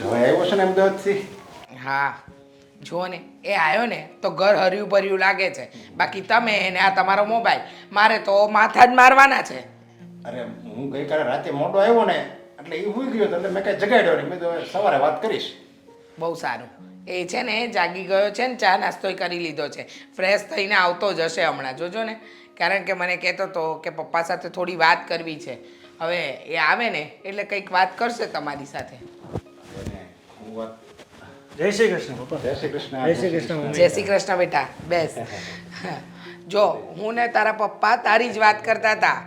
જવાય આવ્યો છે ને અમદાવાદથી? હા જુઓ ને એ આવ્યો ને તો ઘર હર્યું ભર્યું લાગે છે. બાકી તમે ને આ તમારો મોબાઈલ મારે તો માથા જ મારવાના છે. અરે હું ગઈકાલે રાતે મોડો આવ્યો ને એટલે એ સૂઈ ગયો હતો એટલે મેં કાંઈ જગાડ્યો નહીં. મેં તો હવે સવારે વાત કરીશ. બહુ સારું. એ છે ને જાગી ગયો છે ને ચા નાસ્તોય કરી લીધો છે. ફ્રેશ થઈને આવતો જ હશે હમણાં, જોજો ને. કારણ કે મને કહેતો હતો કે પપ્પા સાથે થોડી વાત કરવી છે. હવે એ આવે ને એટલે કંઈક વાત કરશે તમારી સાથે. અને હું વાત જય શ્રી કૃષ્ણ પપ્પા. જય શ્રી કૃષ્ણ. જય શ્રી કૃષ્ણ મમ્મી. જય શ્રી કૃષ્ણ બેટા, બેસ. જો હું ને તારા પપ્પા તારી જ વાત કરતા હતા.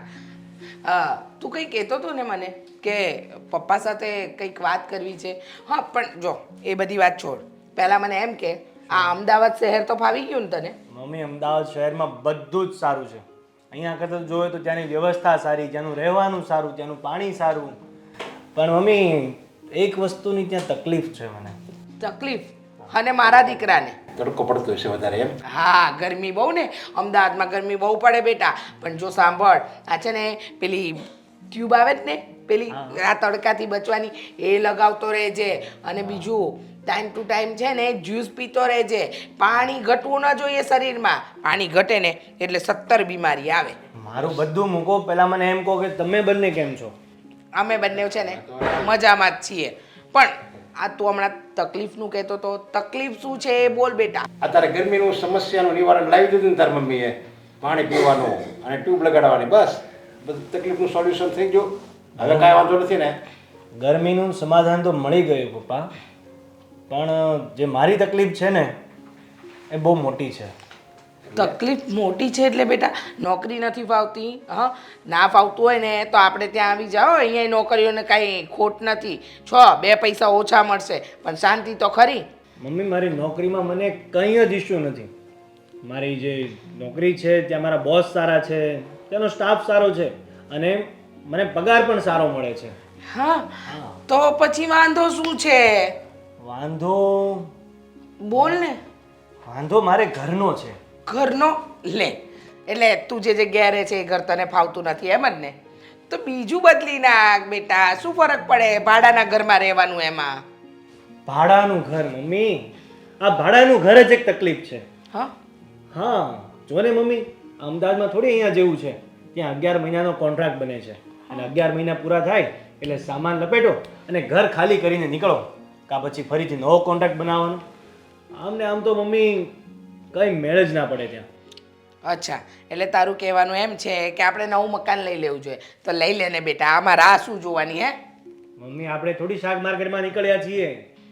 તું કંઈ કહેતો હતો ને મને કે પપ્પા સાથે કંઈક વાત કરવી છે. હા પણ જો એ બધી વાત છોડ. પહેલાં મને એમ કે આ અમદાવાદ શહેર તો ફાવી ગયું ને તને? મમ્મી અમદાવાદ શહેરમાં બધું જ સારું છે. અહીંયા કરતાં જોઈએ તો ત્યાંની વ્યવસ્થા સારી, ત્યાંનું રહેવાનું સારું, ત્યાંનું પાણી સારું. પણ મમ્મી એક વસ્તુની ત્યાં તકલીફ છે મને. તકલીફ? અને મારા દીકરાને તડકો પડતો હશે વધારે એમ? હા ગરમી બહુ ને, અમદાવાદમાં ગરમી બહુ પડે બેટા. પણ જો સાંભળ, આ છે ને પેલી ટ્યુબ આવે જ ને પેલી આ તડકાથી બચવાની, એ લગાવતો રહેજે. અને બીજું ટાઈમ ટુ ટાઈમ છે ને જ્યુસ પીતો રહેજે. પાણી ઘટવું ન જોઈએ શરીરમાં. પાણી ઘટે ને એટલે 17 બીમારી આવે. મારું બધું મૂકો, પહેલાં મને એમ કહો કે તમે બંને કેમ છો? અમે બંને છે ને મજામાં જ છીએ. પણ આ તું હમણાં તકલીફનું કહેતો તો, તકલીફ શું છે એ બોલ બેટા. આ તારે ગરમીનું સમસ્યાનું નિવારણ લાવી દીધું ને તારી મમ્મીએ. પાણી પીવાનું અને ટ્યુબ લગાડવાની, બસ બધું તકલીફનું સોલ્યુશન થઈ ગયું. હવે કાંઈ વાંધો નથી ને? ગરમીનું સમાધાન તો મળી ગયું પપ્પા, પણ જે મારી તકલીફ છે ને એ બહુ મોટી છે. તકલીફ મોટી છે એટલે બેટા નોકરી નથી ફાવતી? હા, ના ફાવતું હોય ને તો આપણે ત્યાં આવી જાઓ. અહીંયા નોકરીઓને કાંઈ ખોટ નથી. 2 પૈસા ઓછા મળશે પણ શાંતિ તો ખરી. મમ્મી મારી નોકરીમાં મને કંઈ જ ઇશ્યુ નથી. મારી જે નોકરી છે ત્યાં મારા બોસ સારા છે, ત્યાંનો સ્ટાફ સારો છે અને મને પગાર પણ સારો મળે છે. હા તો પછી વાંધો શું છે? વાંધો બોલ ને. વાંધો મારે ઘરનો છે. ઘરનો? લે, એટલે તું જે જગ્યાએ રહે છે એ ઘર તને ફાવતું નથી એમ જ ને? તો બીજું બદલી નાખ બેટા, શું ફરક પડે ભાડાના ઘરમાં રહેવાનું એમાં? ભાડાનું ઘર મમ્મી, આ ભાડાનું ઘર જ એક તકલીફ છે. હા હા જો ને મમ્મી, અમદાવાદમાં થોડી અહીંયા જેવું છે. ત્યાં 11 મહિનાનો કોન્ટ્રાક્ટ બને છે અને 11 મહિના પૂરા થાય એટલે સામાન લપેટો અને ઘર ખાલી કરીને નીકળો. કાં પછી ફરીથી નવો કોન્ટ્રાક્ટ બનાવવાનો. આમ ને આમ તો મમ્મી કંઈ મેળ જ ના પડે ત્યાં. અચ્છા, એટલે તારું કહેવાનું એમ છે કે આપણે નવું મકાન લઈ લેવું જોઈએ. તો લઈ લે ને બેટા, આમાં રાહ શું જોવાની હે? મમ્મી આપણે થોડી શાક માર્કેટમાં નીકળ્યા છીએ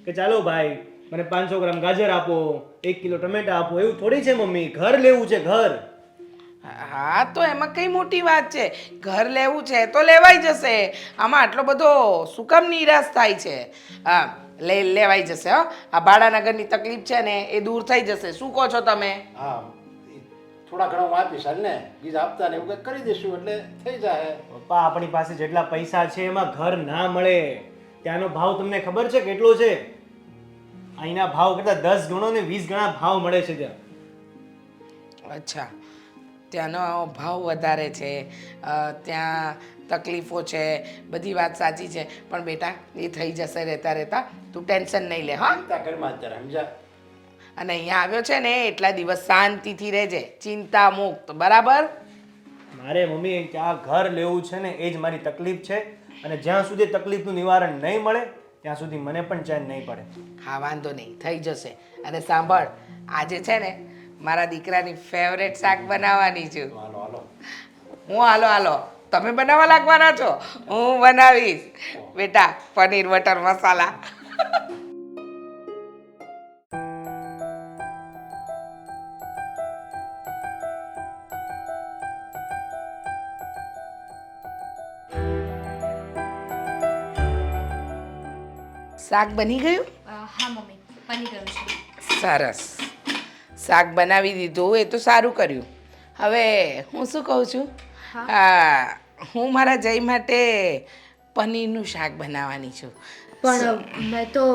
કે ચાલો ભાઈ મને 500 ગ્રામ ગાજર આપો, 1 કિલો ટમેટા આપો, એવું થોડી છે મમ્મી. ઘર લેવું છે, ઘર. હા તો એમાં કઈ મોટી વાત છે? ઘર લેવું છે તો લેવાઈ જશે. આમાં આટલો બધો શું કામ નિરાશ થાય છે? હા લેવાઈ જશે. હો, આ ભાડાના ઘરની તકલીફ છે ને એ દૂર થઈ જશે. શું કહો છો તમે? હા, થોડા ઘણા હું આપીશ હાલ ને, બીજા આપતા ને એવું કંઈક કરી દઈશું એટલે થઈ જાય. પપ્પા આપણી પાસે જેટલા પૈસા છે એમાં ઘર ના મળે. ત્યાંનો ભાવ તમને ખબર છે કેટલો છે? અહીંના ભાવ કરતાં 10 ગણો ને 20 ગણા ભાવ મળે છે ત્યાં. અચ્છા, ત્યાંનો ભાવ વધારે છે, ત્યાં તકલીફો છે, બધી વાત સાચી છે. પણ બેટા એ થઈ જશે રહેતા રહેતા, તું ટેન્શન નહીં લે. હા, ચિંતા ઘરમાં અત્યારે સમજા. અને અહીંયા આવ્યો છે ને એટલા દિવસ શાંતિથી રહેજે, ચિંતા મુક્ત. બરાબર? મારે મમ્મી આ ઘર લેવું છે ને એ જ મારી તકલીફ છે અને જ્યાં સુધી તકલીફનું નિવારણ નહીં મળે ત્યાં સુધી મને પણ ચેન નહીં પડે. હા વાંધો નહીં, થઈ જશે. અને સાંભળ, આજે છે ને મારા દીકરાની ફેવરેટ શાક બનાવવાની છું. હાલો હાલો. હું હાલો તમે બનાવવા લાગવાના છો? હું બનાવીશ બેટા પનીર બટર મસાલા. શાક બની ગયું? હા મમ્મી, બની ગયું છે. સરસ, શાક બનાવી દીધું એ તો સારું કર્યું. હવે હું શું કહું છું, હું મારા જય માટે પનીરનું શાક બનાવવાની છું. પણ મેં તો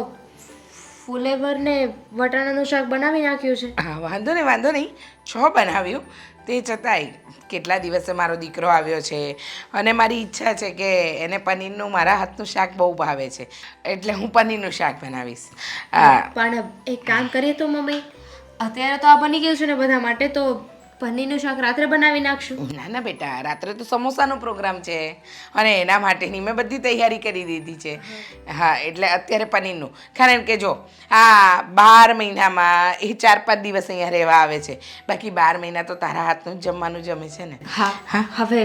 ફુલેવર ને વટાણાનું શાક બનાવી નાખ્યું છે. હા વાંધો નહીં 6 બનાવ્યું. તે છતાંય કેટલા દિવસે મારો દીકરો આવ્યો છે અને મારી ઈચ્છા છે કે એને પનીરનું મારા હાથનું શાક બહુ ભાવે છે એટલે હું પનીરનું શાક બનાવીશ. પણ એક કામ કરીએ તો મમ્મી, અત્યારે તો આ બની ગયું છે ને બધા માટે, તો પનીરનું શાક રાત્રે બનાવી નાખશું. ના ના બેટા, રાત્રે તો સમોસાનો પ્રોગ્રામ છે અને એના માટેની મેં બધી તૈયારી કરી દીધી છે. હા, એટલે અત્યારે પનીરનું, કારણ કે જો આ 12 મહિનામાં એ 4-5 દિવસ અહીંયા રહેવા આવે છે, બાકી 12 મહિના તો તારા હાથનું જ જમવાનું જમે છે ને. હા, હવે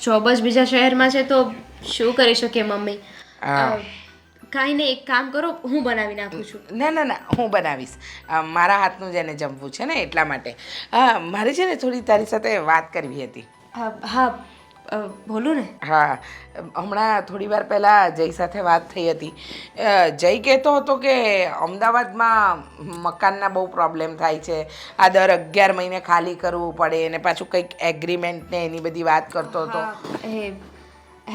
જોબ જ બીજા શહેરમાં છે તો શું કરી શકીએ મમ્મી. કાંઈ નહીં, એક કામ કરો, હું બનાવી નાખું છું. ના ના ના, હું બનાવીશ. મારા હાથનું જ એને જમવું છે ને એટલા માટે. મારે છે ને થોડી તારી સાથે વાત કરવી હતી. હા, બોલું ને. હા, હમણાં થોડી વાર પહેલાં જય સાથે વાત થઈ હતી. જય કહેતો હતો કે અમદાવાદમાં મકાનના બહુ પ્રોબ્લેમ થાય છે, આ દર 11 મહિને ખાલી કરવું પડે અને પાછું કંઈક એગ્રીમેન્ટ ને એની બધી વાત કરતો હતો. એ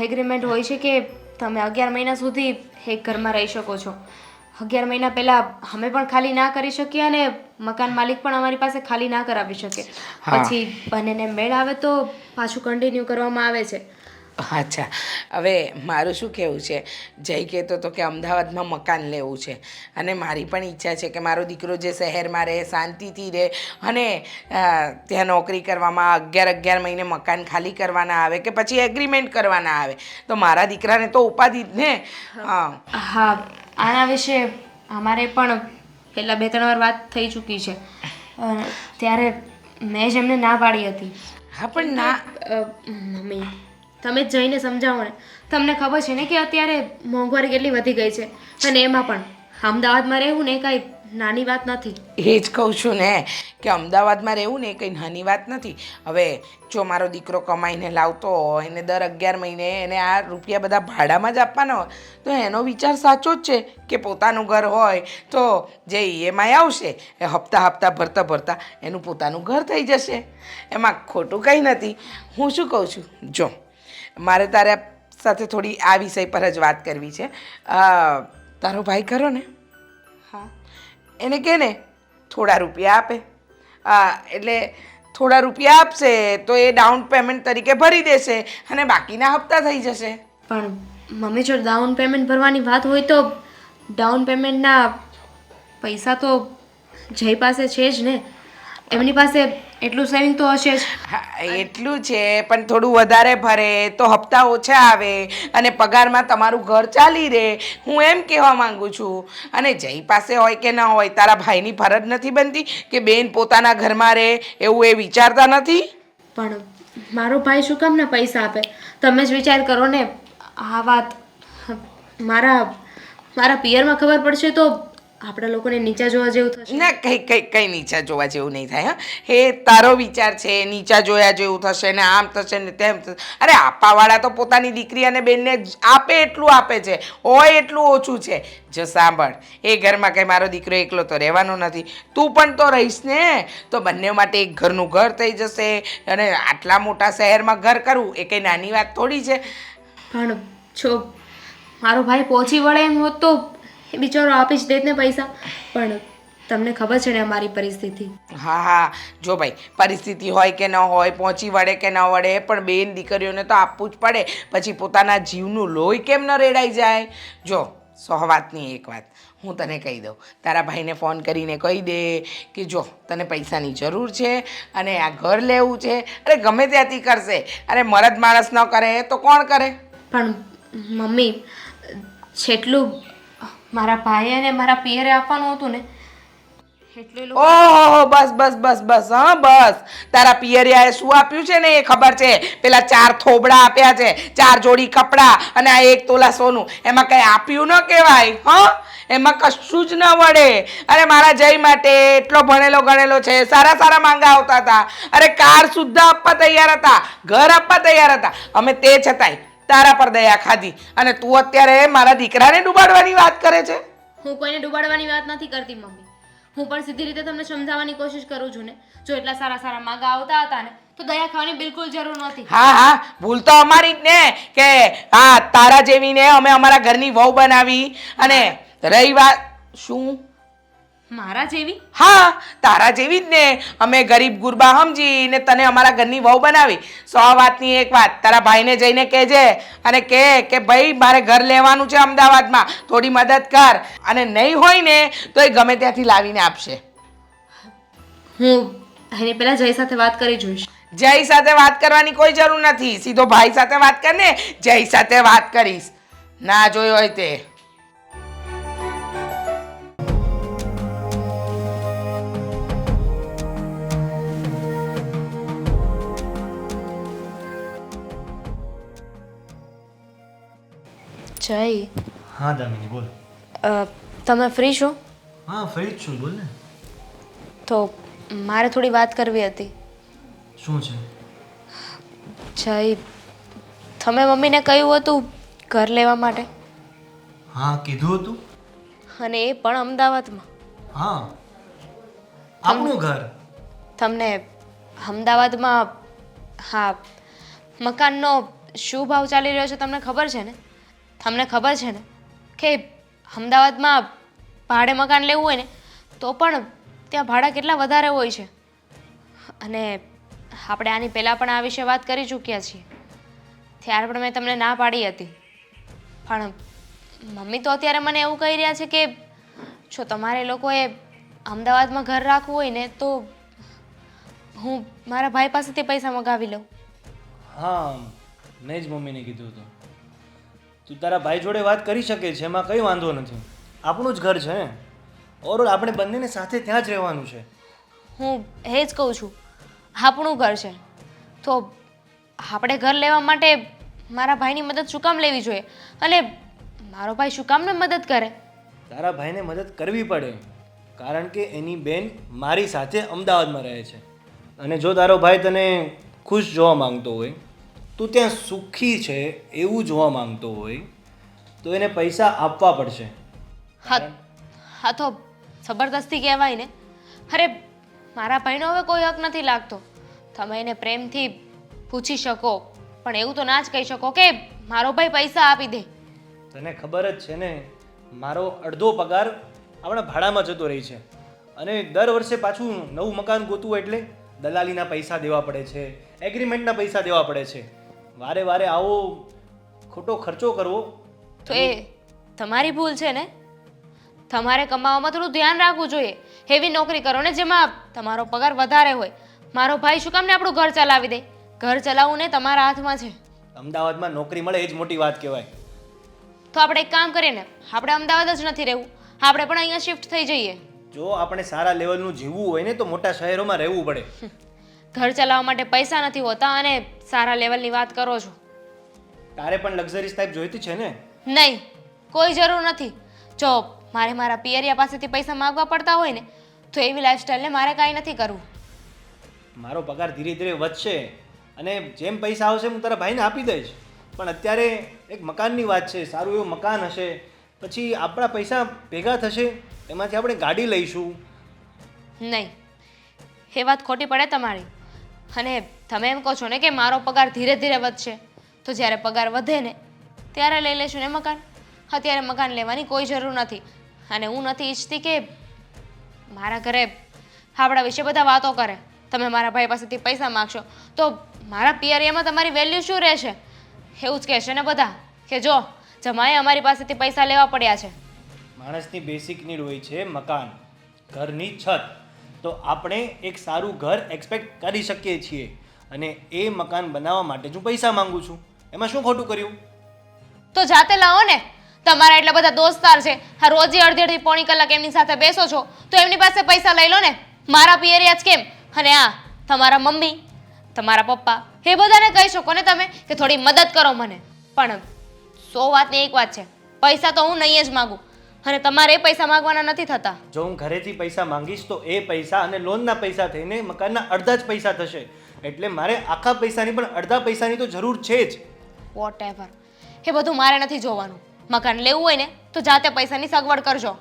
એગ્રીમેન્ટ હોય છે કે તમે 11 મહિના સુધી એક ઘરમાં રહી શકો છો. 11 મહિના પહેલાં અમે પણ ખાલી ના કરી શકીએ અને મકાન માલિક પણ અમારી પાસે ખાલી ના કરાવી શકે. પછી બંનેને મેળ આવે તો પાછું કન્ટિન્યુ કરવામાં આવે છે. અચ્છા, હવે મારું શું કહેવું છે, જય કહેતો હતો કે અમદાવાદમાં મકાન લેવું છે અને મારી પણ ઈચ્છા છે કે મારો દીકરો જે શહેરમાં રહે, શાંતિથી રહે અને ત્યાં નોકરી કરવામાં 11 મહિને મકાન ખાલી કરવાના આવે કે પછી એગ્રીમેન્ટ કરવાના આવે, તો મારા દીકરાને તો ઉપાધિ જ ને. હા, આના વિશે અમારે પણ પહેલાં 2-3 વાર વાત થઈ ચૂકી છે. ત્યારે મેં જ એમને ના પાડી હતી. હા, પણ ના મમ્મી, તમે જ જઈને સમજાવો ને. તમને ખબર છે ને કે અત્યારે મોંઘવારી કેટલી વધી ગઈ છે અને એમાં પણ અમદાવાદમાં રહેવું ને કાંઈ નાની વાત નથી. એ જ કહું છું ને કે અમદાવાદમાં રહેવું ને એ કંઈ નાની વાત નથી. હવે જો મારો દીકરો કમાઈને લાવતો હોય એને દર 11 મહિને એને આ રૂપિયા બધા ભાડામાં જ આપવાના હોય તો એનો વિચાર સાચો જ છે કે પોતાનું ઘર હોય તો જે EMI આવશે એ હપ્તા ભરતા એનું પોતાનું ઘર થઈ જશે, એમાં ખોટું કંઈ નથી. હું શું કહું છું, જો મારે તારા સાથે થોડી આ વિષય પર જ વાત કરવી છે. તારો ભાઈ ખરો ને? હા, એને કહે ને થોડા રૂપિયા આપે, એટલે થોડા રૂપિયા આપશે તો એ ડાઉન પેમેન્ટ તરીકે ભરી દેશે અને બાકીના હપ્તા થઈ જશે. પણ મમ્મી, જો ડાઉન પેમેન્ટ ભરવાની વાત હોય તો ડાઉન પેમેન્ટના પૈસા તો જય પાસે છે જ ને. એમની પાસે એટલું સેવિંગ તો હશે જ. હા, એટલું છે, પણ થોડું વધારે ભરે તો હપ્તા ઓછા આવે અને પગારમાં તમારું ઘર ચાલી રહે. હું એમ કહેવા માંગુ છું. અને જય પાસે હોય કે ન હોય, તારા ભાઈની ફરજ નથી બનતી કે બેન પોતાના ઘરમાં રહે, એવું એ વિચારતા નથી? પણ મારો ભાઈ શું કામ ને પૈસા આપે? તમે જ વિચાર કરો ને. આ વાત મારા પિયરમાં ખબર પડશે તો આપણા લોકોને નીચા જોવા જેવું થશે. ના, કંઈ નીચા જોવા જેવું નહીં થાય. હા, એ તારો વિચાર છે, નીચા જોયા જેવું થશે ને આમ થશે ને તેમ થશે. અરે આપવાવાળા તો પોતાની દીકરી અને બેનને આપે એટલું આપે છે, હોય એટલું ઓછું છે. જો સાંભળ, એ ઘરમાં કંઈ મારો દીકરો એકલો તો રહેવાનો નથી, તું પણ તો રહીશ ને, તો બંને માટે એક ઘરનું ઘર થઈ જશે. અને આટલા મોટા શહેરમાં ઘર કરવું એ કંઈ નાની વાત થોડી છે. પણ જો મારો ભાઈ પહોંચી વળે એમ હોત તો એ બિચારો આપી જ દેત ને પૈસા. પણ તમને ખબર છે ને અમારી પરિસ્થિતિ. હા, જો ભાઈ, પરિસ્થિતિ હોય કે ન હોય, પહોંચી વળે કે ન વળે, પણ બેન દીકરીઓને તો આપવું જ પડે. પછી પોતાના જીવનું લોહી કેમ ન રેડાઈ જાય? જો 100 વાતની એક વાત હું તને કહી દઉં, તારા ભાઈને ફોન કરીને કહી દે કે જો તને પૈસાની જરૂર છે અને આ ઘર લેવું છે. અરે ગમે ત્યાંથી કરશે, અરે મરદ માણસ ન કરે તો કોણ કરે? પણ મમ્મી, જેટલું મારા ભાઈ અને મારા પિયરે આપવાનું હતું ને એટલું લોકો. ઓહો, બસ, હા બસ. તારા પિયરિયાએ શું આપ્યું છે ને એ ખબર છે. પેલા 4 થોબડા આપ્યા છે, 4 જોડી કપડાં અને આ 1 તોલા સોનું. એમાં કંઈ આપ્યું ન કહેવાય. હા, એમાં કશું જ ન વળે. અરે મારા જય માટે એટલો ભણેલો ગણેલો છે, સારા માંગા આવતા હતા. અરે કાર સુદ્ધા આપવા તૈયાર હતા, ઘર આપવા તૈયાર હતા. અમે તે છતાંય તારા પર દયા ખાધી અને તું અત્યારે મારા દીકરાને ડૂબાડવાની વાત કરે છે. હું કોઈને ડૂબાડવાની વાત નથી કરતી મમ્મી. હું પણ સીધી રીતે તમને સમજાવવાની કોશિશ કરું છું ને. જો એટલા સારા માંગા આવતા હતા ને તો દયા ખાવાની બિલકુલ જરૂર નહોતી. હા, ભૂલ તો અમારી જ ને કે હા તારા જેવીને અમે અમારા ઘરની વહુ બનાવી. અને રહી વાત શું મારા જેવી? હા તારા જેવી જ ને. અમે ગરીબ ગુરબા સમજીને તને અમારા ઘરની વહુ બનાવી. 100 વાતની એક વાત, તારા ભાઈને જઈને કહેજે અને કે ભાઈ મારે ઘર લેવાનું છે અમદાવાદમાં, થોડી મદદ કર. અને નહીં હોય ને તો એ ગમે ત્યાંથી લાવીને આપશે. હું એની પહેલા જય સાથે વાત કરી જોઈશ. જય સાથે વાત કરવાની કોઈ જરૂર નથી, સીધો ભાઈ સાથે વાત કર ને. જય સાથે વાત કરીશ, ના જોયો હોય તે. જય, હા દામિની બોલ. તમે ફ્રી છો? હા ફ્રી જ છું, બોલ ને. તો મારે થોડી વાત કરવી હતી. શું છે? જય, તમે મમ્મીને કહ્યું હતું ઘર લેવા માટે, હા કીધું હતું. અને એ પણ અમદાવાદમાં. હા આપણું ઘર. તમને અમદાવાદમાં હા મકાનનો શું ભાવ ચાલી રહ્યો છે તમને ખબર છે ને? તમને ખબર છે ને કે અમદાવાદમાં ભાડે મકાન લેવું હોય ને તો પણ ત્યાં ભાડા કેટલા વધારે હોય છે. અને આપણે આની પહેલાં પણ આ વિશે વાત કરી ચૂક્યા છીએ. ત્યારે પણ મેં તમને ના પાડી હતી. પણ મમ્મી તો અત્યારે મને એવું કહી રહ્યા છે કે જો તમારે લોકોએ અમદાવાદમાં ઘર રાખવું હોય ને તો હું મારા ભાઈ પાસેથી પૈસા મગાવી લઉં. હા મેં જ મમ્મીને કીધું હતું. તું તારા ભાઈ જોડે વાત કરી શકે છે, એમાં કંઈ વાંધો નથી. આપણું જ ઘર છે ને, ઓર આપણે બંનેને સાથે ત્યાં જ રહેવાનું છે. હું એ જ કહું છું, આપણું ઘર છે તો આપણે ઘર લેવા માટે મારા ભાઈની મદદ શું કામ લેવી જોઈએ? અને મારો ભાઈ શું કામ ને મદદ કરે? તારા ભાઈને મદદ કરવી પડે કારણ કે એની બેન મારી સાથે અમદાવાદમાં રહે છે. અને જો તારો ભાઈ તને ખુશ જોવા માંગતો હોય, તું ત્યાં સુખી છે એવું જોવા માંગતો હોય તો એને પૈસા આપવા પડશે. હા તો જબરદસ્તી કહેવાય ને. અરે મારા ભાઈનો હવે કોઈ હક નથી લાગતો. તમે એને પ્રેમથી પૂછી શકો પણ એવું તો ના જ કહી શકો કે મારો ભાઈ પૈસા આપી દે. તને ખબર જ છે ને મારો અડધો પગાર આપણા ભાડામાં જતો રહી છે. અને દર વર્ષે પાછું નવું મકાન ગોતવું એટલે દલાલીના પૈસા દેવા પડે છે, એગ્રીમેન્ટના પૈસા દેવા પડે છે. વારે વારે આવો ખોટો ખર્ચો કરવો તો એ તમારી ભૂલ છે ને. તમારે કમાવામાં થોડું ધ્યાન રાખવું જોઈએ. એવી નોકરી કરો ને જેમાં તમારો પગાર વધારે હોય. મારો ભાઈ શું કામ ને આપણું ઘર ચલાવી દે? ઘર ચલાવવું ને તમારા હાથમાં છે. અમદાવાદમાં નોકરી મળે એ જ મોટી વાત કહેવાય. તો આપણે એક કામ કરીએ ને, આપણે અમદાવાદ જ નથી રહેવું, આપણે પણ અહીંયા શિફ્ટ થઈ જઈએ. જો આપણે સારા લેવલનું જીવવું હોય ને તો મોટા શહેરોમાં રહેવું પડે. ઘર ચલાવવા માટે પૈસા નથી હોતા અને સારા લેવલની વાત કરો છો. તારે પણ લક્ઝરીઝ ટાઈપ જોઈતી છે ને? નહીં, કોઈ જરૂર નથી. જો મારે મારા પિયરિયા પાસેથી પૈસા માંગવા પડતા હોય ને તો એવી લાઈફસ્ટાઈલને મારે કાંઈ નથી કરવું. મારો પગાર ધીરે ધીરે વધશે અને જેમ પૈસા આવશે હું તારા ભાઈને આપી દઈશ. પણ અત્યારે એક મકાનની વાત છે. સારું એવું મકાન હશે, પછી આપણા પૈસા ભેગા થશે, એમાંથી આપણે ગાડી લઈશું. નહીં, એ વાત ખોટી પડે તમારી. અને તમે એમ કહો છો ને કે મારો પગાર ધીરે ધીરે વધશે, તો જ્યારે પગાર વધે ને ત્યારે લઈ લેશું ને મકાન. અત્યારે મકાન લેવાની કોઈ જરૂર નથી. અને હું નથી ઈચ્છતી કે મારા ઘરે આપણા વિશે બધા વાતો કરે. તમે મારા ભાઈ પાસેથી પૈસા માગશો તો મારા પિયરિયામાં તમારી વેલ્યુ શું રહેશે? એવું જ કહેશે ને બધા કે જો જમાએ અમારી પાસેથી પૈસા લેવા પડ્યા છે. માણસની બેસિક નીડ હોય છે મકાન, ઘરની છત. તો આપણે એક સારું ઘર એક્સપેક્ટ કરી શકીએ છીએ અને એ મકાન બનાવવા માટે હું પૈસા માંગુ છું. એમાં શું ખોટું કર્યું? તો જાતે લાવો ને. તમારા એટલા બધા દોસ્તાર છે, હા રોજે અડધી અડધી પોણી કલાક એમની સાથે બેસો છો તો એમની પાસે પૈસા લઈ લો ને. મારા પિયરિયા જ કેમ? અને હા તમારા મમ્મી, તમારા પપ્પા, એ બધાને કહી શકો ને તમે કે થોડી મદદ કરો મને. પણ 100 વાતની એક વાત છે, પૈસા તો હું નહીં જ માગું અને તમારે એ પૈસા માગવાના નથી થતા. જો હું ઘરેથી પૈસા માંગીશ તો એ પૈસા અને લોનના પૈસા થઈને મકાનના અડધા જ પૈસા થશે. એટલે મારે આખા પૈસાની પણ અડધા પૈસાની તો જરૂર છે જ. વોટ એવર, એ બધું મારે નથી જોવાનું. મકાન લેવું હોય ને તો જાતે પૈસાની સગવડ કરજો.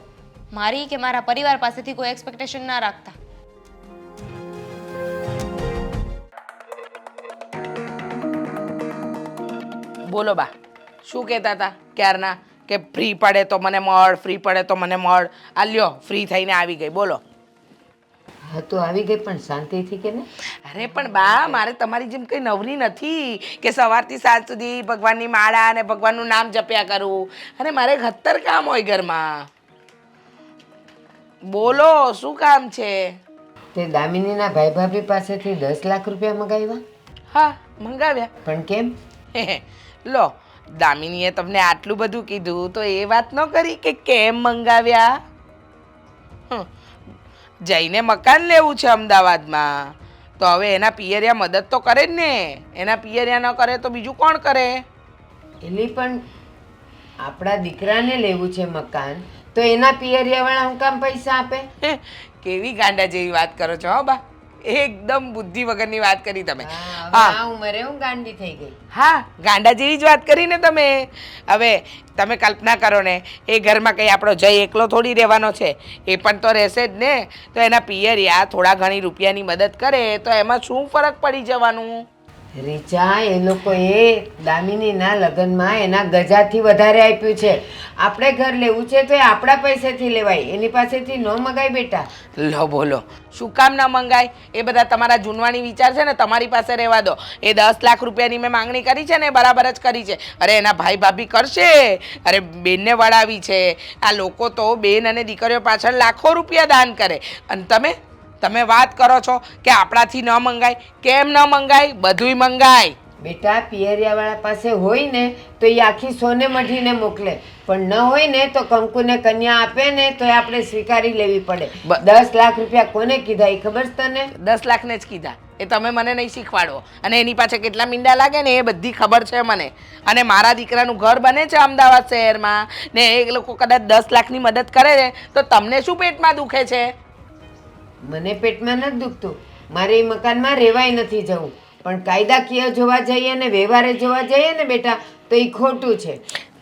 મારી કે મારા પરિવાર પાસેથી કોઈ એક્સપેક્ટેશન ના રાખતા. બોલો બા, શું કહેતા હતા ક્યારના કે ફ્રી પડે તો મને મળ, ફ્રી પડે તો મને મળ. આ લ્યો ફ્રી થઈને આવી ગઈ, બોલો. હા તો આવી ગઈ પણ શાંતિથી કે ને. અરે પણ બા, મારે તમારી જેમ કંઈ નવરી નથી કે સવારથી સાંજ સુધી ભગવાનની માળા અને ભગવાનનું નામ જપ્યા કરું. અને મારે 70 કામ હોય ઘરમાં. બોલો, શું કામ છે? તે દામિનીના ભાઈ ભાભી પાસેથી 10 લાખ રૂપિયા મગાવ્યા? હા, મંગાવ્યા. પણ કેમ? લો, દામિનીએ તમને આટલું બધું કીધું તો એ વાત ન કરી કે કેમ મંગાવ્યા. જઈને મકાન લેવું છે અમદાવાદમાં, તો હવે એના પિયરિયા મદદ તો કરે જ ને. એના પિયરિયા ન કરે તો બીજું કોણ કરે? એલી પણ આપણા દીકરાને લેવું છે મકાન, તો એના પિયરિયાવાળા હું કામ પૈસા આપે? કેવી ગાંડા જેવી વાત કરો છો હો બા, એકદમ બુદ્ધિ વગરની વાત કરી તમે. આ ઉંમરે હું ગાંડી થઈ ગઈ. હા, ગાંડા જેવી જ વાત કરી ને તમે. હવે તમે કલ્પના કરો ને, એ ઘરમાં કંઈ આપણો જય એકલો થોડી રહેવાનો છે, એ પણ તો રહેશે જ ને. તો એના પિયરિયા થોડા ઘણી રૂપિયાની મદદ કરે તો એમાં શું ફરક પડી જવાનું? રીચા, એ લોકોએ દામિનીના લગ્નમાં એના ગજાથી વધારે આપ્યું છે. આપણે ઘર લેવું છે તો એ આપણા પૈસેથી લેવાય, એની પાસેથી ન મગાય બેટા. લો બોલો, શું કામ ના મંગાય? એ બધા તમારા જૂનવાણી વિચાર છે ને, તમારી પાસે રહેવા દો. એ 10 લાખ રૂપિયાની મેં માંગણી કરી છે ને, બરાબર જ કરી છે. અરે એના ભાઈ ભાભી કરશે, અરે બેનને વળાવી છે. આ લોકો તો બેન અને દીકરીઓ પાછળ લાખો રૂપિયા દાન કરે, અને તમે વાત કરો છો કે આપણાથી ન મંગાય. કેમ ન મંગાય? બધુંય મંગાય. બેટા, પિયરિયાવાળા પાસે હોય ને તો એ આખી સોને મઢીને મોકલે, પણ ન હોય ને તો કંકુને કન્યા આપે ને તો એ આપણે સ્વીકારી લેવી પડે. 10 લાખ રૂપિયા કોને કીધા એ ખબર છે તને? 10 લાખને જ કીધા. એ તમે મને નહીં શીખવાડો. અને એની પાછળ કેટલા મીંડા લાગે ને એ બધી ખબર છે મને. અને મારા દીકરાનું ઘર બને છે અમદાવાદ શહેરમાં, ને એ લોકો કદાચ 10 લાખની મદદ કરે ને તો તમને શું પેટમાં દુખે છે? મને પેટમાં નથી દુખતું, મારે એ મકાનમાં રહેવાય નથી જવું. પણ કાયદાકીય જોવા જઈએ ને વ્યવહારે જોવા જઈએ ને બેટા, તો એ ખોટું છે.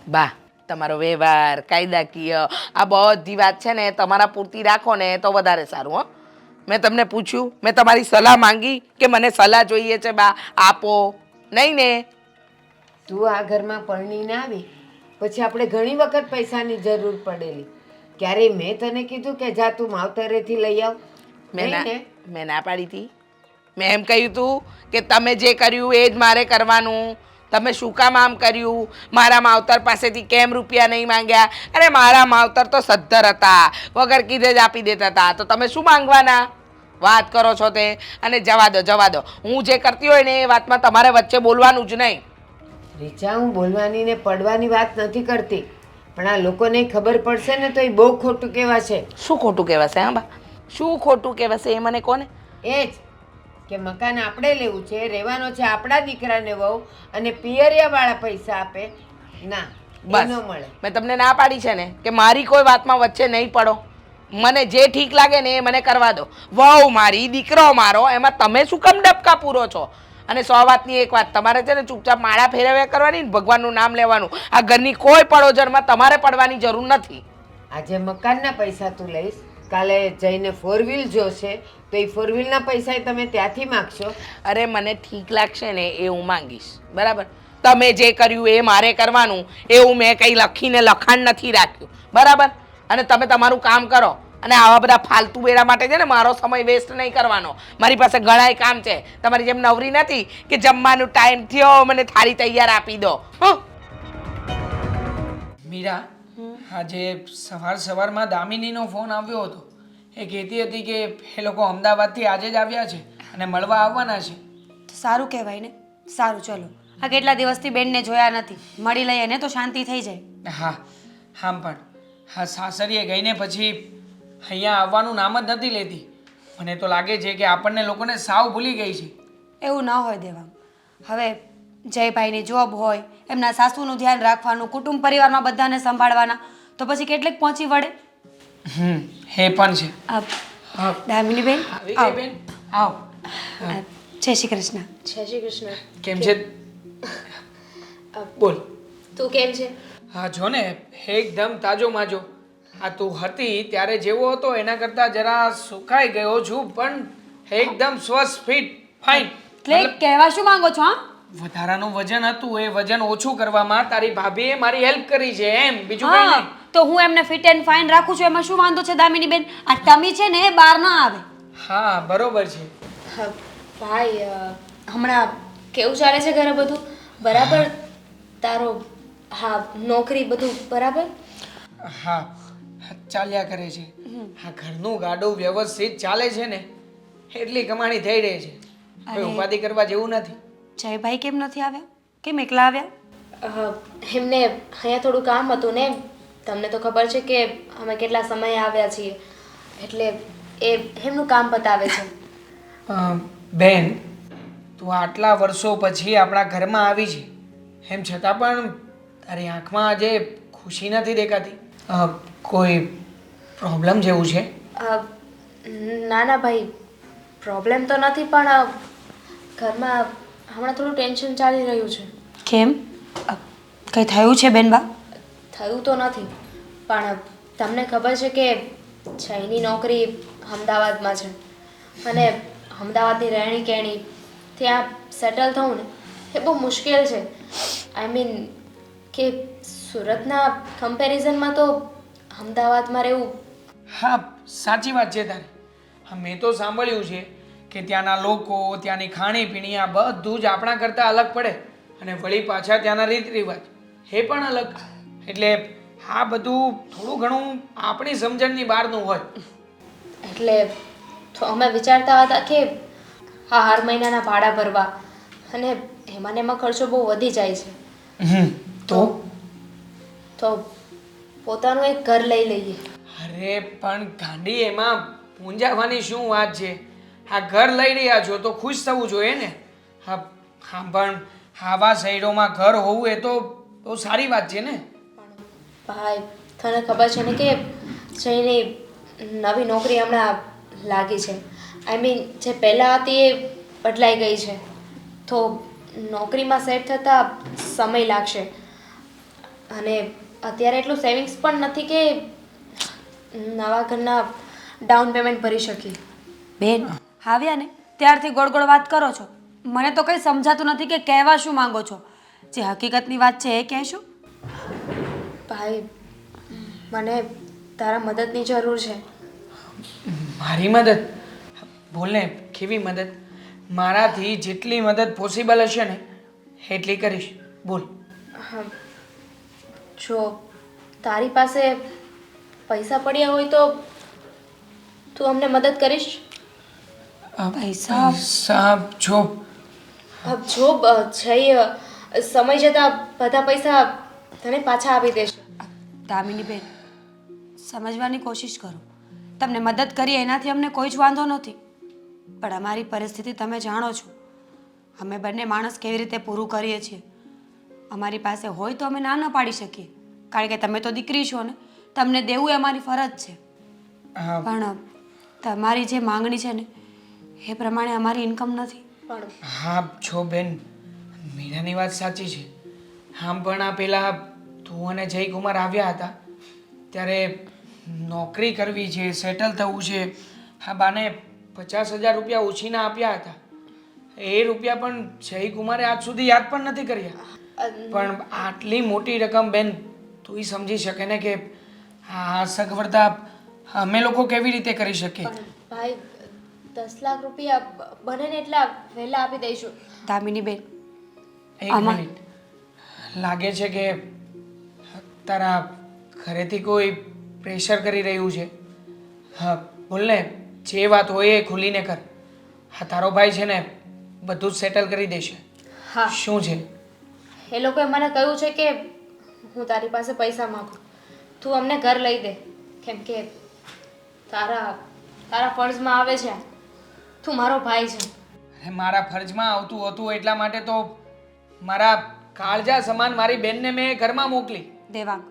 બા, તમારો વ્યવહાર, કાયદાકીય, આ બધી વાત છે ને તમારા પૂરતી રાખો ને તો વધારે સારું. હો, મેં તમને પૂછ્યું, મેં તમારી સલાહ માંગી કે મને સલાહ જોઈએ છે બા, આપો નહીં ને? તું આ ઘરમાં પરણીને આવી પછી આપણે ઘણી વખત પૈસાની જરૂર પડેલી. ક્યારેય મેં તને કીધું કે જા તું માવતરેથી લઈ આવ? મેં ના પાડી હતી. મેં એમ કહ્યું હતું કે તમે જે કર્યું એ જ મારે કરવાનું. તમે શું કામ આમ કર્યું? મારા માવતર પાસેથી કેમ રૂપિયા નહીં માંગ્યા? અરે મારા માવતર તો સદ્ધર હતા, વગર કીધે જ આપી દેતા હતા. તો તમે શું માંગવાના? વાત કરો છો તે. અને જવા દો. હું જે કરતી હોય ને એ વાતમાં તમારે વચ્ચે બોલવાનું જ નહીં. રીચા, હું બોલવાની ને પડવાની વાત નથી કરતી, પણ આ લોકોને ખબર પડશે ને તો એ બહુ ખોટું કહેવાશે. શું ખોટું કહેવાશે? હા બા, શું ખોટું કહેવાશે એ મને કોને? એ જ કે મકાન આપણે લેવું છે, રહેવાનો છે આપણા દીકરાને વહુ, અને પિયરિયાવાળા પૈસા આપે ના, એ ન મળે. મેં તમને ના પાડી છે ને કે મારી કોઈ વાતમાં વચ્ચે નહીં પડો. મને જે ઠીક લાગે ને એ મને કરવા દો. વહુ મારી, દીકરો મારો, એમાં તમે શું કામ ડબકા પૂરો છો? અને 100 વાતની એક વાત, તમારે છે ને ચૂપચાપ માળા ફેરવ્યા કરવાની ને ભગવાનનું નામ લેવાનું. આ ઘરની કોઈ પડોજરમાં તમારે પડવાની જરૂર નથી. આજે મકાનના પૈસા તું લઈશ, કાલે જઈને 4 વ્હીલ જોશે તો એ 4 વ્હીલના પૈસા તમે ત્યાંથી માગશો. અરે મને ઠીક લાગશે ને એ હું માંગીશ, બરાબર? તમે જે કર્યું એ મારે કરવાનું, એવું મેં કંઈ લખીને લખાણ નથી રાખ્યું, બરાબર? અને તમે તમારું કામ કરો. અને આવા બધા ફાલતુ બેડા માટે છે ને મારો સમય વેસ્ટ નહીં કરવાનો. મારી પાસે ઘણાય કામ છે. તમારી જેમ નવરી નથી કે જમવાનું ટાઈમ થયો મને થાળી તૈયાર આપી દો. મીરા, આજે સવારમાં દામિનીનો ફોન આવ્યો હતો. એ કહેતી હતી કે એ લોકો અમદાવાદથી આજે જ આવ્યા છે અને મળવા આવવાના છે. સારું કહેવાય ને. સારું, ચલો. આ કેટલા દિવસથી બેનને જોયા નથી, મળી લઈએ ને તો શાંતિ થઈ જાય. હા, આમ પણ હા, સાસરીએ ગઈને પછી અહીંયા આવવાનું નામ જ નથી લેતી. મને તો લાગે છે કે આપણને લોકોને સાવ ભૂલી ગઈ છે. એવું ન હોય દેવાંગ. હવે જયભાઈની જોબ હોય, એમના સાસુનું ધ્યાન રાખવાનું, કુટુંબ પરિવારમાં બધાને સંભાળવાના, તો પછી કેટલેક પહોંચી વળે. એ પણ છે. દામિની બેન, આવી ગઈ બેન, આવ. જય શ્રી કૃષ્ણ. જય શ્રી કૃષ્ણ. કેમ છે? બોલ. તું કેમ છે? હા, જો ને એકદમ તાજો માજો. આ તું હતી ત્યારે જેવો હતો એના કરતાં જરા સુકાઈ ગયો છું, પણ એકદમ સ્વસ્થ, ફિટ, ફાઇન. એટલે કહેવા શું માંગો છો? હા, વધારાનું વજન હતું એ વજન ઓછું કરવામાં તારી ભાભીએ મારી હેલ્પ કરી છે એમ, બીજું કંઈ હા નહીં. તો હું એમને ફિટ એન્ડ ફાઇન રાખું છું એમાં શું વાંધો છે દામિની બેન? આ ટમી છે ને એ બહાર ના આવે. હા બરોબર છે. હા ભાઈ હમણાં કેવું ચાલે છે ઘરે બધું બરાબર? તારો હા નોકરી બધું બરાબર? હા ચાલ્યા કરે છે. આ ઘરનું ગાડું વ્યવસ્થિત ચાલે છે ને એટલી કમાણી થઈ રહી છે. કોઈ ઉપાધિ કરવા જેવું નથી. જયભાઈ કેમ નથી આવ્યા? કેમ એકલા આવ્યા? એમને અહીંયા થોડું કામ હતું ને, તમને તો ખબર છે કે અમે કેટલા સમયે આવ્યા છીએ, એટલે એ એમનું કામ બતાવે છે. બેન તું આટલા વર્ષો પછી આપણા ઘરમાં આવી છે એમ છતાં પણ તારી આંખમાં આજે ખુશી નથી દેખાતી. કોઈ પ્રોબ્લેમ જેવું છે? ના ના ભાઈ, પ્રોબ્લેમ તો નથી, પણ ઘરમાં હમણાં થોડું ટેન્શન ચાલી રહ્યું છે. કેમ? કંઈ થયું છે બેનબા? થયું તો નથી, પણ તમને ખબર છે કે જયની નોકરી અમદાવાદમાં છે અને અમદાવાદની રહેણી કહેણી ત્યાં સેટલ થવું ને એ બહુ મુશ્કેલ છે. આઈ મીન કે સુરતના કમ્પેરિઝનમાં તો અમદાવાદમાં રહેવું. હા સાચી વાત છે તારી. હા મેં તો સાંભળ્યું છે કે ત્યાંના લોકો, ત્યાંની ખાણીપીણી આ બધું જ આપણા કરતાં અલગ પડે અને વળી પાછા ત્યાંના રીત રિવાજ એ પણ અલગ. એટલે આ બધું થોડું ઘણું આપણી સમજણની બહારનું હોય. એટલે તો અમે વિચારતા હતા કે હા હર મહિનાના ભાડા ભરવા અને એમાં ને એમાં ખર્ચો બહુ વધી જાય છે, તો પોતાનું એક ઘર લઈ લઈએ. અરે પણ ગાંડી એમાં પૂંજાવાની શું વાત છે? આ ઘર લઈ રહ્યા છો તો ખુશ થવું જોઈએ ને. હા હા પણ આવા શહેરોમાં ઘર હોવું એ તો બહુ સારી વાત છે ને. ભાઈ તને ખબર છે ને કે જયની નવી નોકરી હમણાં લાગી છે. આઈ મીન જે પહેલાં હતી એ બદલાઈ ગઈ છે, તો નોકરીમાં સેટ થતાં સમય લાગશે અને અત્યારે એટલું સેવિંગ્સ પણ નથી કે નવા ઘરના ડાઉન પેમેન્ટ ભરી શકીએ. બેન આવ્યા ને ત્યારથી ગોળ ગોળ વાત કરો છો. મને તો કંઈ સમજાતું નથી કે કહેવા શું માંગો છો. જે હકીકતની વાત છે એ કહેશો? ભાઈ મને તારા મદદની જરૂર છે. મારી મદદ? બોલ ને, કેવી મદદ? મારાથી જેટલી મદદ પોસિબલ હશે ને એટલી કરીશ. બોલ. જો તારી પાસે પૈસા પડ્યા હોય તો તું અમને મદદ કરીશ? પૈસા? સાહેબ જો જો જઈ સમય જતાં બધા પૈસા તને પાછા આપી દેશે. દામિની બેન સમજવાની કોશિશ કરો. તમને મદદ કરી એનાથી અમને કોઈ જ વાંધો નથી, પણ અમારી પરિસ્થિતિ તમે જાણો છો. અમે બંને માણસ કેવી રીતે પૂરું કરીએ છીએ. અમારી પાસે હોય તો અમે ના ન પાડી શકીએ, કારણ કે તમે તો દીકરી છો ને, તમને દેવું એ અમારી ફરજ છે. પણ તમારી જે માંગણી છે ને એ પ્રમાણે અમારી ઇન્કમ નથી. હા જો બેન, મીરાની વાત સાચી છે. આમ પણ આ પહેલાં તું અને જયકુમાર આવ્યા હતા ત્યારે નોકરી કરવી છે, સેટલ થવું છે. હા બાને 50,000 રૂપિયા ઉછીના આપ્યા હતા. એ રૂપિયા પણ જયકુમારે આજ સુધી યાદ પણ નથી કર્યા. પણ આટલી મોટી રકમ બેન તું સમજી શકે ને કે આ સગવડતા અમે લોકો કેવી રીતે કરી શકીએ. ભાઈ 10 લાખ રૂપિયા બને ને એટલા વહેલા આપી દઈશું. દામિની બેન એક મિનિટ, લાગે છે કે તારા ઘરેથી કોઈ પ્રેશર કરી રહ્યું છે. હા બોલ ને, જે વાત હોય એ ખુલીને કર. હા તારો ભાઈ છે ને બધું જ સેટલ કરી દેશે. હા શું છે? એ લોકોએ મને કહ્યું છે કે હું તારી પાસે પૈસા માંગુ, તું અમને ઘર લઈ દે, કેમ કે તારા ફર્જમાં આવે છે. તું મારો ભાઈ છે. અરે મારા ફરજમાં આવતું હતું એટલા માટે તો મારા કાળજા સમાન મારી બેનને મેં ઘરમાં મોકલી. દેવાંગ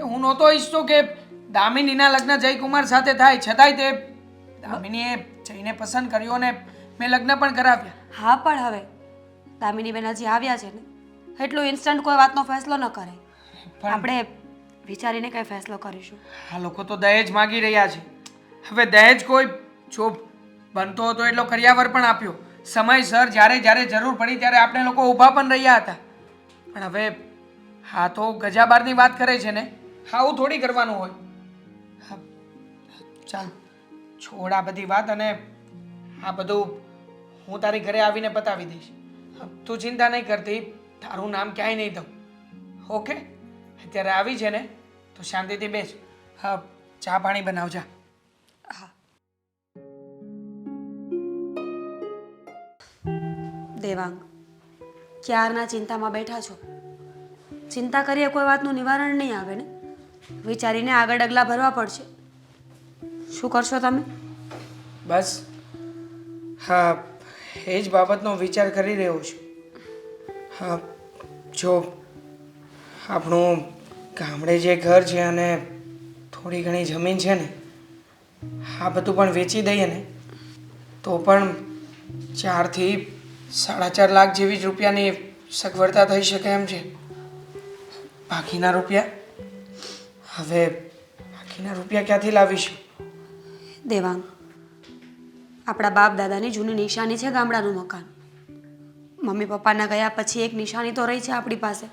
હું નહોતો ઈચ્છતો કે દામિનીના લગ્ન જયકુમાર સાથે થાય, છતાંય તે દામિનીએ જઈને પસંદ કર્યો અને મેં લગ્ન પણ કરાવ્યા. હા પણ હવે દામિની બેન હજી આવ્યા છે ને, એટલું ઇન્સ્ટન્ટ કોઈ વાતનો ફેસલો ન કરે. આપણે વિચારીને કઈ ફેસલો કરીશું. આ લોકો તો દહેજ માગી રહ્યા છે. હવે દહેજ કોઈ જો બનતો હતો એટલો કરિયાવર પણ આપ્યો, સમયસર જ્યારે જ્યારે જરૂર પડી ત્યારે આપણે લોકો ઊભા પણ રહ્યા હતા. પણ હવે હા તો ગજાબારની વાત કરે છે ને, આવું થોડી કરવાનું હોય. હા, ચાલ છોડ આ બધી વાત, અને આ બધું હું તારી ઘરે આવીને પતાવી દઈશ. તું ચિંતા નહીં કરતી, તારું નામ ક્યાંય નહીં દઉં. ઓકે? અત્યારે આવી છે ને તો શાંતિથી બેસ. હા, ચા પાણી બનાવજા. દેવાંગ, ક્યારના ચિંતામાં બેઠા છો. ચિંતા કરીએ કોઈ વાતનું નિવારણ નહીં આવે ને. વિચારીને આગળ ડગલા ભરવા પડશે. શું કરશો તમે? બસ હા, એ જ બાબતનો વિચાર કરી રહ્યો છું. હા, જો આપણું ગામડે જે ઘર છે અને થોડી ઘણી જમીન છે ને, આ બધું પણ વેચી દઈએ ને તો પણ 4 થી 4.5 લાખ જેવી જ રૂપિયાની સગવડતા થઈ શકે એમ છે. બાકીના રૂપિયા ક્યાંથી લાવીશું? દેવાંગ, આપણા બાપ દાદાની જૂની નિશાની છે ગામડાનું મકાન. મમ્મી પપ્પાના ગયા પછી એક નિશાની તો રહી છે આપણી પાસે.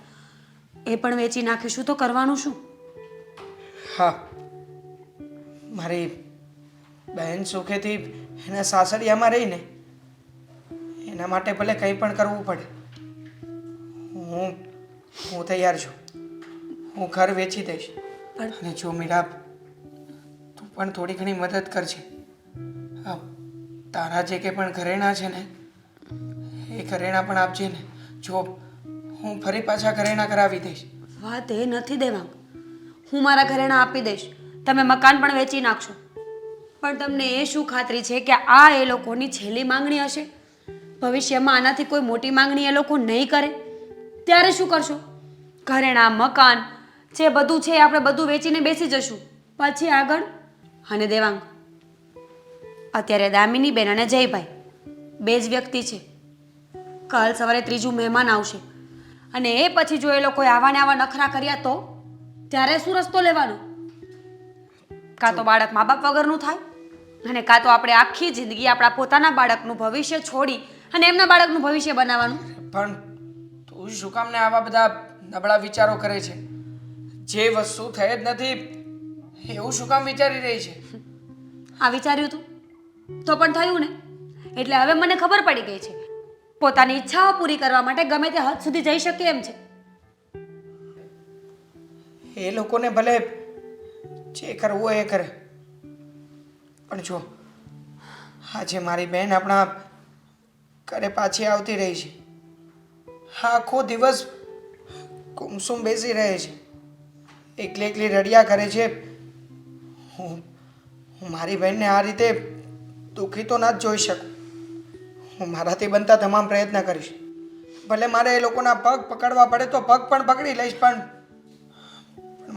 એ પણ વેચી નાખીશું તો કરવાનું શું? હા, મારી બહેન સુખેથી એના સાસરિયામાં રહીને એના માટે ભલે કંઈ પણ કરવું પડે. હું તૈયાર છું. હું ઘર વેચી દઈશ. અને જો મીરા, તું પણ થોડી ઘણી મદદ કરજે. હા, તારા જે કે પણ ઘરેણાં છે ને એ ઘરેણાં પણ આપજે ને. જો હું ફરી પાછા ઘરેણાં કરાવી દઈશ. વાત એ નથી દેવાંગ. હું મારા ઘરેણાં આપી દઈશ, તમે મકાન પણ વેચી નાખશો. પણ તમને એ શું ખાતરી છે કે આ એ લોકોની છેલ્લી માંગણી હશે? ભવિષ્યમાં આનાથી કોઈ મોટી માંગણી એ લોકો નહીં કરે ત્યારે શું કરશો? ઘરેણાં, મકાન જે બધું છે આપણે બધું વેચીને બેસી જશું. પછી આગળ? અને દેવાંગ, અત્યારે દામિની બેન અને જયભાઈ 2 જ વ્યક્તિ છે. કાલ સવારે 3જું મહેમાન આવશે અને એ પછી જો એ લોકોએ આવા ને આવા નખરા કર્યા તો ત્યારે શું રસ્તો લેવાનો? કાં તો બાળક મા બાપ વગરનું થાય, અને કાં તો આપણે આખી જિંદગી આપણા પોતાના બાળકનું ભવિષ્ય છોડી અને એમના બાળકનું ભવિષ્ય બનાવવાનું. પણ તું શું કામ ને આવા બધા નબળા વિચારો કરે છે? જે વસ્તુ થઈ જ નથી એવું શું કામ વિચારી રહી છે? આ વિચાર્યું તું તો પણ થયું ને. એટલે હવે મને ખબર પડી ગઈ છે પોતાની ઈચ્છાઓ પૂરી કરવા માટે ગમે તે હદ સુધી જઈ શકે એમ છે. એ લોકોને ભલે જે કરવું હોય એ કરે, પણ જો આજે મારી બહેન આપણા ઘરે પાછી આવતી રહી છે. આખો દિવસ ગુમસુમ બેસી રહે છે, એકલી એકલી રડ્યા કરે છે. હું મારી બહેનને આ રીતે દુઃખી તો ના જ જોઈ શકું. હું મારાથી બનતા તમામ પ્રયત્ન કરીશ. ભલે મારે એ લોકોના પગ પકડવા પડે તો પગ પણ પકડી લઈશ, પણ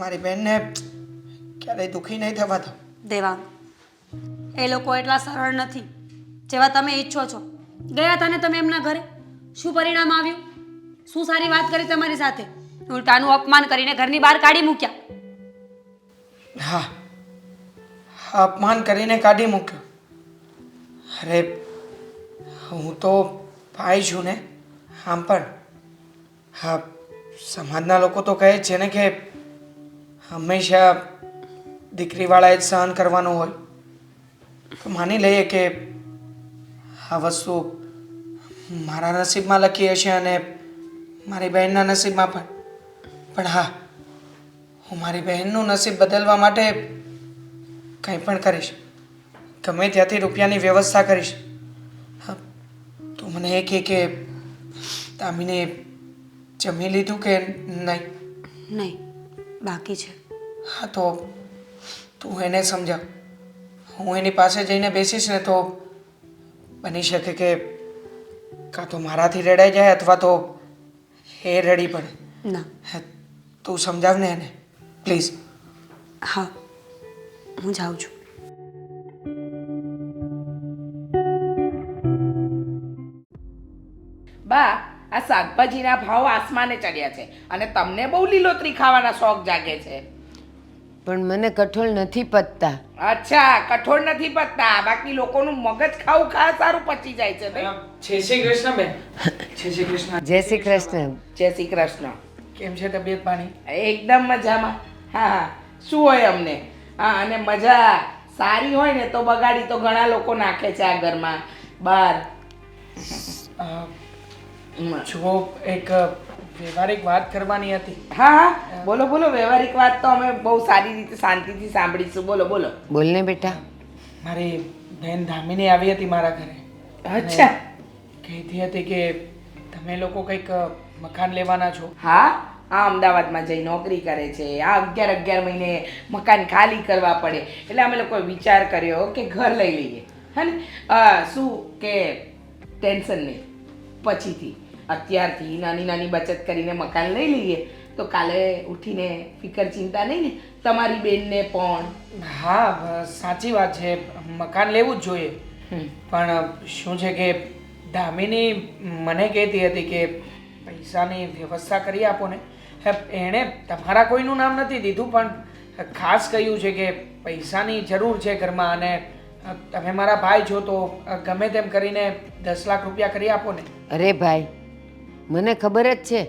મારી બહેનને ક્યારેય દુઃખી નહીં થવા દઉં. દેવાંગ, એ લોકો એટલા સરળ નથી જેવા તમે ઈચ્છો છો. ગયા હતા ને તમે એમના ઘરે, શું પરિણામ આવ્યું? શું સારી વાત કરી તમારી સાથે? ઉલટાનું અપમાન કરીને ઘરની બહાર કાઢી મૂક્યા. હા, અપમાન કરીને કાઢી મૂક્યો. અરે હું તો ભાઈ છું ને. આમ પણ હા, સમાજના લોકો તો કહે છે ને કે હંમેશા દીકરીવાળાએ જ સહન કરવાનું હોય. તો માની લઈએ કે આ વસ્તુ મારા નસીબમાં લખી હશે અને મારી બહેનના નસીબમાં પણ. પણ હા, હું મારી બહેનનું નસીબ બદલવા માટે કંઈ પણ કરીશ. ગમે ત્યાંથી રૂપિયાની વ્યવસ્થા કરીશ. હા, તું મને એ કહે કે દામિની જમી લીધું કે નહીં? નહીં, બાકી છે. હા, તો તું એને સમજાવ. હું એની પાસે જઈને બેસીશ ને તો બની શકે કે કાં તો મારાથી રડાઈ જાય અથવા તો એ રડી પડે. ના. તું સમજાવ ને એને પ્લીઝ. હા, હું જાઉં છું. બા, આ શાકભાજીના ભાવ આસમાને ચડ્યા છે અને તમને બહુ લીલોતરી ખાવાના શોખ જાગે છે. પણ મને કઠોળ નથી પચતા. અચ્છા કઠોળ નથી પતતા, બાકી લોકોનું મગજ ખાવું સારું પચી જાય છે ભાઈ. જય શ્રી કૃષ્ણ બેન. જય શ્રી કૃષ્ણ. જય શ્રી કૃષ્ણ. જય શ્રી કૃષ્ણ. કેમ છે તબિયત પાણી? એકદમ મજામાં. હા હા, શું હોય અમને. હા, અને મજા સારી હોય ને તો બગાડી તો ઘણા લોકો નાખે છે આ ઘરમાં બહાર. જુઓ, એક વ્યવહારિક વાત કરવાની હતી. હા હા, બોલો બોલો. વ્યવહારિક વાત તો અમે બહુ સારી રીતે શાંતિથી સાંભળીશું. બોલો બોલો. બોલ ને બેટા. મારી બહેન ધામીની આવી હતી મારા ઘરે. અચ્છા. કહેતી હતી કે તમે લોકો કંઈક મકાન લેવાના છો. હા, આ અમદાવાદમાં જઈ નોકરી કરે છે. આ 11 મહિને મકાન ખાલી કરવા પડે એટલે અમે લોકોએ વિચાર કર્યો કે ઘર લઈ લઈએ. હે ને? શું કે ટેન્શન નહીં, પછીથી અત્યારથી નાની નાની બચત કરીને મકાન લઈ લઈએ તો કાલે ઉઠીને ફિકર ચિંતા નહીં ને તમારી બેનને પણ. હા, સાચી વાત છે, મકાન લેવું જ જોઈએ. પણ શું છે કે દામિની મને કહેતી હતી કે પૈસાની વ્યવસ્થા કરી આપો ને. એણે તમારા કોઈનું નામ નથી દીધું, પણ ખાસ કહ્યું છે કે પૈસાની જરૂર છે ઘરમાં, અને તમે મારા ભાઈ છો તો ગમે તેમ કરીને 10 લાખ રૂપિયા કરી આપો ને. અરે ભાઈ, મને ખબર જ છે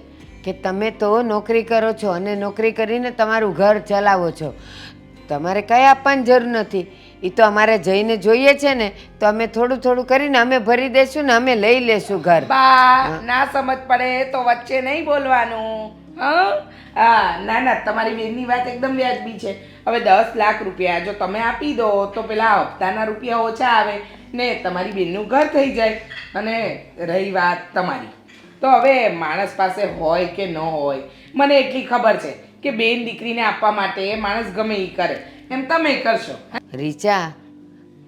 કે તમે તો નોકરી કરો છો અને નોકરી કરીને તમારું ઘર ચલાવો છો. તમારે કંઈ આપવાની જરૂર નથી. એ તો અમારે જઈને જોઈએ છે ને તો અમે થોડું થોડું કરીને અમે ભરી દઈશું ને અમે લઈ લેશું ઘર. બા ના સમજ પડે તો વચ્ચે નહીં બોલવાનું. હા, ના ના, તમારી બેનની વાત એકદમ વ્યાજબી છે. હવે 10 લાખ રૂપિયા જો તમે આપી દો તો પેલા હપ્તાના રૂપિયા ઓછા આવે ને તમારી બેનનું ઘર થઈ જાય. અને રહી વાત તમારી, તો હવે માણસ પાસે હોય કે ન હોય, મને એટલી ખબર છે કે બેન દીકરીને આપવા માટે માણસ ગમે એ કરે. એમ તમે કરશો. રીચા,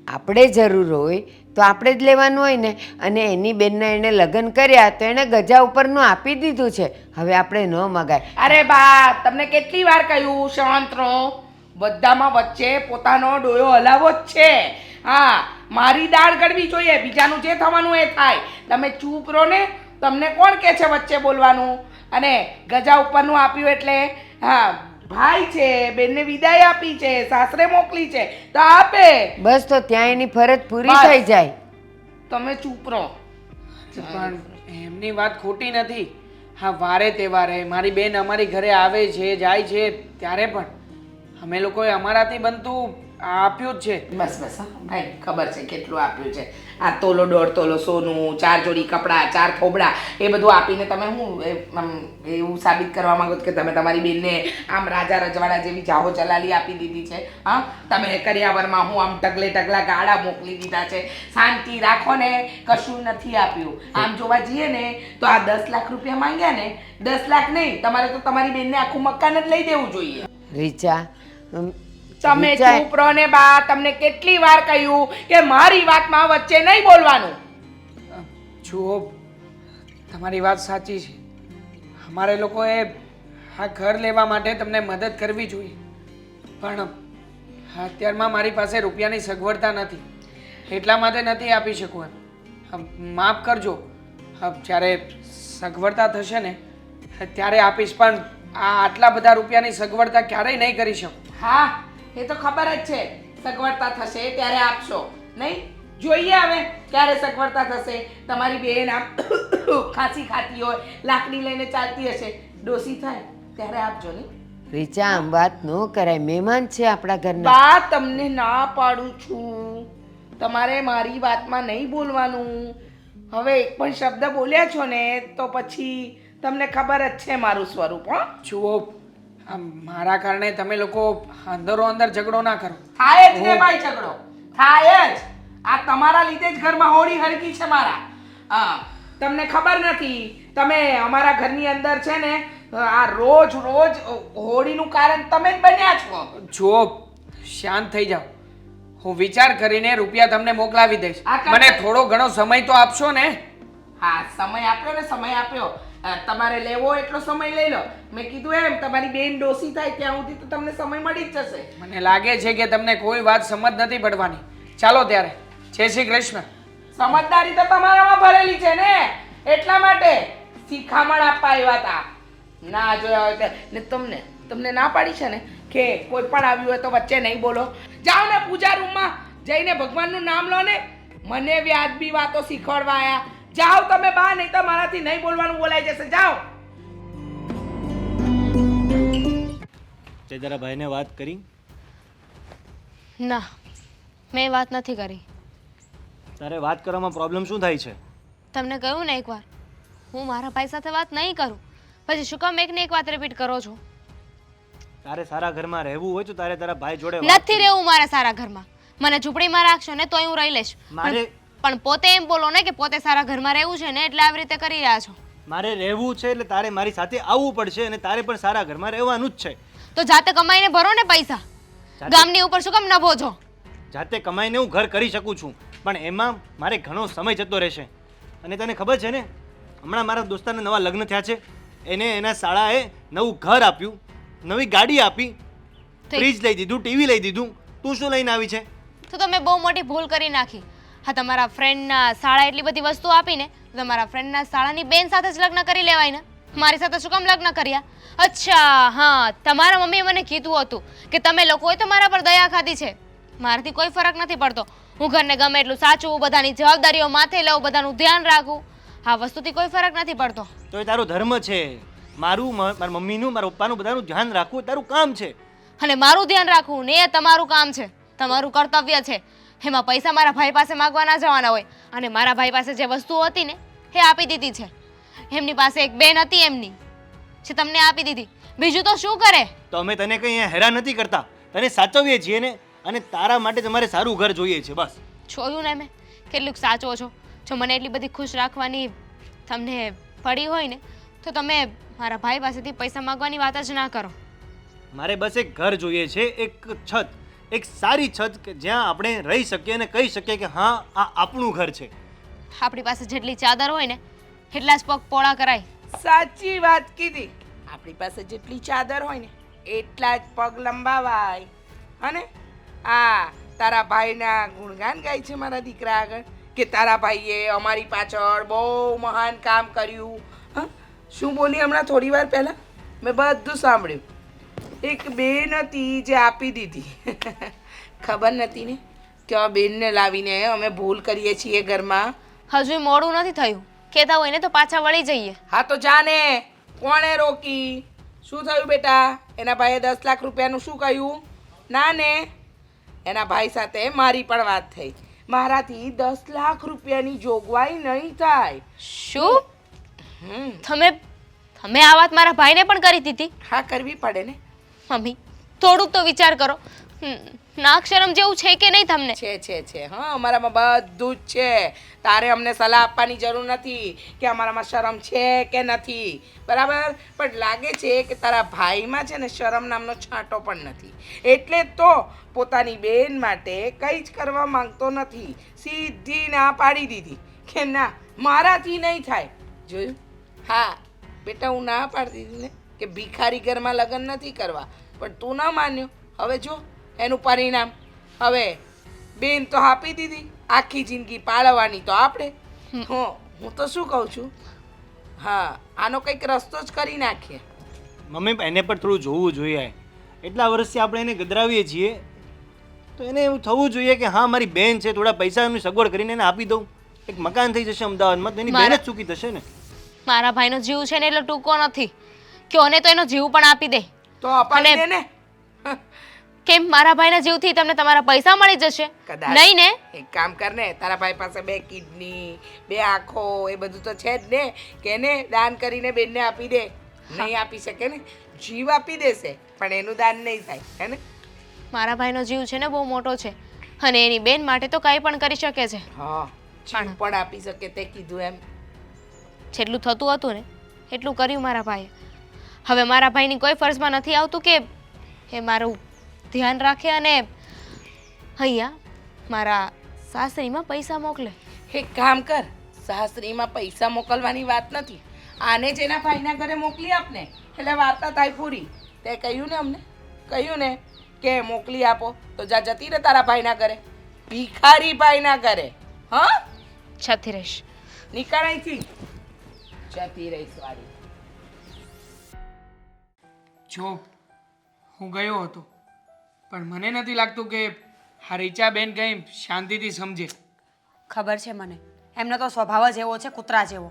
આપણે જરૂર હોય તો આપણે જ લેવાનું હોય ને. અને એની બેનના એણે લગ્ન કર્યા તો એણે ગજા ઉપરનું આપી દીધું છે. હવે આપણે ન મગાય. અરે બા, તમને કેટલી વાર કહ્યું શાંત રહો. બધામાં વચ્ચે પોતાનો ડોયો હલાવો જ છે. હા, મારી દાળ ગળવી જોઈએ, બીજાનું જે થવાનું એ થાય. તમે ચૂપ રહો ને. તમને કોણ કહે છે વચ્ચે બોલવાનું? અને ગજા ઉપરનું આપ્યું એટલે હા, ભાઈ છે, બેનને વિદાય આપી છે, સાસરે મોકલી છે તો આપે. બસ, તો ત્યાં એની ફરજ પૂરી બસ. થઈ જાય. તમે ચૂપ રહો. પણ એમની વાત ખોટી નથી. હા, વારે તહેવારે મારી બેન અમારી ઘરે આવે છે, જાય છે, ત્યારે પણ અમે લોકોએ અમારાથી બનતું આપ્યું જ છે. બસ બસ, હા ભાઈ, ખબર છે કેટલું આપ્યું છે. આ તોલો 1.5 તોલો સોનું, 4 જોડી કપડાં, 4 થોબડા, એ બધું આપીને તમે હું એવું સાબિત કરવા માંગો છો કે તમે તમારી બેનને આમ રાજા રજવાડા જેવી જાહો જલાલી આપી દીધી છે? હા, તમે કરિયાવરમાં હું આમ ટગલા ગાળા મોકલી દીધા છે. શાંતિ રાખો ને, કશું નથી આપ્યું. આમ જોવા જઈએ ને તો આ 10 લાખ રૂપિયા માંગ્યા ને, 10 લાખ નહીં, તમારે તો તમારી બેનને આખું મકાન જ લઈ દેવું જોઈએ. રીચા, તમે રીચા, ચૂપ રહો ને બા. તમને કેટલી વાર કહ્યું કે મારી વાતમાં વચ્ચે નહીં બોલવાનું. જુઓ, તમારી વાત સાચી છે. અમારે લોકોએ આ ઘર લેવા માટે તમને મદદ કરવી જોઈએ, પણ અત્યારમાં મારી પાસે રૂપિયાની સગવડતા નથી, એટલા માટે નથી આપી શકું. એમ માફ કરજો, જ્યારે સગવડતા થશે ને ત્યારે આપીશ, પણ આટલા બધા રૂપિયાની સગવડતા ક્યારેય નહીં કરી શકું. હા, એ તો ખબર જ છે. સગવડતા થશે ત્યારે આપશો નહીં? જોઈએ હવે ક્યારે સગવડતા થશે. તમારી બેન આમ ખાંસી ખાતી હોય, લાકડી લઈને ચાલતી હશે, ડોસી થાય ત્યારે આપજો નહીં. રીચા, આમ વાત ન કરાય. મહેમાન છે આપણા ઘરના. બા, તમને ના પાડું છું. તમારે મારી વાતમાં નહીં બોલવાનું. હવે એક પણ શબ્દ બોલ્યા છો ને તો પછી તમને ખબર જ છે મારું સ્વરૂપ. હો, જુઓ, મારા કારણે તમે લોકો અંદરો અંદર ઝઘડો ના કરો. થાય જ ને ભાઈ, ઝઘડો થાય જ. આ તમારા લીધે જ ઘરમાં હોળી હરકી છે મારા. હા, તમને ખબર નથી. તમે અમારા ઘરની અંદર છે ને આ રોજ હોળીનું કારણ તમે જ બન્યા છો. જુઓ, શાંત થઈ જાઓ. હું વિચાર કરીને રૂપિયા તમને મોકલાવી દઈશ. મને થોડો ઘણો સમય તો આપશો ને? હા, સમય આપ્યો ને, સમય આપ્યો. તમારે લેવો એટલો સમય લઈ લો. મેં કીધું એમ, તમારી બેન ડોસી થાય ત્યાં સુધી તો તમને સમય મળી જ જશે. મને લાગે છે કે તમને કોઈ વાત સમજ નથી પડવાની. ચાલો ત્યારે, જય શ્રી કૃષ્ણ. સમજદારી તો તમારામાં ભરેલી છે ને, એટલા માટે શિખામણ આપવા આવ્યા હતા. ના જોયા હોય ને તમને ના પાડી છે ને કે કોઈ પણ આવ્યું હોય તો વચ્ચે નહીં બોલો. જાઓ ને પૂજા રૂમમાં જઈને ભગવાનનું નામ લો ને. મને વ્યાજબી વાતો શીખવાડવા આયા. જાઓ તમે બહાર, નહીં તો મારાથી નહીં બોલવાનું બોલાઈ જશે. જાઓ. તે તારા ભાઈને વાત કરી? ના, મેં વાત નથી કરી. તારે વાત કરવામાં પ્રોબ્લેમ શું થાય છે? તમને કહ્યું ને એકવાર, હું મારા ભાઈ સાથે વાત નહીં કરું, પછી શું કામ એકને એક વાત રિપીટ કરો છો? તારે સારા ઘરમાં રહેવું હોય તો તારે તારા ભાઈ જોડે વાત નથી રહેવું મારા સારા ઘરમાં. મને ઝૂંપડીમાં રાખશો ને તોય હું રહી લઈશ. પણ પોતે એમ બોલો ને કે પોતે સારા ઘરમાં રહેવું છે ને એટલે આવી રીતે કરી રહ્યા છો. મારે રહેવું છે એટલે તારે મારી સાથે આવવું પડશે અને તારે પણ સારા ઘરમાં રહેવાનું જ છે. તો જાતે કમાઈને ભરો ને પૈસા. ગામની ઉપર શું કામ ન બોજો? જાતે કમાઈને હું ઘર કરી શકું છું, પણ એમાં મારે ઘણો સમય જતો રહેશે. અને તને ખબર છે ને, હમણાં મારા દોસ્તારને નવા લગ્ન થયા છે, એને એના શાળાએ નવું ઘર આપ્યું, નવી ગાડી આપી, ફ્રીજ લઈ દીધું, ટીવી લઈ દીધું. તું શું લઈને આવી છે? તો તમે બહુ મોટી ભૂલ કરી નાખી. હા, તમારા ફ્રેન્ડના શાળા એટલી બધી વસ્તુ આપીને તમારા ફ્રેન્ડના શાળાની બેન સાથે જ લગ્ન કરી લેવાય ને. મારી સાથે શું કામ લગ્ન કર્યા? અચ્છા, હા, તમારા મમ્મીએ મને કીધું હતું કે તમે લોકોએ તો મારા પર દયા ખાધી છે. મારાથી કોઈ ફરક નથી પડતો. હું ઘરને ગમે એટલું સાચું, બધાની જવાબદારીઓ માથે લઉં, બધાનું ધ્યાન રાખું. આ વસ્તુથી કોઈ ફરક નથી પડતો. તો એ તારો ધર્મ છે. મારું, મારા મમ્મીનું, મારા પપ્પાનું બધાનું ધ્યાન રાખવું તારું કામ છે. અને મારું ધ્યાન રાખવું ને એ તમારું કામ છે, તમારું કર્તવ્ય છે. એમાં પૈસા મારા ભાઈ પાસે માંગવા ના જવાના હોય. અને મારા ભાઈ પાસે જે વસ્તુઓ હતી ને એ આપી દીધી છે. એમની પાસે એક બેન હતી એમની, જે તમને આપી દીધી. બીજું તો શું કરે? તો અમે તને કંઈ હેરાન નથી કરતા, તને સાચવીએ છીએ ને. અને તારા માટે તમારે સારું ઘર જોઈએ છે, બસ. જોયું ને મેં કેટલુંક સાચો છો. જો મને એટલી બધી ખુશ રાખવાની તમને પડી હોય ને તો તમે મારા ભાઈ પાસેથી પૈસા માંગવાની વાત જ ના કરો. મારે બસ એક ઘર જોઈએ છે, એક છત, એક સારી છત કે જ્યાં આપણે રહી શકીએ અને કહી શકીએ કે હા, આ આપણું ઘર છે. આપણી પાસે જેટલી ચાદર હોય ને એટલા જ પગ પોળા કરાય. સાચી વાત કીધી. આપણી પાસે જેટલી ચાદર હોય ને એટલા જ પગ લંબાવાય. અને આ તારા ભાઈના ગુણગાન ગાય છે મારા દીકરા આગળ કે તારા ભાઈએ અમારી પાછળ બહુ મહાન કામ કર્યું. હા, શું બોલી હમણાં થોડી વાર પહેલાં? મેં બધું સાંભળ્યું. એક બેન હતી જે આપી દીધી. ખબર નથી ને કે આ બેનને લાવીને અમે ભૂલ કરીએ છીએ ઘરમાં. હજુ મોડું નથી થયું. કહેતા હોય ને તો પાછા વળી જઈએ. હા તો જાને. કોણે રોકી? શું થયું બેટા? એના ભાઈએ 10 લાખ રૂપિયાનું શું કહ્યું? ના ને, એના ભાઈ સાથે મારી પણ વાત થઈ. મારાથી 10 લાખ રૂપિયાની જોગવાઈ નહીં થાય. શું? તમે આ વાત મારા ભાઈને પણ કરી દીધી? હા, કરવી પડે ને. મમ્મી, થોડુંક તો વિચાર કરો. નાક શરમ જેવું છે કે નહીં તમને? છે. હા, અમારામાં બધું જ છે. તારે અમને સલાહ આપવાની જરૂર નથી કે અમારામાં શરમ છે કે નથી, બરાબર? પણ લાગે છે કે તારા ભાઈમાં છે ને શરમ નામનો છાંટો પણ નથી. એટલે તો પોતાની બેન માટે કંઈ જ કરવા માંગતો નથી. સીધી ના પાડી દીધી કે ના, મારાથી નહીં થાય. જોયું? હા બેટા, હું ના પાડી દીધી ને કે ભિખારી ઘરમાં લગ્ન નથી કરવા, પણ તું ના માન્યો. હવે જો એનું પરિણામ. હવે બેન તો આપી દીધી, આખી જિંદગી પાળવાની તો આપણે. હું તો શું કહું છું, હા, આનો કંઈક રસ્તો જ કરી નાખીએ. મમ્મી, એને પણ થોડું જોવું જોઈએ. એટલા વર્ષથી આપણે એને ગદરાવીએ છીએ તો એને એવું થવું જોઈએ કે હા, મારી બેન છે, થોડા પૈસાની સગવડ કરીને એને આપી દઉં. એક મકાન થઈ જશે અમદાવાદમાં તો એની બેન જ ચૂકી થશે ને. મારા ભાઈનો જીવ છે ને એટલો ટૂંકો નથી કે ઓને તો એનો જીવ પણ આપી દે. તો અપાવી દે ને. કેમ મારા ભાઈના જીવથી તમને તમારા પૈસા મળી જશે? નહીં ને. એક કામ કર ને, તારા ભાઈ પાસે 2 કિડની, 2 આંખો, એ બધું તો છે જ ને, કે એને દાન કરીને બેનને આપી દે. નહીં આપી શકે ને, જીવ આપી દેશે પણ એનું દાન નહીં થાય, હે ને? મારા ભાઈનો જીવ છે ને બહુ મોટો છે અને એની બેન માટે તો કંઈ પણ કરી શકે છે. હા, જીવ પણ આપી શકે તે કીધું એમ. જેટલું થતું હતું ને એટલું કર્યું મારા ભાઈએ. હવે મારા ભાઈની કોઈ ફરજમાં નથી આવતું કે એ મારું ધ્યાન રાખે અને અહીંયા મારા સાસરીમાં પૈસા મોકલે. એક કામ કર, સાસરીમાં પૈસા મોકલવાની વાત નથી, આને જ એના ભાઈના ઘરે મોકલી આપને એટલે વાર્તા થાય પૂરી. તે કહ્યું ને અમને, કહ્યું ને કે મોકલી આપો, તો જા જતી રહે તારા ભાઈના ઘરે, ભિખારી ભાઈના ઘરે. હા, જતી રહીશ. નીકળ અહીંથી. જતી રહીશ વાળી. જો હું ગયો હતો, પણ મને નથી લાગતું કે આ રીચાબેન કંઈ શાંતિથી સમજે. ખબર છે મને, એમનો તો સ્વભાવ જ એવો છે, કૂતરા જેવો.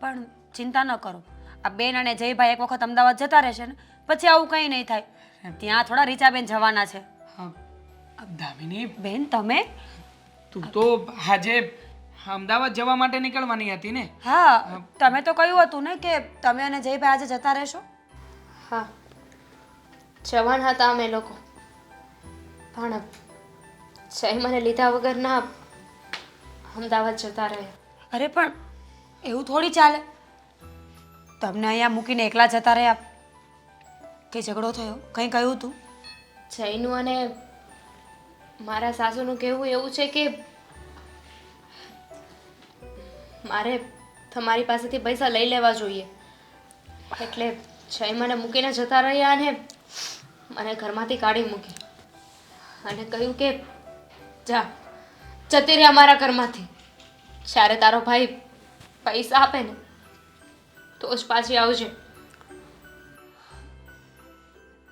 પણ ચિંતા ન કરો, આ બેન અને જયભાઈ એક વખત અમદાવાદ જતા રહેશે ને પછી આવું કંઈ નહીં થાય. ત્યાં થોડા રીચાબેન જવાના છે. હા, દામિની, બેન તમે? તું તો આજે અમદાવાદ જવા માટે નીકળવાની હતી ને? હા, તમે તો કહ્યું હતું ને કે તમે અને જયભાઈ આજે જતા રહેશો. હા, જવાના હતા અમે લોકો, પણ જય મને લીધા વગરના અમદાવાદ જતા રહ્યા. અરે પણ એવું થોડી ચાલે. તમને અહીંયા મૂકીને એકલા જતા રહ્યા કે ઝઘડો થયો? કંઈ કહ્યું તું? જયનું અને મારા સાસુનું કહેવું એવું છે કે મારે તમારી પાસેથી પૈસા લઈ લેવા જોઈએ, એટલે જય મને મૂકીને જતા રહ્યા અને મને ઘરમાંથી કાઢી મૂકી અને કહ્યું કે જા, જતી રહે અમારા ઘરમાંથી. જ્યારે તારો ભાઈ પૈસા આપે ને તો જ પાછી આવજે.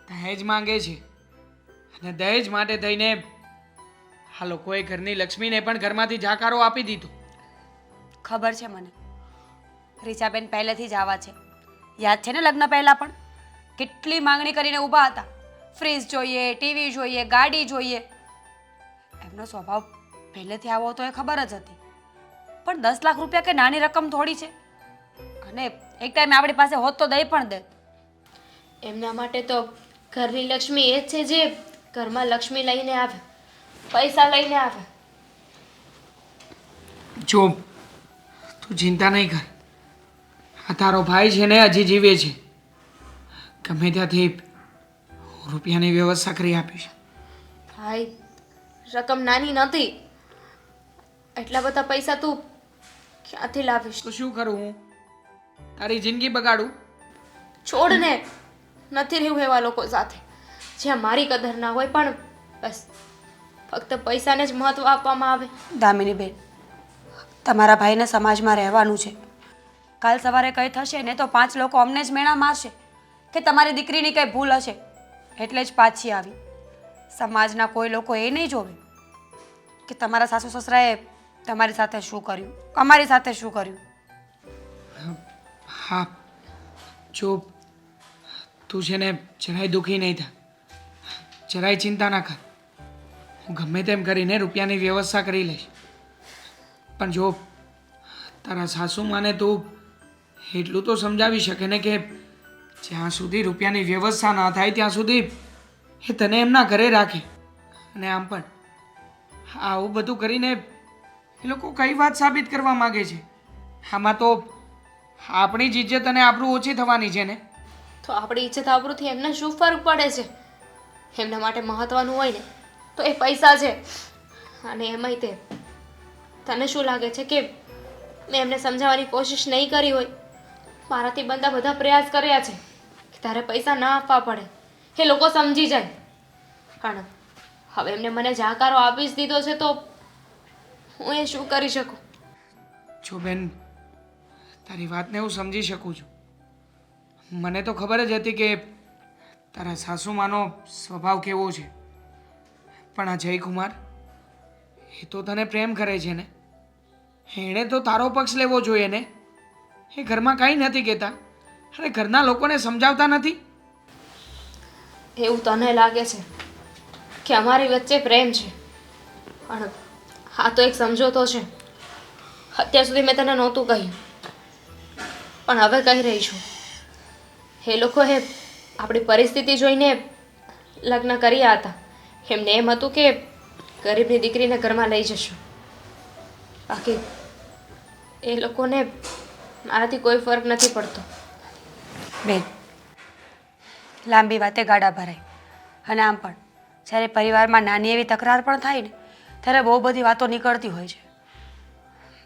દહેજ માંગે છે અને દહેજ માટે થઈને આ લોકોએ ઘરની લક્ષ્મીને પણ ઘરમાંથી જાકારો આપી દીધો. ખબર છે મને, રીચાબેન પહેલેથી જ આવા છે. યાદ છે ને લગ્ન પહેલાં પણ કેટલી માંગણી કરીને ઊભા હતા. ફ્રીજ જોઈએ, ટીવી જોઈએ, ગાડી જોઈએ. એમનો સ્વભાવ પહેલેથી આવો તો એ ખબર જ હતી. પણ 10 લાખ રૂપિયા કે નાની રકમ થોડી છે. અને એક ટાઈમે આપણી પાસે હોત તો દઈ પણ દે. એમના માટે તો ઘરની લક્ષ્મી એ જ છે જે ઘરમાં લક્ષ્મી લઈને આવે, પૈસા લઈને આવે. જો તું ચિંતા નહીં કર, આ તારો ભાઈ છે ને હજી જીવે છે. ગમે ત્યાંથી રૂપિયાની વ્યવસ્થા કરી આપીશ. ભાઈ, રકમ નાની નથી, એટલા બધા પૈસા તું ક્યાંથી લાવીશ? તો શું કરું હું? તારી જિંદગી બગાડું? છોડ ને, નથી રહેવું એવા લોકો સાથે જ્યાં મારી કદર ના હોય, પણ બસ ફક્ત પૈસાને જ મહત્વ આપવામાં આવે. દામિની બેન, તમારા ભાઈને સમાજમાં રહેવાનું છે. કાલ સવારે કંઈ થશે ને તો 5 લોકો અમને જ મેણા મારશે કે તમારી દીકરીની કંઈ ભૂલ હશે એટલે જ પાછી આવી. સમાજના કોઈ લોકો એ નહીં જોવે કે તમારા સાસુ સસરાએ તમારી સાથે શું કર્યું, અમારી સાથે શું કર્યું. હા, જો તું છે ને જરાય દુઃખી નહીં થા, જરાય ચિંતા ના કર. હું ગમે તેમ કરીને રૂપિયાની વ્યવસ્થા કરી લઈશ. પણ જો તારા સાસુમાને તું એટલું તો સમજાવી શકે ને કે જ્યાં સુધી રૂપિયાની વ્યવસ્થા ના થાય ત્યાં સુધી એ તને એમના ઘરે રાખે. અને આમ પણ આવું બધું કરીને એ લોકો કઈ વાત સાબિત કરવા માગે છે? આમાં તો આપણી જ ઇજ્જત અને આબરૂ ઓછી થવાની છે ને. તો આપણી ઈચ્છા આબરૂથી એમને શું ફરક પડે છે? એમના માટે મહત્વનું હોય ને તો એ પૈસા છે. અને એમાંય તે તને શું લાગે છે કે મેં એમને સમજાવવાની કોશિશ નહીં કરી હોય? મારાથી બનતા બધા પ્રયાસ કર્યા છે કે તારે પૈસા ના આપવા પડે, એ લોકો સમજી જાય. પણ હવે એમને મને જાકારો આપી જ દીધો છે તો હું એ શું કરી શકું? જો બેન, તારી વાતને હું સમજી શકું છું. મને તો ખબર જ હતી કે તારા સાસુમાનો સ્વભાવ કેવો છે. પણ આ જયકુમાર, એ તો તને પ્રેમ કરે છે ને, એણે તો તારો પક્ષ લેવો જોઈએ ને. એ ઘરમાં કંઈ નથી કહેતા, અરે ઘરના લોકોને સમજાવતા નથી. એવું તને લાગે છે કે અમારી વચ્ચે પ્રેમ છે, પણ આ તો એક સમજોતો છે. અત્યાર સુધી મેં તને નહોતું કહ્યું, પણ હવે કહી રહી છું. એ લોકોએ આપણી પરિસ્થિતિ જોઈને લગ્ન કર્યા હતા. એમને એમ હતું કે ગરીબની દીકરીને ઘરમાં લઈ જશું. બાકી એ લોકોને મારાથી કોઈ ફરક નથી પડતો. બેન, લાંબી વાતે ગાડા ભરાય. અને આમ પણ જ્યારે પરિવારમાં નાની એવી તકરાર પણ થાય ને ત્યારે બહુ બધી વાતો નીકળતી હોય છે.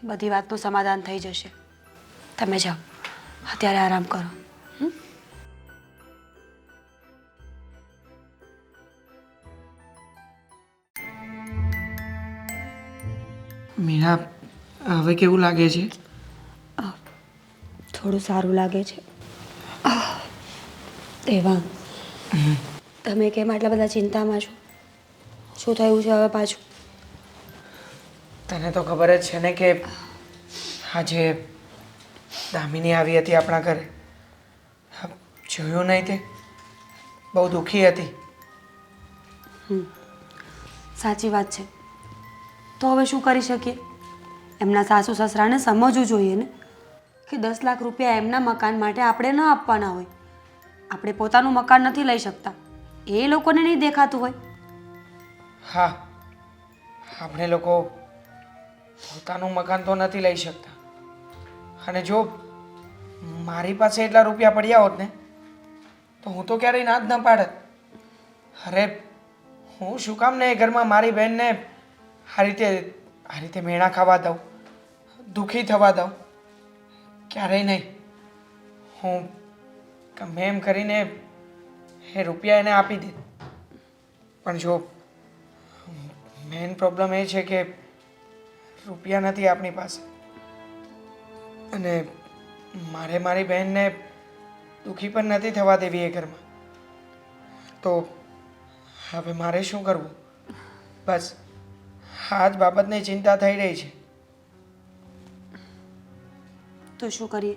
બધી વાતનું સમાધાન થઈ જશે. તમે જાઓ, અત્યારે આરામ કરો. મીરા, હવે કેવું લાગે છે? થોડું સારું લાગે છે. દેવાંગ, તમે કેમ આટલા બધા ચિંતામાં છો? શું થયું છે હવે પાછું? તને તો ખબર જ છે ને કે આજે દામિની આવી હતી આપણા ઘરે. જોયું નહીં તે? બહુ દુઃખી હતી. સાચી વાત છે. તો હવે શું કરી શકીએ? એમના સાસુ સસરાને સમજવું જોઈએ ને કે 10 લાખ રૂપિયા એમના મકાન માટે આપણે ન આપવાના હોય. આપણે પોતાનું મકાન નથી લઈ શકતા, એ લોકોને નહીં દેખાતું હોય. હા, આપણે લોકો પોતાનું મકાન તો નથી લઈ શકતા. અને જો મારી પાસે એટલા રૂપિયા પડ્યા હોત ને તો હું તો ક્યારેય ના જ ન પાડત. અરે હું શું કામ ને એ ઘરમાં મારી બહેનને આ રીતે મેણા ખાવા દઉં, દુઃખી થવા દઉં? ક્યારેય નહીં. હું ગમે એમ કરીને એ રૂપિયા એને આપી દે. પણ જો મેઇન પ્રોબ્લેમ એ છે કે રૂપિયા નથી આપણી પાસે, અને મારે મારી બહેનને દુઃખી પણ નથી થવા દેવી એ ઘરમાં. તો હવે મારે શું કરવું? બસ આ જ બાબતની ચિંતા થઈ રહી છે. તો શું કરીએ?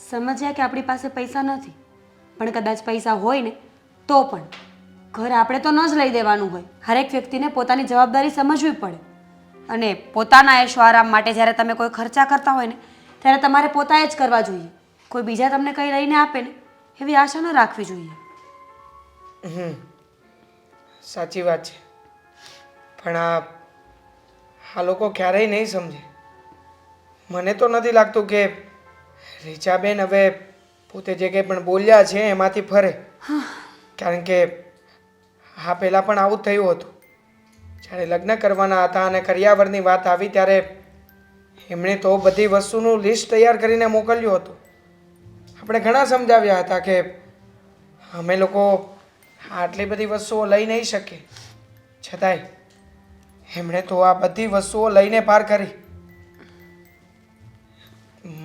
સમજ્યા કે આપણી પાસે પૈસા નથી, પણ કદાચ પૈસા હોય ને તો પણ ઘર આપણે તો ન જ લઈ દેવાનું હોય. હરેક વ્યક્તિને પોતાની જવાબદારી સમજવી પડે. અને પોતાના એશો આરામ માટે જ્યારે તમે કોઈ ખર્ચા કરતા હોય ને ત્યારે તમારે પોતાએ જ કરવા જોઈએ. કોઈ બીજા તમને કંઈ લઈને આપે ને એવી આશા ન રાખવી જોઈએ. સાચી વાત છે. પણ આ લોકો ક્યારેય નહીં સમજે. મને તો નથી લાગતું કે રીચાબેન હવે પોતે જે કંઈ પણ બોલ્યા છે એમાંથી ફરે. કારણ કે હા, પહેલાં પણ આવું જ થયું હતું. જ્યારે લગ્ન કરવાના હતા અને કરિયાવરની વાત આવી ત્યારે એમણે તો બધી વસ્તુનું લિસ્ટ તૈયાર કરીને મોકલ્યું હતું. આપણે ઘણા સમજાવ્યા હતા કે અમે લોકો આટલી બધી વસ્તુઓ લઈ નહીં શકીએ, છતાંય એમણે તો આ બધી વસ્તુઓ લઈને પાર કરી.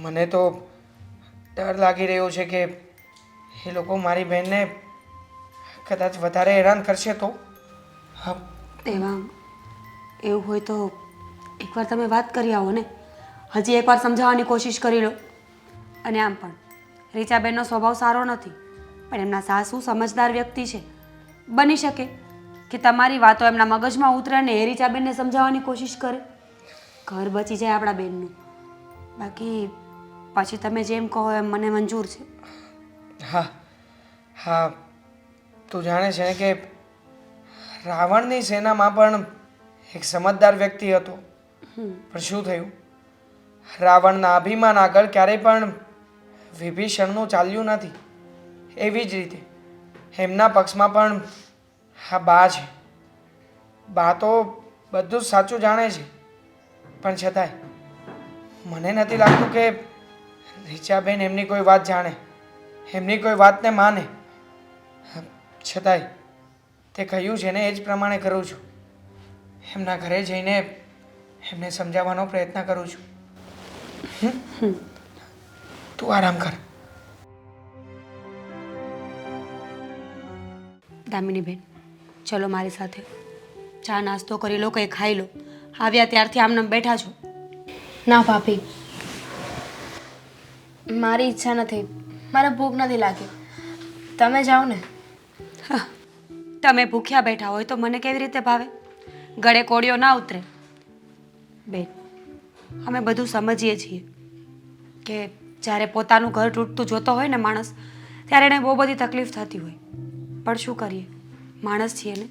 મને તો ડર લાગી રહ્યો છે કે એ લોકો મારી બહેનને કદાચ વધારે હેરાન કરશે તો. દેવાંગ, એવું હોય તો એકવાર તમે વાત કરી આવો ને. હજી એકવાર સમજાવવાની કોશિશ કરી લો. અને આમ પણ રીચાબેનનો સ્વભાવ સારો નથી, પણ એમના સાસુ સમજદાર વ્યક્તિ છે. બની શકે કે તમારી વાતો એમના મગજમાં ઉતરે ને એ રીચાબેનને સમજાવવાની કોશિશ કરે. ઘર બચી જાય આપણા બેનનું. બાકી પછી તમે જેમ કહો એમ મને મંજૂર છે. હા હા, તું જાણે છે કે રાવણની સેનામાં પણ એક સમજદાર વ્યક્તિ હતો. પણ શું થયું? રાવણના અભિમાન આગળ ક્યારેય પણ વિભીષણનું ચાલ્યું નથી. એવી જ રીતે એમના પક્ષમાં પણ હા બા છે. બા તો બધું જ સાચું જાણે છે, પણ છતાંય મને નથી લાગતું કે રીચાબેન એમની કોઈ વાત જાણે, એમની કોઈ વાતને માને. છતાંય તે કહ્યું છે ને એ જ પ્રમાણે કરું છું. એમના ઘરે જઈને એમને સમજાવવાનો પ્રયત્ન કરું છું. તું આરામ કર. દામિનીબેન, ચલો મારી સાથે. ચા નાસ્તો કરી લો, કંઈ ખાઈ લો. આવ્યા ત્યારથી આમને બેઠા છો. ના ભાભી, મારી ઈચ્છા નથી, મારે ભૂખ નથી લાગી. તમે જાઓ ને. તમે ભૂખ્યા બેઠા હોય તો મને કેવી રીતે ભાવે? ગળે કોળિયો ના ઉતરે. બેન, અમે બધું સમજીએ છીએ કે જ્યારે પોતાનું ઘર તૂટતું જોતો હોય ને માણસ, ત્યારે એને બહુ બધી તકલીફ થતી હોય. પણ શું કરીએ, માણસ છીએ ને,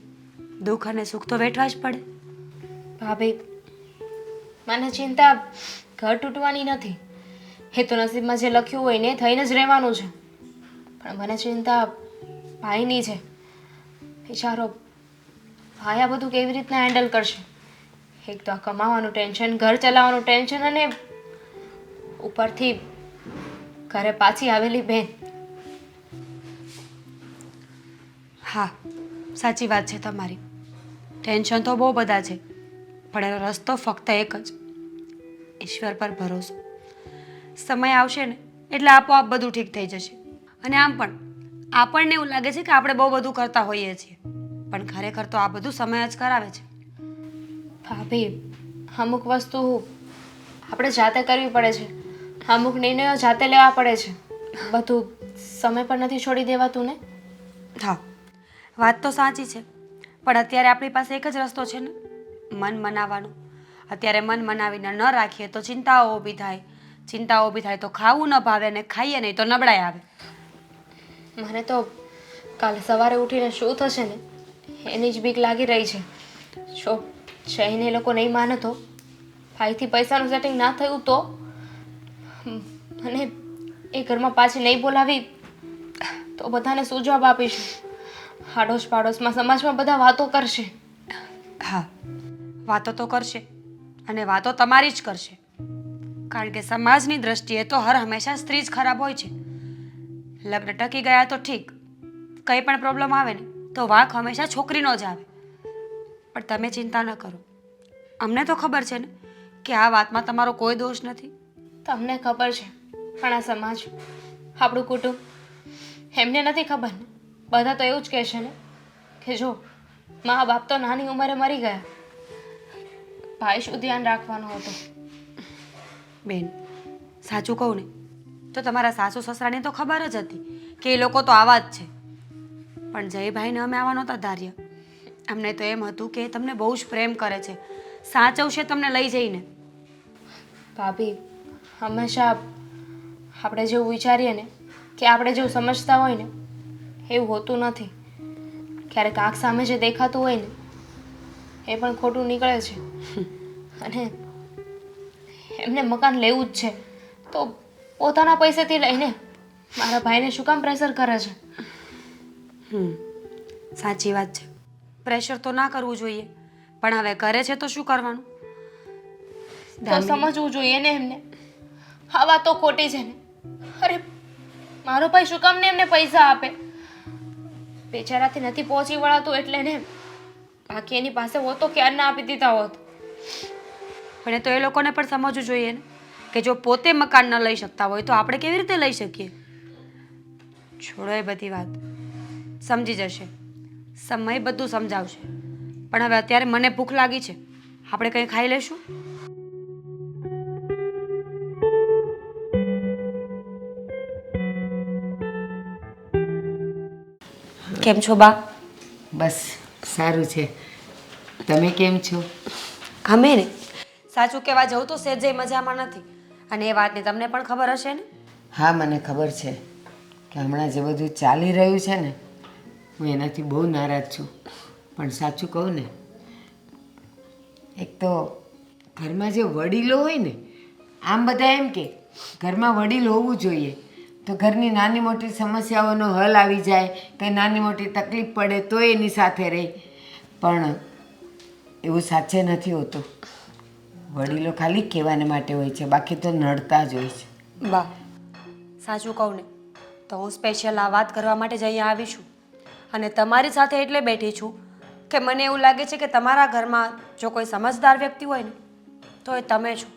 દુઃખ અને સુખ તો વેઠવા જ પડે. ભાભી, મને ચિંતા ઘર તૂટવાની નથી. એ તો નસીબમાં જે લખ્યું હોય ને થઈને જ રહેવાનું છે. પણ મને ચિંતા ભાઈની છે. વિચારો, ભાઈ આ બધું કેવી રીતના હેન્ડલ કરશે? એક તો આ કમાવાનું ટેન્શન, ઘર ચલાવવાનું ટેન્શન, અને ઉપરથી ઘરે પાછી આવેલી બેન. હા, સાચી વાત છે તમારી. ટેન્શન તો બહુ બધા છે, પણ એનો રસ્તો ફક્ત એક જ, ઈશ્વર પર ભરોસો. સમય આવશે ને એટલે આપોઆપ બધું ઠીક થઈ જશે. અને આમ પણ આપણને એવું લાગે છે કે આપણે બહુ બધું કરતા હોઈએ છીએ, પણ ખરેખર તો આ બધું સમય જ કરાવે છે. ભાભી, અમુક વસ્તુ આપણે જાતે કરવી પડે છે, અમુક નિર્ણયો જાતે લેવા પડે છે. બધું સમય પર નથી છોડી દેવાતું ને. હા, વાત તો સાચી છે, પણ અત્યારે આપણી પાસે એક જ રસ્તો છે ને, મન મનાવવાનો. અત્યારે મન મનાવીને ન રાખીએ તો ચિંતાઓ ઊભી થાય, ચિંતાઓ ઊભી થાય તો ખાવું ન ભાવે, ને ખાઈએ નહીં તો નબળાઈ આવે. મને તો કાલે સવારે ઉઠીને શું થશે ને એની જ બીક લાગી રહી છે. જો જઈને એ લોકો નહીં માને તો, ભાઈથી પૈસાનું સેટિંગ ના થયું તો, અને એ ઘરમાં પાછી નહીં બોલાવી તો બધાને શું જવાબ આપીશું? આડોશ પાડોશમાં સમાજમાં બધા વાતો કરશે. હા, વાતો તો કરશે, અને વાતો તમારી જ કરશે, કારણ કે સમાજની દ્રષ્ટિએ તો હર હંમેશા સ્ત્રી જ ખરાબ હોય છે. લગ્ન ટકી ગયા તો ઠીક, કંઈ પણ પ્રોબ્લેમ આવે ને તો વાંક હંમેશા છોકરીનો જ આવે. પણ તમે ચિંતા ન કરો, અમને તો ખબર છે ને કે આ વાતમાં તમારો કોઈ દોષ નથી. તમને ખબર છે, પણ આ સમાજ, આપણું કુટુંબ, એમને નથી ખબર ને. બધા તો એવું જ કહેશે ને કે જો મા બાપ તો નાની ઉંમરે મરી ગયા, ભાઈ શું ધ્યાન રાખવાનું હતું? બેન, સાચું કહું ને તો તમારા સાસુ સસરાને તો ખબર જ હતી કે એ લોકો તો આવા જ છે, પણ જયભાઈને અમે આવા નહોતા ધાર્યા. અમને તો એમ હતું કે એ તમને બહુ જ પ્રેમ કરે છે, સાચવશે તમને લઈ જઈને. ભાભી, હંમેશા આપણે જેવું વિચારીએ ને કે આપણે જેવું સમજતા હોય ને એવું હોતું નથી. ક્યારેક આંખ સામે જે દેખાતું હોય ને એ પણ ખોટું નીકળે છે. અને એમને મકાન લેવું જ છે તો પોતાના પૈસેથી લઈને મારા ભાઈને શું કામ પ્રેશર કરે છે? સાચી વાત છે, પ્રેશર તો ના કરવું જોઈએ, પણ હવે કરે છે તો શું કરવાનું? તો સમજવું જોઈએ ને એમને. આ વાત તો ખોટી છે ને. અરે મારો ભાઈ શું કામ ને એમને પૈસા આપે? બેચારાથી નથી પહોંચી વળાતું એટલે ને, બાકી એની પાસે હોત તો ક્યારે ના આપી દીધા હોત. પણ એ તો એ લોકોને પણ સમજવું જોઈએ ને કે જો પોતે મકાન ન લઈ શકતા હોય તો આપણે કેવી રીતે લઈ શકીએ? છોડો એ બધી વાત, સમજી જશે, સમય બધું સમજાવશે. પણ હવે અત્યારે મને ભૂખ લાગી છે, આપણે કંઈ ખાઈ લેશું? કેમ છો બા? બસ સારું છે. તમે કેમ છો? અમે ને સાચું કહેવા જવું તો સહેજે મજામાં નથી, અને એ વાતની તમને પણ ખબર હશે ને? હા, મને ખબર છે કે હમણાં જે બધું ચાલી રહ્યું છે ને, હું એનાથી બહુ નારાજ છું. પણ સાચું કહું ને, એક તો ઘરમાં જે વડીલો હોય ને, આમ બધા એમ કે ઘરમાં વડીલ હોવું જોઈએ તો ઘરની નાની મોટી સમસ્યાઓનો હલ આવી જાય, કંઈ નાની મોટી તકલીફ પડે તો એની સાથે રહે. પણ એવું સાચે નથી હોતું. વડીલો ખાલી કહેવાને માટે હોય છે, બાકી તો નડતા જ હોય છે. બા, સાચું કહું ને તો હું સ્પેશિયલ આ વાત કરવા માટે જ અહીંયા આવી છું, અને તમારી સાથે એટલે બેઠી છું કે મને એવું લાગે છે કે તમારા ઘરમાં જો કોઈ સમજદાર વ્યક્તિ હોય ને તો એ તમે છો.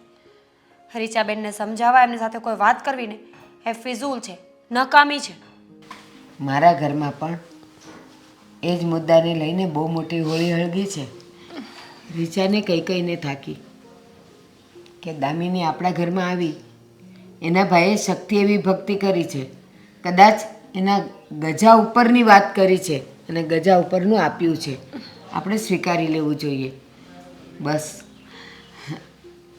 રીચાબેનને સમજાવવા, એમની સાથે કોઈ વાત કરવી ને એ ફિઝૂલ છે, નકામી છે. મારા ઘરમાં પણ એ જ મુદ્દાને લઈને બહુ મોટી હોળી હળગી છે. રીચાને કહીને થાકી કે દામિની આપણા ઘરમાં આવી, એના ભાઈએ શક્તિ એવી ભક્તિ કરી છે, કદાચ એના ગજા ઉપરની વાત કરી છે અને ગજા ઉપરનું આપ્યું છે, આપણે સ્વીકારી લેવું જોઈએ. બસ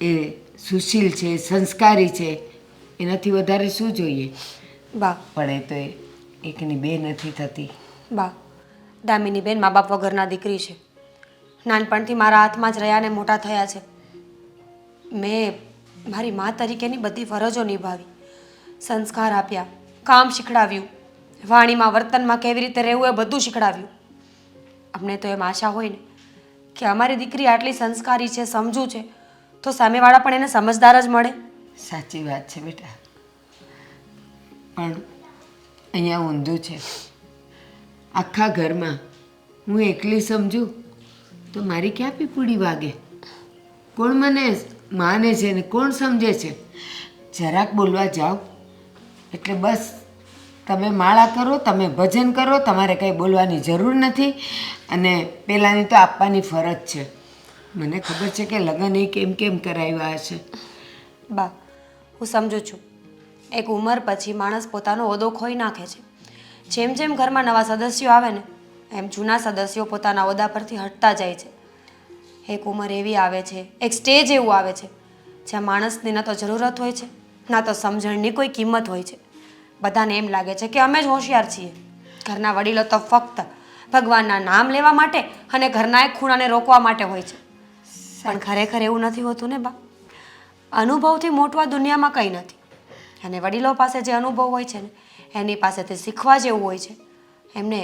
એ સુશીલ છે, સંસ્કારી છે, એનાથી વધારે શું જોઈએ? બા, પણ એ તો એકની બે નથી થતી. બા, દામિની બેન મા બાપ વગરના દીકરી છે. નાનપણથી મારા હાથમાં જ રહ્યા ને મોટા થયા છે. મેં મારી મા તરીકેની બધી ફરજો નિભાવી, સંસ્કાર આપ્યા, કામ શીખડાવ્યું, વાણીમાં વર્તનમાં કેવી રીતે રહેવું એ બધું શીખડાવ્યું. અમને તો એમ આશા હોય ને કે અમારી દીકરી આટલી સંસ્કારી છે, સમજુ છે, તો સામેવાળા પણ એને સમજદાર જ મળે. સાચી વાત છે બેટા, પણ અહીંયા ઊંધું છે. આખા ઘરમાં હું એકલી સમજું તો મારી ક્યાં પીપુડી વાગે? કોણ મને માને છે ને કોણ સમજે છે? જરાક બોલવા જાઓ એટલે બસ તમે માળા કરો, તમે ભજન કરો, તમારે કંઈ બોલવાની જરૂર નથી. અને પહેલાંની તો આપવાની ફરજ છે. મને ખબર છે કે લગ્ન એ કેમ કેમ કરાવ્યા હશે. બા, હું સમજુ છું. એક ઉંમર પછી માણસ પોતાનો ઓદો ખોઈ નાખે છે. જેમ જેમ ઘરમાં નવા સદસ્યો આવે ને એમ જૂના સદસ્યો પોતાના ઓદા પરથી હટતા જાય છે. એક ઉંમર એવી આવે છે, એક સ્ટેજ એવું આવે છે જ્યાં માણસની ન તો જરૂરત હોય છે, ના તો સમજણની કોઈ કિંમત હોય છે. બધાને એમ લાગે છે કે અમે જ હોશિયાર છીએ. ઘરના વડીલો તો ફક્ત ભગવાનના નામ લેવા માટે અને ઘરના એક ખૂણાને રોકવા માટે હોય છે. પણ ખરેખર એવું નથી હોતું ને બા. અનુભવથી મોટું આ દુનિયામાં કંઈ નથી. અને વડીલો પાસે જે અનુભવ હોય છે ને એની પાસેથી શીખવા જેવું હોય છે. એમને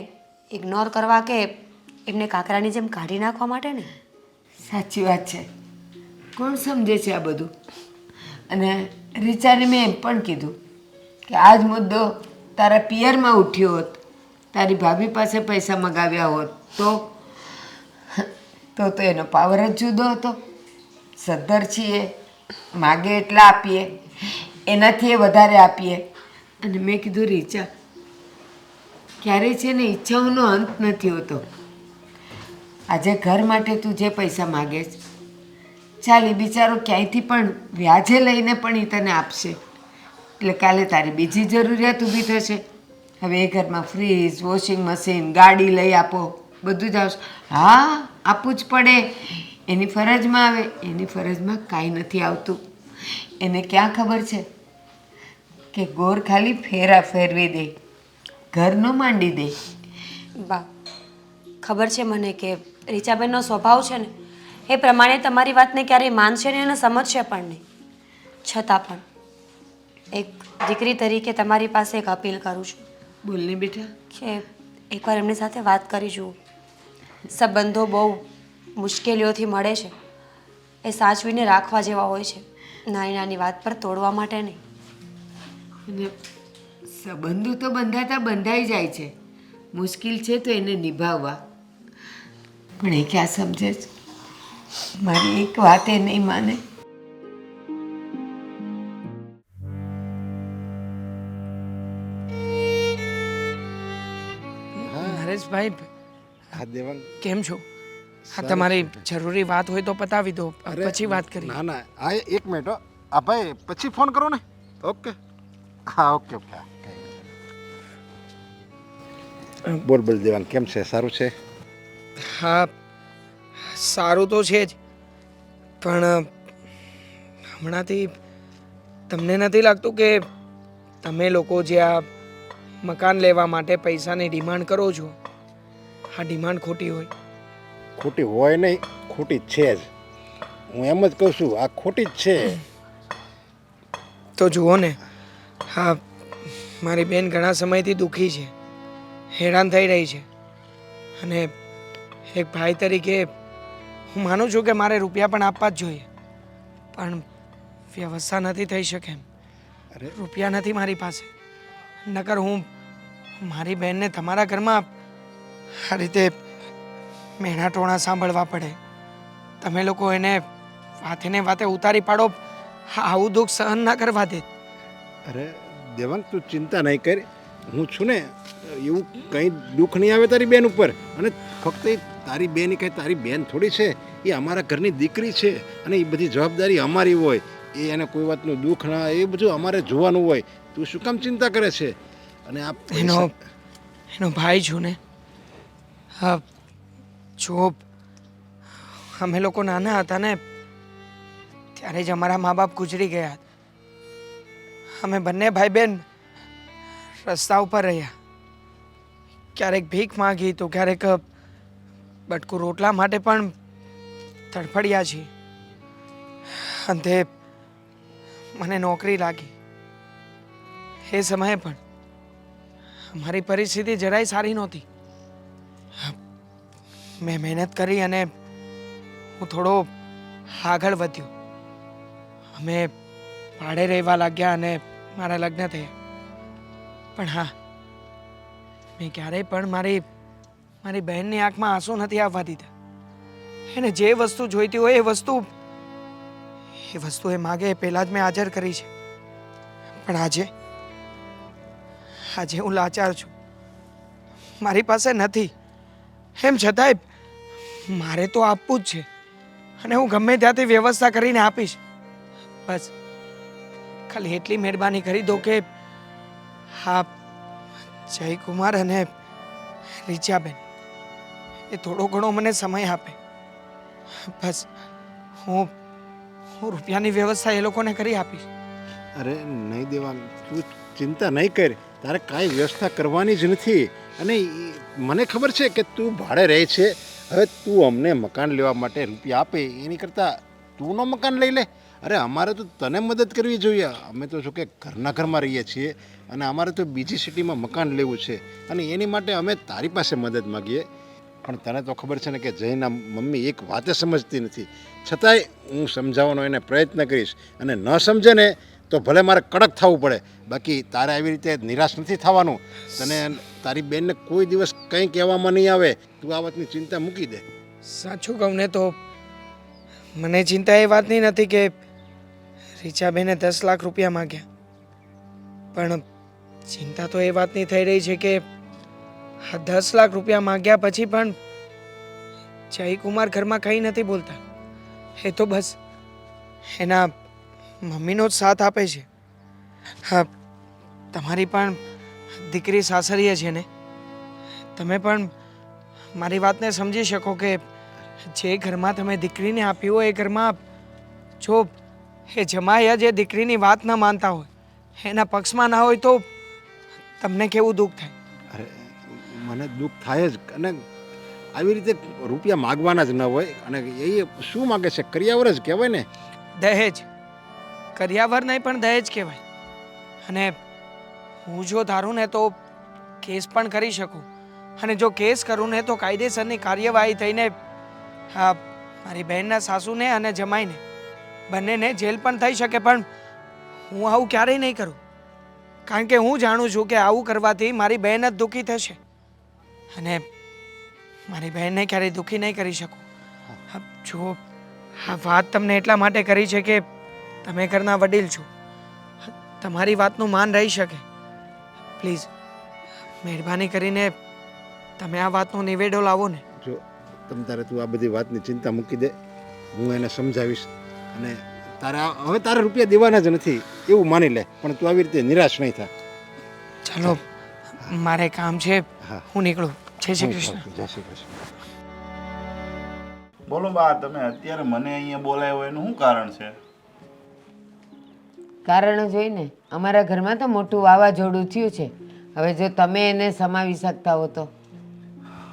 ઇગ્નોર કરવા કે એમને કાંકરાની જેમ કાઢી નાખવા માટે નહીં. સાચી વાત છે. કોણ સમજે છે આ બધું? અને રીચાને મેં એમ પણ કીધું કે આ જ મુદ્દો તારા પિયરમાં ઉઠ્યો હોત, તારી ભાભી પાસે પૈસા મગાવ્યા હોત તો એનો પાવર જ જુદો હતો. સદ્ધર છીએ, માગે એટલા આપીએ, એનાથી વધારે આપીએ. અને મેં કીધું રીચા, ક્યારેય છે ને ઈચ્છાઓનો અંત નથી હોતો. આજે ઘર માટે તું જે પૈસા માગે છે, ચાલ એ બિચારો ક્યાંયથી પણ વ્યાજે લઈને પણ એ તને આપશે. એટલે કાલે તારી બીજી જરૂરિયાત ઊભી થશે. હવે એ ઘરમાં ફ્રીજ, વોશિંગ મશીન, ગાડી લઈ આપો, બધું જ આવશે. હા, આપવું જ પડે. એની ફરજમાં આવે. એની ફરજમાં કાંઈ નથી આવતું. એને ક્યાં ખબર છે કે ગોર ખાલી ફેરા ફેરવી દે, ઘર ન માંડી દે. બા, ખબર છે મને કે રીચાબેનનો સ્વભાવ છે ને એ પ્રમાણે તમારી વાતને ક્યારેય માનશે ને એને સમજશે પણ નહીં. છતાં પણ એક દીકરી તરીકે તમારી પાસે એક અપીલ કરું છું બોલને બેટા. કે એકવાર એમની સાથે વાત કરી જુઓ. સંબંધો બહુ મુશ્કેલીઓથી મળે છે. એ સાચવીને રાખવા જેવા હોય છે, નાની નાની વાત પર તોડવા માટે નહીં. અને સંબંધો તો બંધાતા બંધાઈ જાય છે. મુશ્કેલ છે તો એને નિભાવવા. પણ એ ક્યાં સમજે છે? મારી એક વાત એ નહીં માને. નરેશભાઈ, હા દેવાંગ, કેમ છો? હા, તમારી જરૂરી વાત હોય તો પતાવી દો, પછી વાત કરીએ. ના ના, હા એક મિનિટ હો. આ ભાઈ પછી ફોન કરો ને. ઓકે, હા ઓકે ઓકે. બોલ બોલ દેવાંગ, કેમ છે? સારું છે? હા, સારું તો છે જ, પણ હમણાંથી તમને નથી લાગતું કે તમે લોકો જે આ મકાન લેવા માટે પૈસાની ડિમાન્ડ કરો છો, આ ડિમાન્ડ ખોટી હોય? ખોટી હોય નહીં, ખોટી છે જ. હું એમ જ કહું છું, આ ખોટી જ છે. તો જુઓ ને, હા, મારી બેન ઘણા સમયથી દુઃખી છે, હેરાન થઈ રહી છે. અને એક ભાઈ તરીકે હું માનું છું કે મારે રૂપિયા પણ આપવા જ જોઈએ, પણ વ્યવસ્થા નથી થઈ શકે એમ. રૂપિયા નથી મારી પાસે. નકર હું મારી બહેનને તમારા ઘરમાં આ રીતે મેણા ટોણા સાંભળવા પડે. તમે લોકો એને વાતે ને વાતે ઉતારી પાડો. આવું દુઃખ સહન ના કરવા દે. અરે દેવાંગ, તું ચિંતા નહીં કર. હું છું ને, એવું કંઈ દુઃખ નહીં આવે તારી બેન ઉપર. અને ફક્ત એ તારી બેન એ કંઈ તારી બેન થોડી છે, એ અમારા ઘરની દીકરી છે. અને એ બધી જવાબદારી અમારી હોય. એ એને કોઈ વાતનું દુઃખ ના, એ બધું અમારે જોવાનું હોય. તું શું કામ ચિંતા કરે છે? અને આ એનો ભાઈ છું ને. હા, જો અમે લોકો નાના હતા ને ત્યારે જ અમારા મા બાપ ગુજરી ગયા હતા. અમે બંને ભાઈ બહેન રસ્તા ઉપર રહ્યા. ક્યારેક ભીખ માંગી તો ક્યારેક બટકું રોટલા માટે પણ તડફડ્યા છીએ. અંતે મને નોકરી લાગી. એ સમયે પણ અમારી પરિસ્થિતિ જરાય સારી નહોતી. મેં મહેનત કરી અને હું થોડો આગળ વધ્યો. અમે ભાડે રહેવા લાગ્યા અને મારા લગ્ન થયા. પણ હા, મેં ક્યારેય પણ મારી બહેનની આંખમાં આંસુ નથી આવવા દીધા. એને જે વસ્તુ જોઈતી હોય એ વસ્તુ એ માગે એ પહેલાં જ મેં હાજર કરી છે. પણ આજે હું લાચાર છું, મારી પાસે નથી. એમ છતાંય મારે તો આપવું જ છે અને હું ગમે ત્યાંથી વ્યવસ્થા કરીને આપીશ. બસ ખાલી એટલી મહેરબાની કરી દો કે હા જયકુમાર અને રીચાબેન એ થોડો ઘણો મને સમય આપે. બસ હું રૂપિયાની વ્યવસ્થા એ લોકોને કરી આપીશ. અરે નહીં દેવાંગ, તું ચિંતા નહીં કર, તારે કાંઈ વ્યવસ્થા કરવાની જ નથી. અને મને ખબર છે કે તું ભાડે રહે છે. હવે તું અમને મકાન લેવા માટે રૂપિયા આપે એની કરતાં તું નો મકાન લઈ લે. અરે અમારે તો તને મદદ કરવી જોઈએ. અમે તો જો કે ઘરના ઘરમાં રહીએ છીએ અને અમારે તો બીજી સિટીમાં મકાન લેવું છે અને એની માટે અમે તારી પાસે મદદ માગીએ. પણ તને તો ખબર છે ને કે જયના મમ્મી એક વાતે સમજતી નથી. છતાંય હું સમજાવવાનો એને પ્રયત્ન કરીશ અને ન સમજે ને તો ભલે મારે કડક થવું પડે. બાકી તારે આવી રીતે નિરાશ નથી થવાનું. તને તારી બેનને કોઈ દિવસ કંઈ કહેવામાં નહીં આવે. તું આ વાતની ચિંતા મૂકી દે. સાચું કહું ને તો મને ચિંતા એ વાતની નથી કે રીચાબેને 10 લાખ રૂપિયા માગ્યા, પણ ચિંતા તો એ વાતની થઈ રહી છે કે આ 10 લાખ રૂપિયા માગ્યા પછી પણ જયકુમાર ઘરમાં કંઈ નથી બોલતા. એ તો બસ એના મમ્મીનો જ સાથ આપે છે. હા, તમારી પણ દીકરી સાસરીએ છે ને, તમે પણ મારી વાતને સમજી શકો કે જે ઘરમાં તમે દીકરીને આપી હોય એ ઘરમાં જો એ જમાઈ જે દીકરીની વાત ન માનતા હોય, એના પક્ષમાં ના હોય તો તમને કેવું દુઃખ થાય. અરે મને દુઃખ થાય જ. અને આવી રીતે રૂપિયા માગવાના જ ન હોય. અને એ શું માગે છે? કરિયાવર જ કહેવાય ને. દહેજ, કરિયાવર નહીં પણ દહેજ કહેવાય. અને હું જો ધારું ને તો કેસ પણ કરી શકું, અને જો કેસ કરું ને તો કાયદેસરની કાર્યવાહી થઈને હા મારી બહેનના સાસુને અને જમાઈને બંનેને જેલ પણ થઈ શકે. પણ હું આવું ક્યારેય નહીં કરું, કારણ કે હું જાણું છું કે આવું કરવાથી મારી બહેન જ દુઃખી થશે અને મારી બહેનને ક્યારેય દુઃખી નહીં કરી શકું. જો આ વાત તમને એટલા માટે કરી છે કે તમે ઘરના વડીલ છો, તમારી વાતનું માન રહી શકે. પ્લીઝ મહેરબાની કરીને તમે આ વાતનો નિવેડો લાવો ને. જો તારે તું આ બધી વાતની ચિંતા મૂકી દે. હું એને સમજાવીશ અને હવે તારે રૂપિયા દેવાના જ નથી એવું માની લે. પણ તું આવી રીતે નિરાશ નહીં થા. ચાલો, મારે કામ છે, હા. હું નીકળું. જય શ્રી કૃષ્ણ. જય શ્રી કૃષ્ણ. બોલો બા, તમે અત્યારે મને અહીંયા બોલાવ્યો એનું શું કારણ છે? કારણ જોઈને અમારા ઘરમાં તો મોટું વાવાઝોડું થયું છે. હવે જો તમે એને સમાવી શકતા હો તો.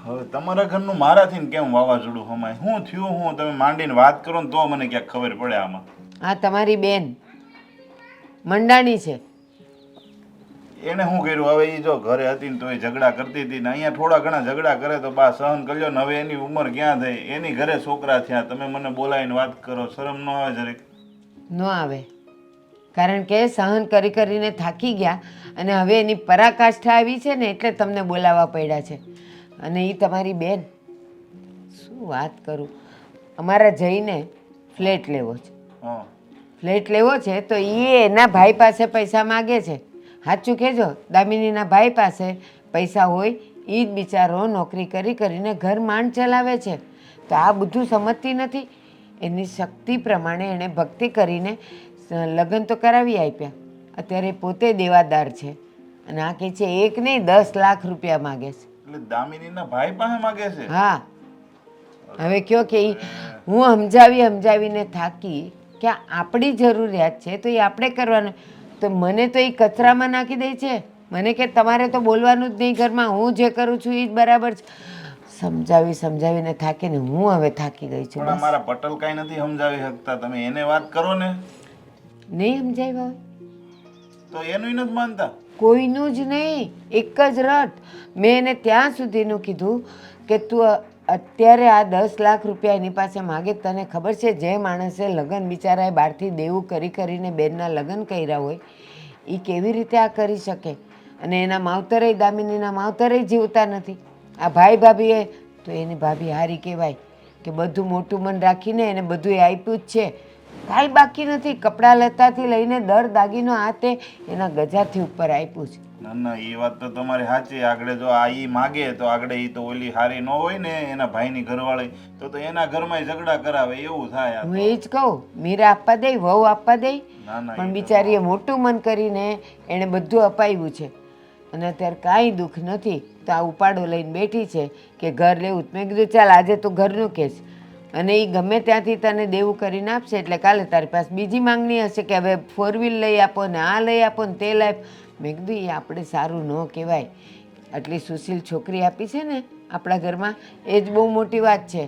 હવે તમારા ઘરનું મારાથી કેમ વાવાઝોડું હમાય? શું થયું? હું તમે માંડીને વાત કરો ને તો મને ક્યાંક ખબર પડે આમાં. આ તમારી બેન મંડાણી છે. એને શું કર્યું? હવે એ જો ઘરે હતી ને તો એ ઝઘડા કરતી હતી ને અહીંયા થોડા ઘણા ઝઘડા કરે તો બા સહન કરજો ને. હવે એની ઉંમર ક્યાં થઈ? એની ઘરે છોકરા થયા, તમે મને બોલાવીને વાત કરો, શરમ ન આવે જરીક? ન આવે, કારણ કે સહન કરી કરીને થાકી ગયા અને હવે એની પરાકાષ્ઠા આવી છે ને એટલે તમને બોલાવવા પડ્યા છે. અને એ તમારી બેન, શું વાત કરું, અમારા જઈને ફ્લેટ લેવો છે. હા, ફ્લેટ લેવો છે તો એ એના ભાઈ પાસે પૈસા માગે છે. સાચું કહેજો, દામિનીના ભાઈ પાસે પૈસા હોય, એ જ બિચારો નોકરી કરી કરીને ઘર માંડ ચલાવે છે. તો આ બધું સમજતી નથી. એની શક્તિ પ્રમાણે એણે ભક્તિ કરીને લગ્ન તો કરાવી આપ્યા. અત્યારે પોતે દેવાદાર છે અને આ કહે છે 1 નહીં 10 લાખ રૂપિયા માગે છે. એટલે દામિનીના ભાઈ પાસે માગે છે? હા, હવે કયો કે હું સમજાવીને થાકી કે આપણી જરૂરિયાત છે તો એ આપણે કરવાનું. તો મને તો એ કચરામાં નાખી દે છે. મને કે તમારે તો બોલવાનું જ નહીં ઘરમાં, હું જે કરું છું એ જ બરાબર છે. સમજાવીને થાકીને હું હવે થાકી ગઈ છું. પણ અમારા પટેલ કાંઈ નથી સમજાવી શકતા, તમે એને વાત કરો ને. નહીં સમજાવ્યા હોય તો એનું નથી માનતા? કોઈનું જ નહીં, એક જ રટ. મેં એને ત્યાં સુધીનું કીધું કે તું અત્યારે આ 10 લાખ રૂપિયા એની પાસે માગે. તને ખબર છે જે માણસે લગ્ન બિચારાએ બહારથી દેવું કરીને બેનના લગ્ન કર્યા હોય એ કેવી રીતે આ કરી શકે? અને એના માવતરે, દામિનીના માવતરે જીવતા નથી. આ ભાઈ ભાભીએ તો એની ભાભી હારી કહેવાય કે બધું મોટું મન રાખીને એને બધું એ આપ્યું જ છે. કાંઈ બાકી નથી. કપડાં લત્તાથી લઈને દર દાગીનો હાથે એના ગજાથી ઉપર આપ્યું છે. ના ના એ વાત તો તમારી સાચી. આગળ જો આ ઈ માગે તો આગળ ઈ તો ઓલી હારી ન હોય ને એના ભાઈની ઘરવાળી તો એના ઘરમાં ઝઘડા કરાવે એવું થાય. આ હું તો. એ જ કહું, મીરા આપવા દે, વહુ આપવા દે, ના ના પણ ઈ તો બિચારીએ મોટું મન કરીને એણે બધું અપાવ્યું છે અને અત્યારે કાંઈ દુઃખ નથી. તો આ ઉપાડો લઈને બેઠી છે કે ઘર લેવું. મેં કીધું ચાલ આજે તો ઘરનું કહેશ અને એ ગમે ત્યાંથી તને દેવું કરીને આપશે એટલે કાલે તારી પાસે બીજી માંગણી હશે કે હવે 4 વ્હીલ લઈ આપો ને આ લઈ આપો ને તે લઈ આપો. મેં કીધું એ આપણે સારું ન કહેવાય. આટલી સુશીલ છોકરી આપી છે ને આપણા ઘરમાં એ જ બહુ મોટી વાત છે.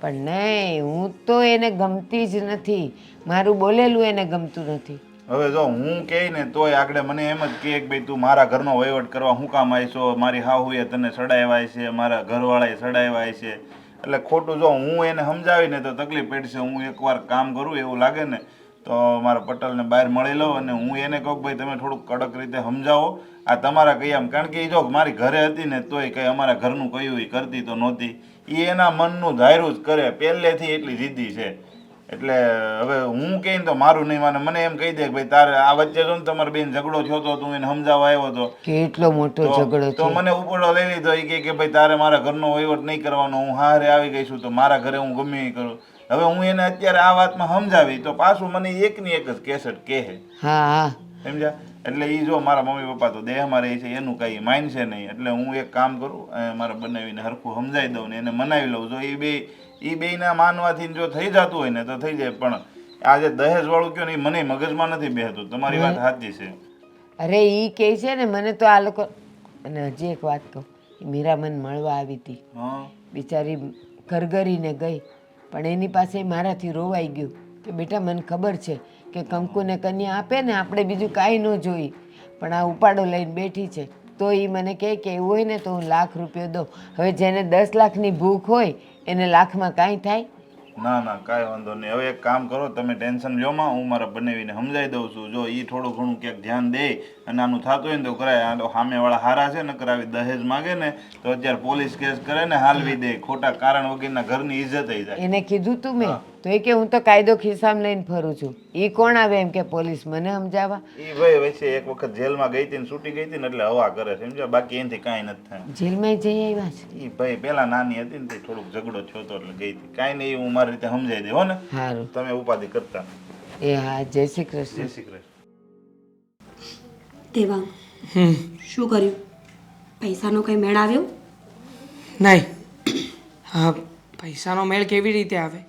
પણ નહીં, હું તો એને ગમતી જ નથી. મારું બોલેલું એને ગમતું નથી. હવે જો હું કહે ને તોય આગળ મને એમ જ કહે કે ભાઈ તું મારા ઘરનો વહીવટ કરવા હું કામ આવીશો, મારી હાહુએ તને સડાવ્યા છે, મારા ઘરવાળાએ સડાવ્યા છે. એટલે ખોટું જો હું એને સમજાવીને તો તકલીફ પડશે. હું એકવાર કામ કરું એવું લાગે ને તો મારા પટેલને બહાર મળી લઉં અને હું એને કહું ભાઈ તમે થોડુંક કડક રીતે સમજાવો આ તમારા કયામ. કારણ કે એ જો મારી ઘરે હતી ને તોય કંઈ અમારા ઘરનું કહ્યું એ કરતી તો નહોતી. એ એના મનનું ધાર્યું જ કરે, પહેલેથી એટલી જીદ્દી છે. એટલે હવે હું કહીને તો મારું નહીં માને. મને એમ કહી દે કે ભાઈ તારે આ વચ્ચે જો ને તમારે બેન ઝઘડો થયો તો તું એને સમજાવવા આવ્યો હતો કેટલો મોટો ઝઘડો તો છે. મને ઉપડો લઈ લીધો. એ કહે કે ભાઈ તારે મારા ઘરનો વહીવટ નહીં કરવાનો, હું હારે આવી ગઈ છું તો મારા ઘરે હું ગમે એ કરું. હવે હું એને અત્યારે આ વાતમાં સમજાવી તો પાછું મને એકની એક જ કેસેટ કહે. હા હા સમજ્યા? એટલે એ જો મારા મમ્મી પપ્પા તો દેહમાં રહે છે એનું કાંઈ માઇન્ડ છે નહીં. એટલે હું એક કામ કરું મારા બનાવીને હરખું સમજાવી દઉં ને એને મનાવી લઉં. જો એ બેયના માનવાથી જો થઈ જતું હોય ને તો થઈ જાય. પણ આ જે દહેજ વાળું કયો ને એ મને મગજમાં નથી બેસતું. તમારી વાત સાચી છે. અરે એ કહે છે ને મને તો આ લોકો. અને હજી એક વાત કહું, મીરા મને મળવા આવી હતી. હા બિચારી ઘરઘરીને ગઈ પણ એની પાસે મારાથી રોવાઈ ગયું કે બેટા મને ખબર છે કે કંકુને કન્યા આપે ને આપણે બીજું કાંઈ ન જોઈ, પણ આ ઉપાડો લઈને બેઠી છે. તો એ મને કહે કે એવું હોય ને તો હું ₹1,00,000 દઉં. હવે જેને 10 લાખની ભૂખ હોય એને લાખમાં કાંઈ થાય? ના ના કાંઈ વાંધો નહીં. હવે એક કામ કરો તમે ટેન્શન લ્યોમાં, હું મારા બનાવીને સમજાવી દઉં છું. જો એ થોડું ઘણું ક્યાંક ધ્યાન દે અને આનું થતું હોય ને તો કરાય. આ તો સામેવાળા હારા છે ને કરાવી. દહેજ માગે ને તો અત્યારે પોલીસ કેસ કરે ને હાલવી દે. ખોટા કારણ વગરના ઘરની ઇજ્જત થઈ જાય. એને કીધું તું મેં તો એ કે હું તો કાયદો ખિસ્સામાં લઈને ફરું છું. એ કોણ આવે એમ કે પોલીસ મને સમજાવવા? એ ભાઈ વચ્ચે એક વખત જેલમાં ગઈ હતી ને છૂટી ગઈ હતી ને એટલે હવા કરે છે સમજ્યા. બાકી એનાથી કાંઈ નથી થાય. જેલમાં જઈ આવ્યા છે? એ ભાઈ પેલા નાની હતી ને તે થોડુંક ઝઘડો થયો હતો એટલે ગઈ હતી. કાંઈ નહીં હું મારી રીતે સમજાવી દે હો ને. સારું. તમે ઉપાધિ કરતા. એ હા, જય શ્રી કૃષ્ણ. જય શ્રી કૃષ્ણ. દેવાંગ, શું કર્યું? પૈસાનો કંઈ મેળ આવ્યો? નહીં. હા, પૈસાનો મેળ કેવી રીતે આવે?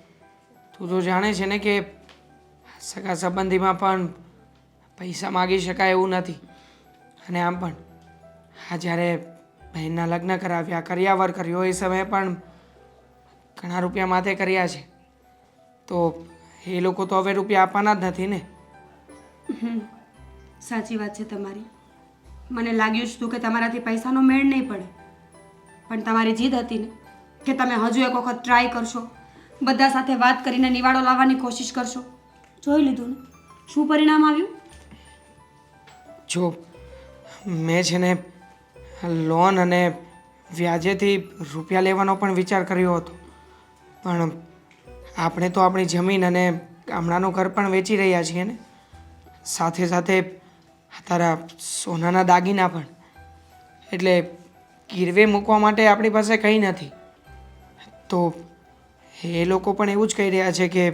તું તો જાણે છે ને કે સગા સંબંધીમાં પણ પૈસા માગી શકાય એવું નથી. અને આમ પણ આ જ્યારે બહેનના લગ્ન કરાવ્યા, કર્યાવર કર્યો એ સમયે પણ ઘણા રૂપિયા માથે કર્યા છે. તો એ લોકો તો હવે રૂપિયા આપવાના જ નથી ને. સાચી વાત છે તમારી. મને લાગ્યું જ હતું કે તમારાથી પૈસાનો મેળ નહીં પડે, પણ તમારી જીદ હતી ને કે તમે હજુ એક વખત ટ્રાય કરશો, બધા સાથે વાત કરીને નિવાડો લાવવાની કોશિશ કરશો. જોઈ લીધું ને શું પરિણામ આવ્યું? જો મેં છે ને લોન અને વ્યાજેથી રૂપિયા લેવાનો પણ વિચાર કર્યો હતો, પણ આપણે તો આપણી જમીન અને ગામડાનું ઘર પણ વેચી રહ્યા છીએ ને, સાથે સાથે તારા સોનાના દાગીના પણ. એટલે ગીરવે મૂકવા માટે આપણી પાસે કંઈ નથી. તો એ લોકો પણ એવું જ કહી રહ્યા છે કે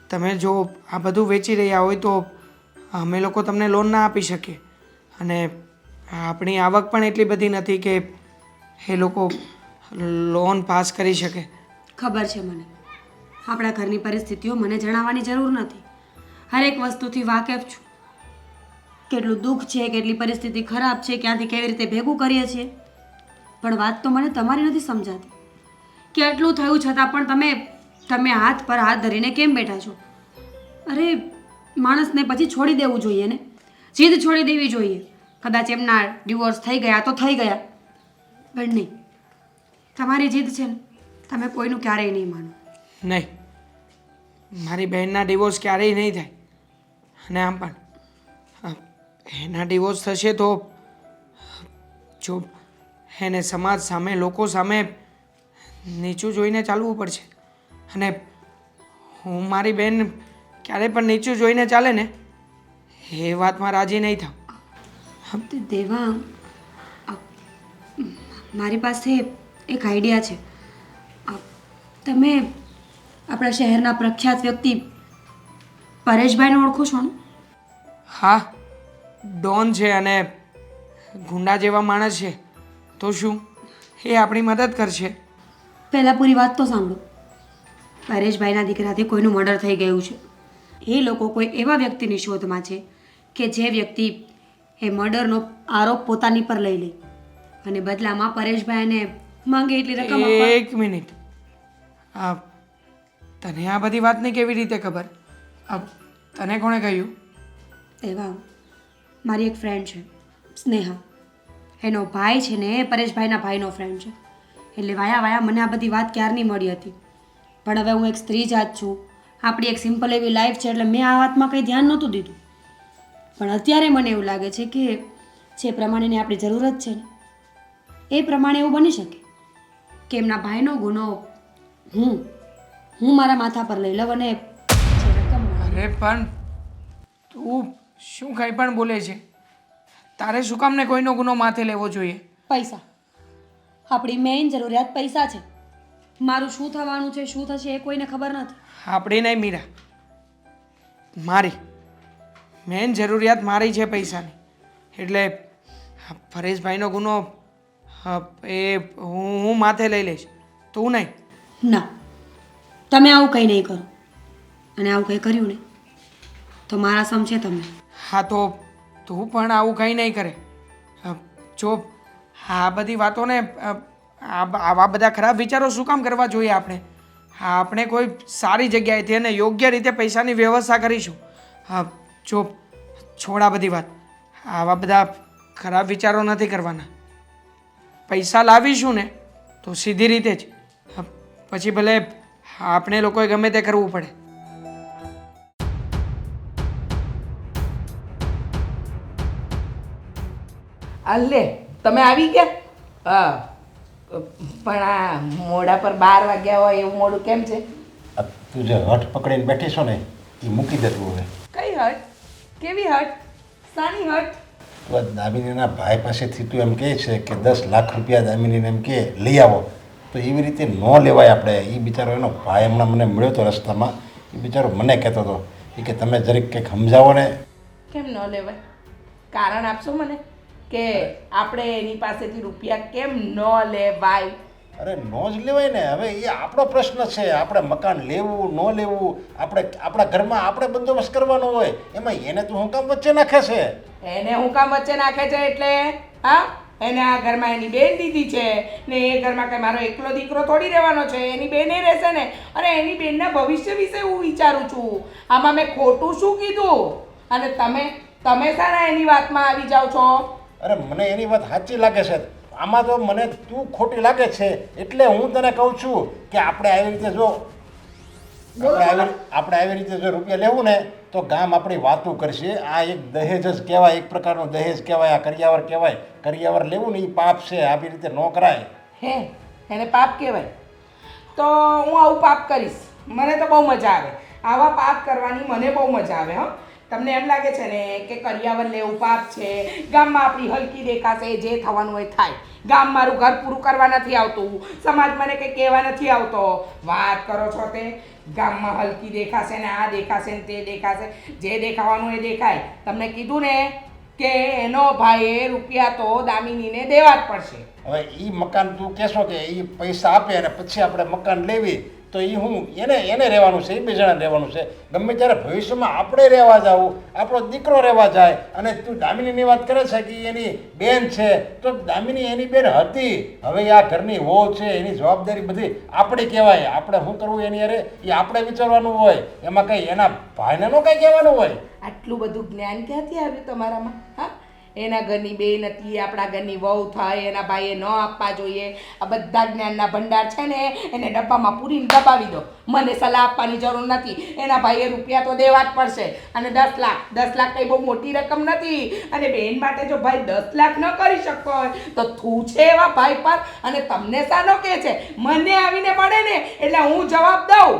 તમે જો આ બધું વેચી રહ્યા હોય તો અમે લોકો તમને લોન ના આપી શકીએ. અને આપણી આવક પણ એટલી બધી નથી કે એ લોકો લોન પાસ કરી શકે. ખબર છે મને, આપણા ઘરની પરિસ્થિતિઓ મને જણાવવાની જરૂર નથી. હરેક વસ્તુથી વાકેફ છું. કેટલું દુઃખ છે, કેટલી પરિસ્થિતિ ખરાબ છે, ક્યાંથી કેવી રીતે ભેગું કરીએ છીએ. પણ વાત તો મને તમારી નથી સમજાતી કે આટલું થયું છતાં પણ તમે હાથ પર હાથ ધરીને કેમ બેઠા છો? અરે માણસને પછી છોડી દેવું જોઈએ ને, જીદ છોડી દેવી જોઈએ. કદાચ એમના ડિવોર્સ થઈ ગયા તો થઈ ગયા, પણ નહીં, તમારી જીદ છે ને તમે કોઈનું ક્યારેય નહીં માનો. નહીં, મારી બહેનના ડિવોર્સ ક્યારેય નહીં થાય. અને આમ પણ એના ડિવોર્સ થશે તો જો એને સમાજ સામે, લોકો સામે નીચું જોઈને ચાલવું પડશે. અને હું મારી બહેન ક્યારેય પણ નીચું જોઈને ચાલે ને એ વાતમાં રાજી નહીં થાઉં. દેવાંગ, મારી પાસે એક આઈડિયા છે. તમે આપણા શહેરના પ્રખ્યાત વ્યક્તિ પરેશભાઈને ઓળખો છો ને? હા, ડોન છે અને ગુંડા જેવા માણસ છે. તો શું એ આપણી મદદ કરશે? પહેલાં પૂરી વાત તો સાંભળો. પરેશભાઈના દીકરાથી કોઈનું મર્ડર થઈ ગયું છે. એ લોકો કોઈ એવા વ્યક્તિની શોધમાં છે કે જે વ્યક્તિ એ મર્ડરનો આરોપ પોતાની પર લઈ લે અને બદલામાં પરેશભાઈને માંગે એટલી રકમ આપવા. એક મિનિટ, તને આ બધી વાતની કેવી રીતે ખબર? તને કોણે કહ્યું? એવા મારી એક ફ્રેન્ડ છે સ્નેહા, એનો ભાઈ છે ને એ પરેશભાઈના ભાઈનો ફ્રેન્ડ છે. એટલે વાયા વાયા મને આ બધી વાત ક્યારની મળી હતી. પણ હવે હું એક સ્ત્રી જાત છું, આપણી એક સિમ્પલ એવી લાઈફ છે, એટલે મેં આ વાતમાં કંઈ ધ્યાન નહોતું દીધું. પણ અત્યારે મને એવું લાગે છે કે જે પ્રમાણેની આપણી જરૂરત છે ને એ પ્રમાણે એવું બની શકે કે એમના ભાઈનો ગુનો હું મારા માથા પર લઈ લઉં અને જે રકમ અરે પણ તું શું કંઈ પણ બોલે છે? તારે શું કામને કોઈનો ગુનો માથે લેવો જોઈએ? પૈસા, આપણી મેઇન જરૂરિયાત પૈસા છે. મારું શું થવાનું છે, શું થશે એ કોઈને ખબર નથી. આપણી નહીં મીરા, મારી મેન જરૂરિયાત મારી છે પૈસાની. એટલે પરેશભાઈનો ગુનો એ હું માથે લઈ લઈશ, તું નહીં. ના, તમે આવું કંઈ નહીં કરો, અને આવું કંઈ કર્યું ને તો મારા સમજે તમને. હા, તો તું પણ આવું કંઈ નહીં કરે. જો આ બધી વાતોને આવા બધા ખરાબ વિચારો શું કામ કરવા જોઈએ આપણે? આપણે કોઈ સારી જગ્યાએથી અને યોગ્ય રીતે પૈસાની વ્યવસ્થા કરીશું. જો છોડ આ બધી વાત, આવા બધા ખરાબ વિચારો નથી કરવાના. પૈસા લાવીશું ને તો સીધી રીતે જ, પછી ભલે આપણે લોકોએ ગમે તે કરવું પડે. અલ્લે, તમે આવી ગયા? પણ આ મોડા પર 12 વાગ્યા હોય એવું મોડું કેમ છે? તું જે હઠ પકડીને બેઠી છો ને એ મૂકી દે તું હવે. કઈ હટ? કેવી હટ? સાની હટ? તું દામિનીના ભાઈ પાસેથી તું એમ કહે છે કે 10 લાખ રૂપિયા દામિનીને એમ કે લઈ આવો, તો એવી રીતે ન લેવાય આપણે. એ બિચારો એનો ભાઈ હમણાં મને મળ્યો હતો રસ્તામાં, એ બિચારો મને કહેતો હતો કે તમે જરીક કંઈક સમજાવો ને. કેમ ન લેવાય? કારણ આપશો મને કે આપણે એની પાસેથી રૂપિયા કેમ ન લેવાય? અરે નો જ લેવાય ને. હવે એ આપણો પ્રશ્ન છે, આપણે મકાન લેવું ન લેવું, આપણે આપણા ઘરમાં આપણે બંદોબસ્ત કરવાનો હોય, એમાં એને તું હું કામ વચ્ચે નાખે છે? એને હું કામ વચ્ચે નાખે છે એટલે? હા, એને આ ઘરમાં એની બેન દીધી છે ને એ ઘરમાં કઈ મારો એકલો દીકરો થોડી રહેવાનો છે, એની બેને રહેશે ને. અને એની બેનના ભવિષ્ય વિશે હું વિચારું છું. આમાં મેં ખોટું શું કીધું? અને તમે સારા એની વાતમાં આવી જાઓ છો? અરે મને એની વાત સાચી લાગે છે, આમાં તો મને તું ખોટી લાગે છે. એટલે હું તને કહું છું કે આપણે આવી રીતે જો આપણે આવી રીતે જો રૂપિયા લેવું ને તો ગામ આપણી વાતું કરશે. આ એક દહેજ જ કહેવાય, એક પ્રકારનું દહેજ કહેવાય, આ કરિયાવર કહેવાય. કરિયાવર લેવું ને એ પાપ છે, આવી રીતે ન કરાય. હે, એને પાપ કહેવાય? તો હું આવું પાપ કરીશ. મને તો બહુ મજા આવે આવા પાપ કરવાની, મને બહુ મજા આવે. હં, તમને એમ લાગે છે ને કે કરિયાવર લેવું પાપ છે, ગામમાં આપણી હલકી દેખાશે, જે થવાનું હોય થાય, ગામ મારું ઘર પૂરું કરવા નથી આવતું, સમાજ મને કંઈ કહેવા નથી આવતો. વાત કરો છો તે ગામમાં હલકી દેખાશે ને આ દેખાશે ને તે દેખાશે, જે દેખાવાનું એ દેખાય. તમને કીધું ને કે એનો ભાઈએ રૂપિયા તો દામિનીને દેવા જ પડશે. હવે એ મકાન તું કહેશો કે એ પૈસા આપે અને પછી આપણે મકાન લેવી, તો એ હું એને રહેવાનું છે, એ બે જણાને રહેવાનું છે. ગમે ત્યારે ભવિષ્યમાં આપણે રહેવા જવું, આપણો દીકરો રહેવા જાય. અને તું દામિનીની વાત કરે છે કે એની બેન છે, તો દામિની એની બેન હતી, હવે આ ઘરની વહુ છે, એની જવાબદારી બધી આપણી કહેવાય. આપણે શું કરવું એની અરે એ આપણે વિચારવાનું હોય, એમાં કંઈ એના ભાઈને નો કંઈ કહેવાનું હોય. આટલું બધું જ્ઞાન ક્યાંથી આવ્યું તમારામાં? હા, એના ઘરની બેન હતી, આપણા ઘરની વહુ થાય, એના ભાઈએ ન આપવા જોઈએ. આ બધા જ્ઞાનના ભંડાર છે ને એને ડબ્બામાં પૂરીને દબાવી દો. મને સલાહ આપવાની જરૂર નથી. એના ભાઈએ રૂપિયા તો દેવા જ પડશે. અને 10 લાખ કંઈ બહુ મોટી રકમ નથી. અને બેન માટે જો ભાઈ 10 લાખ ન કરી શકતો હોય તો તું છે એવા ભાઈ પર, અને તમને સાનો કહે છે? મને આવીને મળે ને એટલે હું જવાબ દઉં.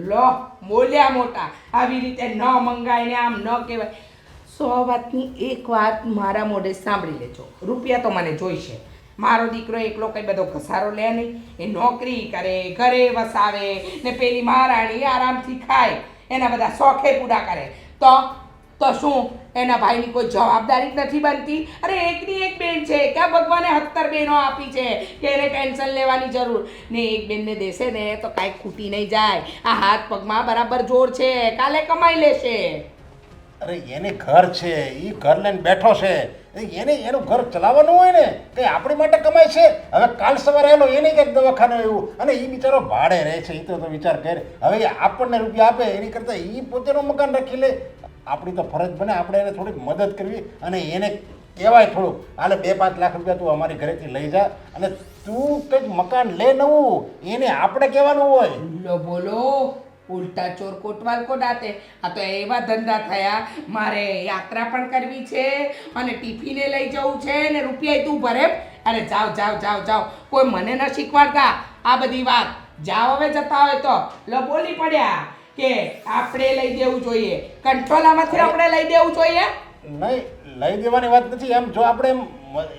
લો, બોલ્યા મોટા, આવી રીતે ન મંગાય ને આમ ન કહેવાય. 100 વાતની એક વાત મારા મોઢે સાંભળી લેજો. રૂપિયા તો મને જોઈશે. મારો દીકરો એકલો કઈ બધો ઘસારો લે નહીં. એ નોકરી કરે, ઘરે વસાવે ને પેલી મહારાણી આરામથી ખાય, એના બધા શોખે પૂરા કરે. તો શું એના ભાઈની કોઈ જવાબદારી જ નથી બનતી? અરે એકની એક બેન છે, ક્યાં ભગવાને 17 બહેનો આપી છે કે એને ટેન્શન લેવાની જરૂર ને? એક બેનને દેશે ને તો કાંઈ ખૂટી નહીં જાય. આ હાથ પગમાં બરાબર જોર છે, કાલે કમાઈ લેશે. અરે એને ઘર છે, એ ઘર લઈને બેઠો છે, એને એનું ઘર ચલાવવાનું હોય ને કે આપણી માટે કમાય છે. હવે કાલ સવારે એલો એને કંઈક દવાખાને એવું, અને એ બિચારો ભાડે રહે છે. એ તો વિચાર કરે, હવે એ આપણને રૂપિયા આપે એની કરતાં એ પોતાનું મકાન રાખી લે. આપણી તો ફરજ બને આપણે એને થોડીક મદદ કરવી, અને એને કહેવાય થોડુંક, હાલે 2-5 લાખ રૂપિયા તું અમારી ઘરેથી લઈ જા અને તું કંઈક મકાન લે નવું. એને આપણે કહેવાનું હોય. બોલો બોલો, ઉલટા ચોર કોટવાલ કો ડાતે. આ તો એવા ધંધા થયા. મારે યાત્રા પણ કરવી છે અને ટિફિને લઈ જવું છે ને રૂપિયા તું ભરે. અરે જાઓ જાઓ જાઓ જાઓ, કોઈ મને ન શીખવાડતા આ બધી વાત. જાઓ હવે જતા હોય તો. લો બોલી પડ્યા કે આપણે લઈ દેવું જોઈએ, કંટ્રોલામાંથી આપણે લઈ દેવું જોઈએ. નહીં, લઈ દેવાની વાત નથી. એમ જો આપણે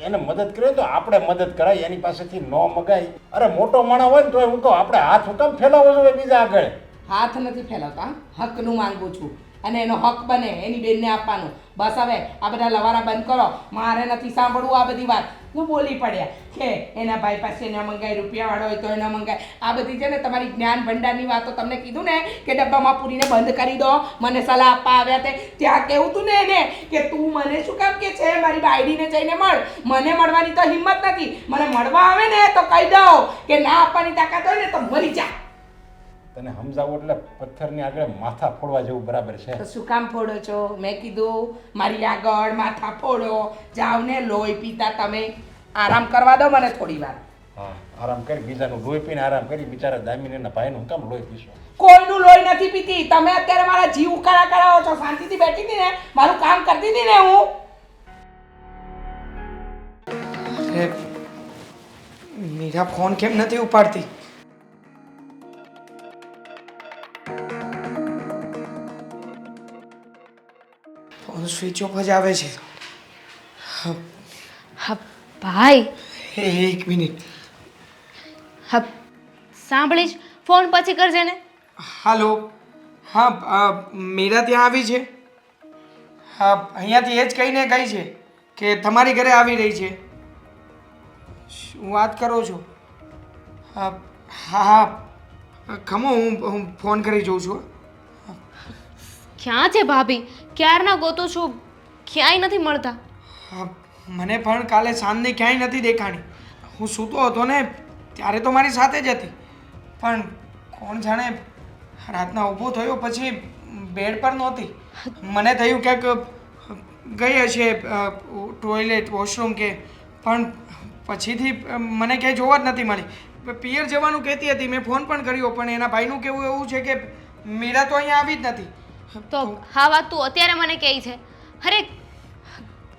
એને મદદ કરીએ તો આપણે મદદ કરાય, એની પાસેથી ન મગાય. અરે મોટો માણસ હોય ને તો હું કહું આપણે હાથ હું કેમ ફેલાવો જોઈએ બીજા આગળ? હાથ નથી ફેલાવતા, હકનું માંગુ છું અને એનો હક બને એની બેનને આપવાનું. બસ હવે આ બધા લવારા બંધ કરો, મારે નથી સાંભળવું આ બધી વાત. હું બોલી પડ્યા કે એના ભાઈ પાસે ન મંગાય, રૂપિયાવાળો હોય તો ન મંગાય. આ બધી છે ને તમારી જ્ઞાન ભંડારની વાતો. તમને કીધું ને કે ડબ્બામાં પૂરીને બંધ કરી દો. મને સલાહ આપવા આવ્યા તે ત્યાં કેવું તું ને એને કે તું મને શું કામ કે છે મારી બાયડીને જઈને મળ. મને મળવાની તો હિંમત નથી. મને મળવા આવે ને તો કહી દઉં કે ના આપવાની તાકાત હોય ને તો મરી જા. તને સમજાવો એટલે પથ્થરની આગળ માથા ફોડવા જેવું બરાબર છે. તો શું કામ ફોડો છો? મેં કીધું મારી આગળ માથા ફોડો. જાઓ ને લોહી પીતા તમે. આરામ કરવા દો મને થોડી વાર. હા, આરામ કરી, બીજાનું લોહી પીને આરામ કરી. બિચારા દામિનીના ભાઈનું કેમ લોહી પીશો? કોઈનું લોહી નથી પીતી. તમે અત્યારે મારા જીવ ઉકાળા કરાવો છો. શાંતિથી બેઠી હતી ને, મારું કામ કરતી હતી ને હું. મીરા ફોન કેમ નથી ઉપાડતી? ફોન સ્વિચ ઓફ જ આવે છે. હા ભાઈ, એક મિનિટ. હા સાંભળીશ, ફોન પછી કરજે ને. હાલો. હા, મીરા ત્યાં આવી છે. હા, અહીંયાથી એ જ કહીને ગઈ છે કે તમારી ઘરે આવી રહી છે. શું વાત કરો છો? હા હા, ખમો, હું ફોન કરી જોઉં છું. ક્યાં છે ભાભી? ક્યારના ગોતું છું, ક્યાંય નથી મળતા. હા, મને પણ કાલે સાંજની ક્યાંય નથી દેખાણી. હું સૂતો હતો ને ત્યારે તો મારી સાથે જ હતી, પણ કોણ જાણે રાતના ઊભો થયો પછી બેડ પર નહોતી. મને થયું ક્યાંક ગઈ હશે ટોયલેટ, વોશરૂમ કે, પણ પછીથી મને ક્યાંય જોવા જ નથી મળી. પિયર જવાનું કહેતી હતી. મેં ફોન પણ કર્યો, પણ એના ભાઈનું કહેવું એવું છે કે મીરા તો અહીંયા આવી જ નથી. તો હા વાત તું અત્યારે મને કહે છે? અરે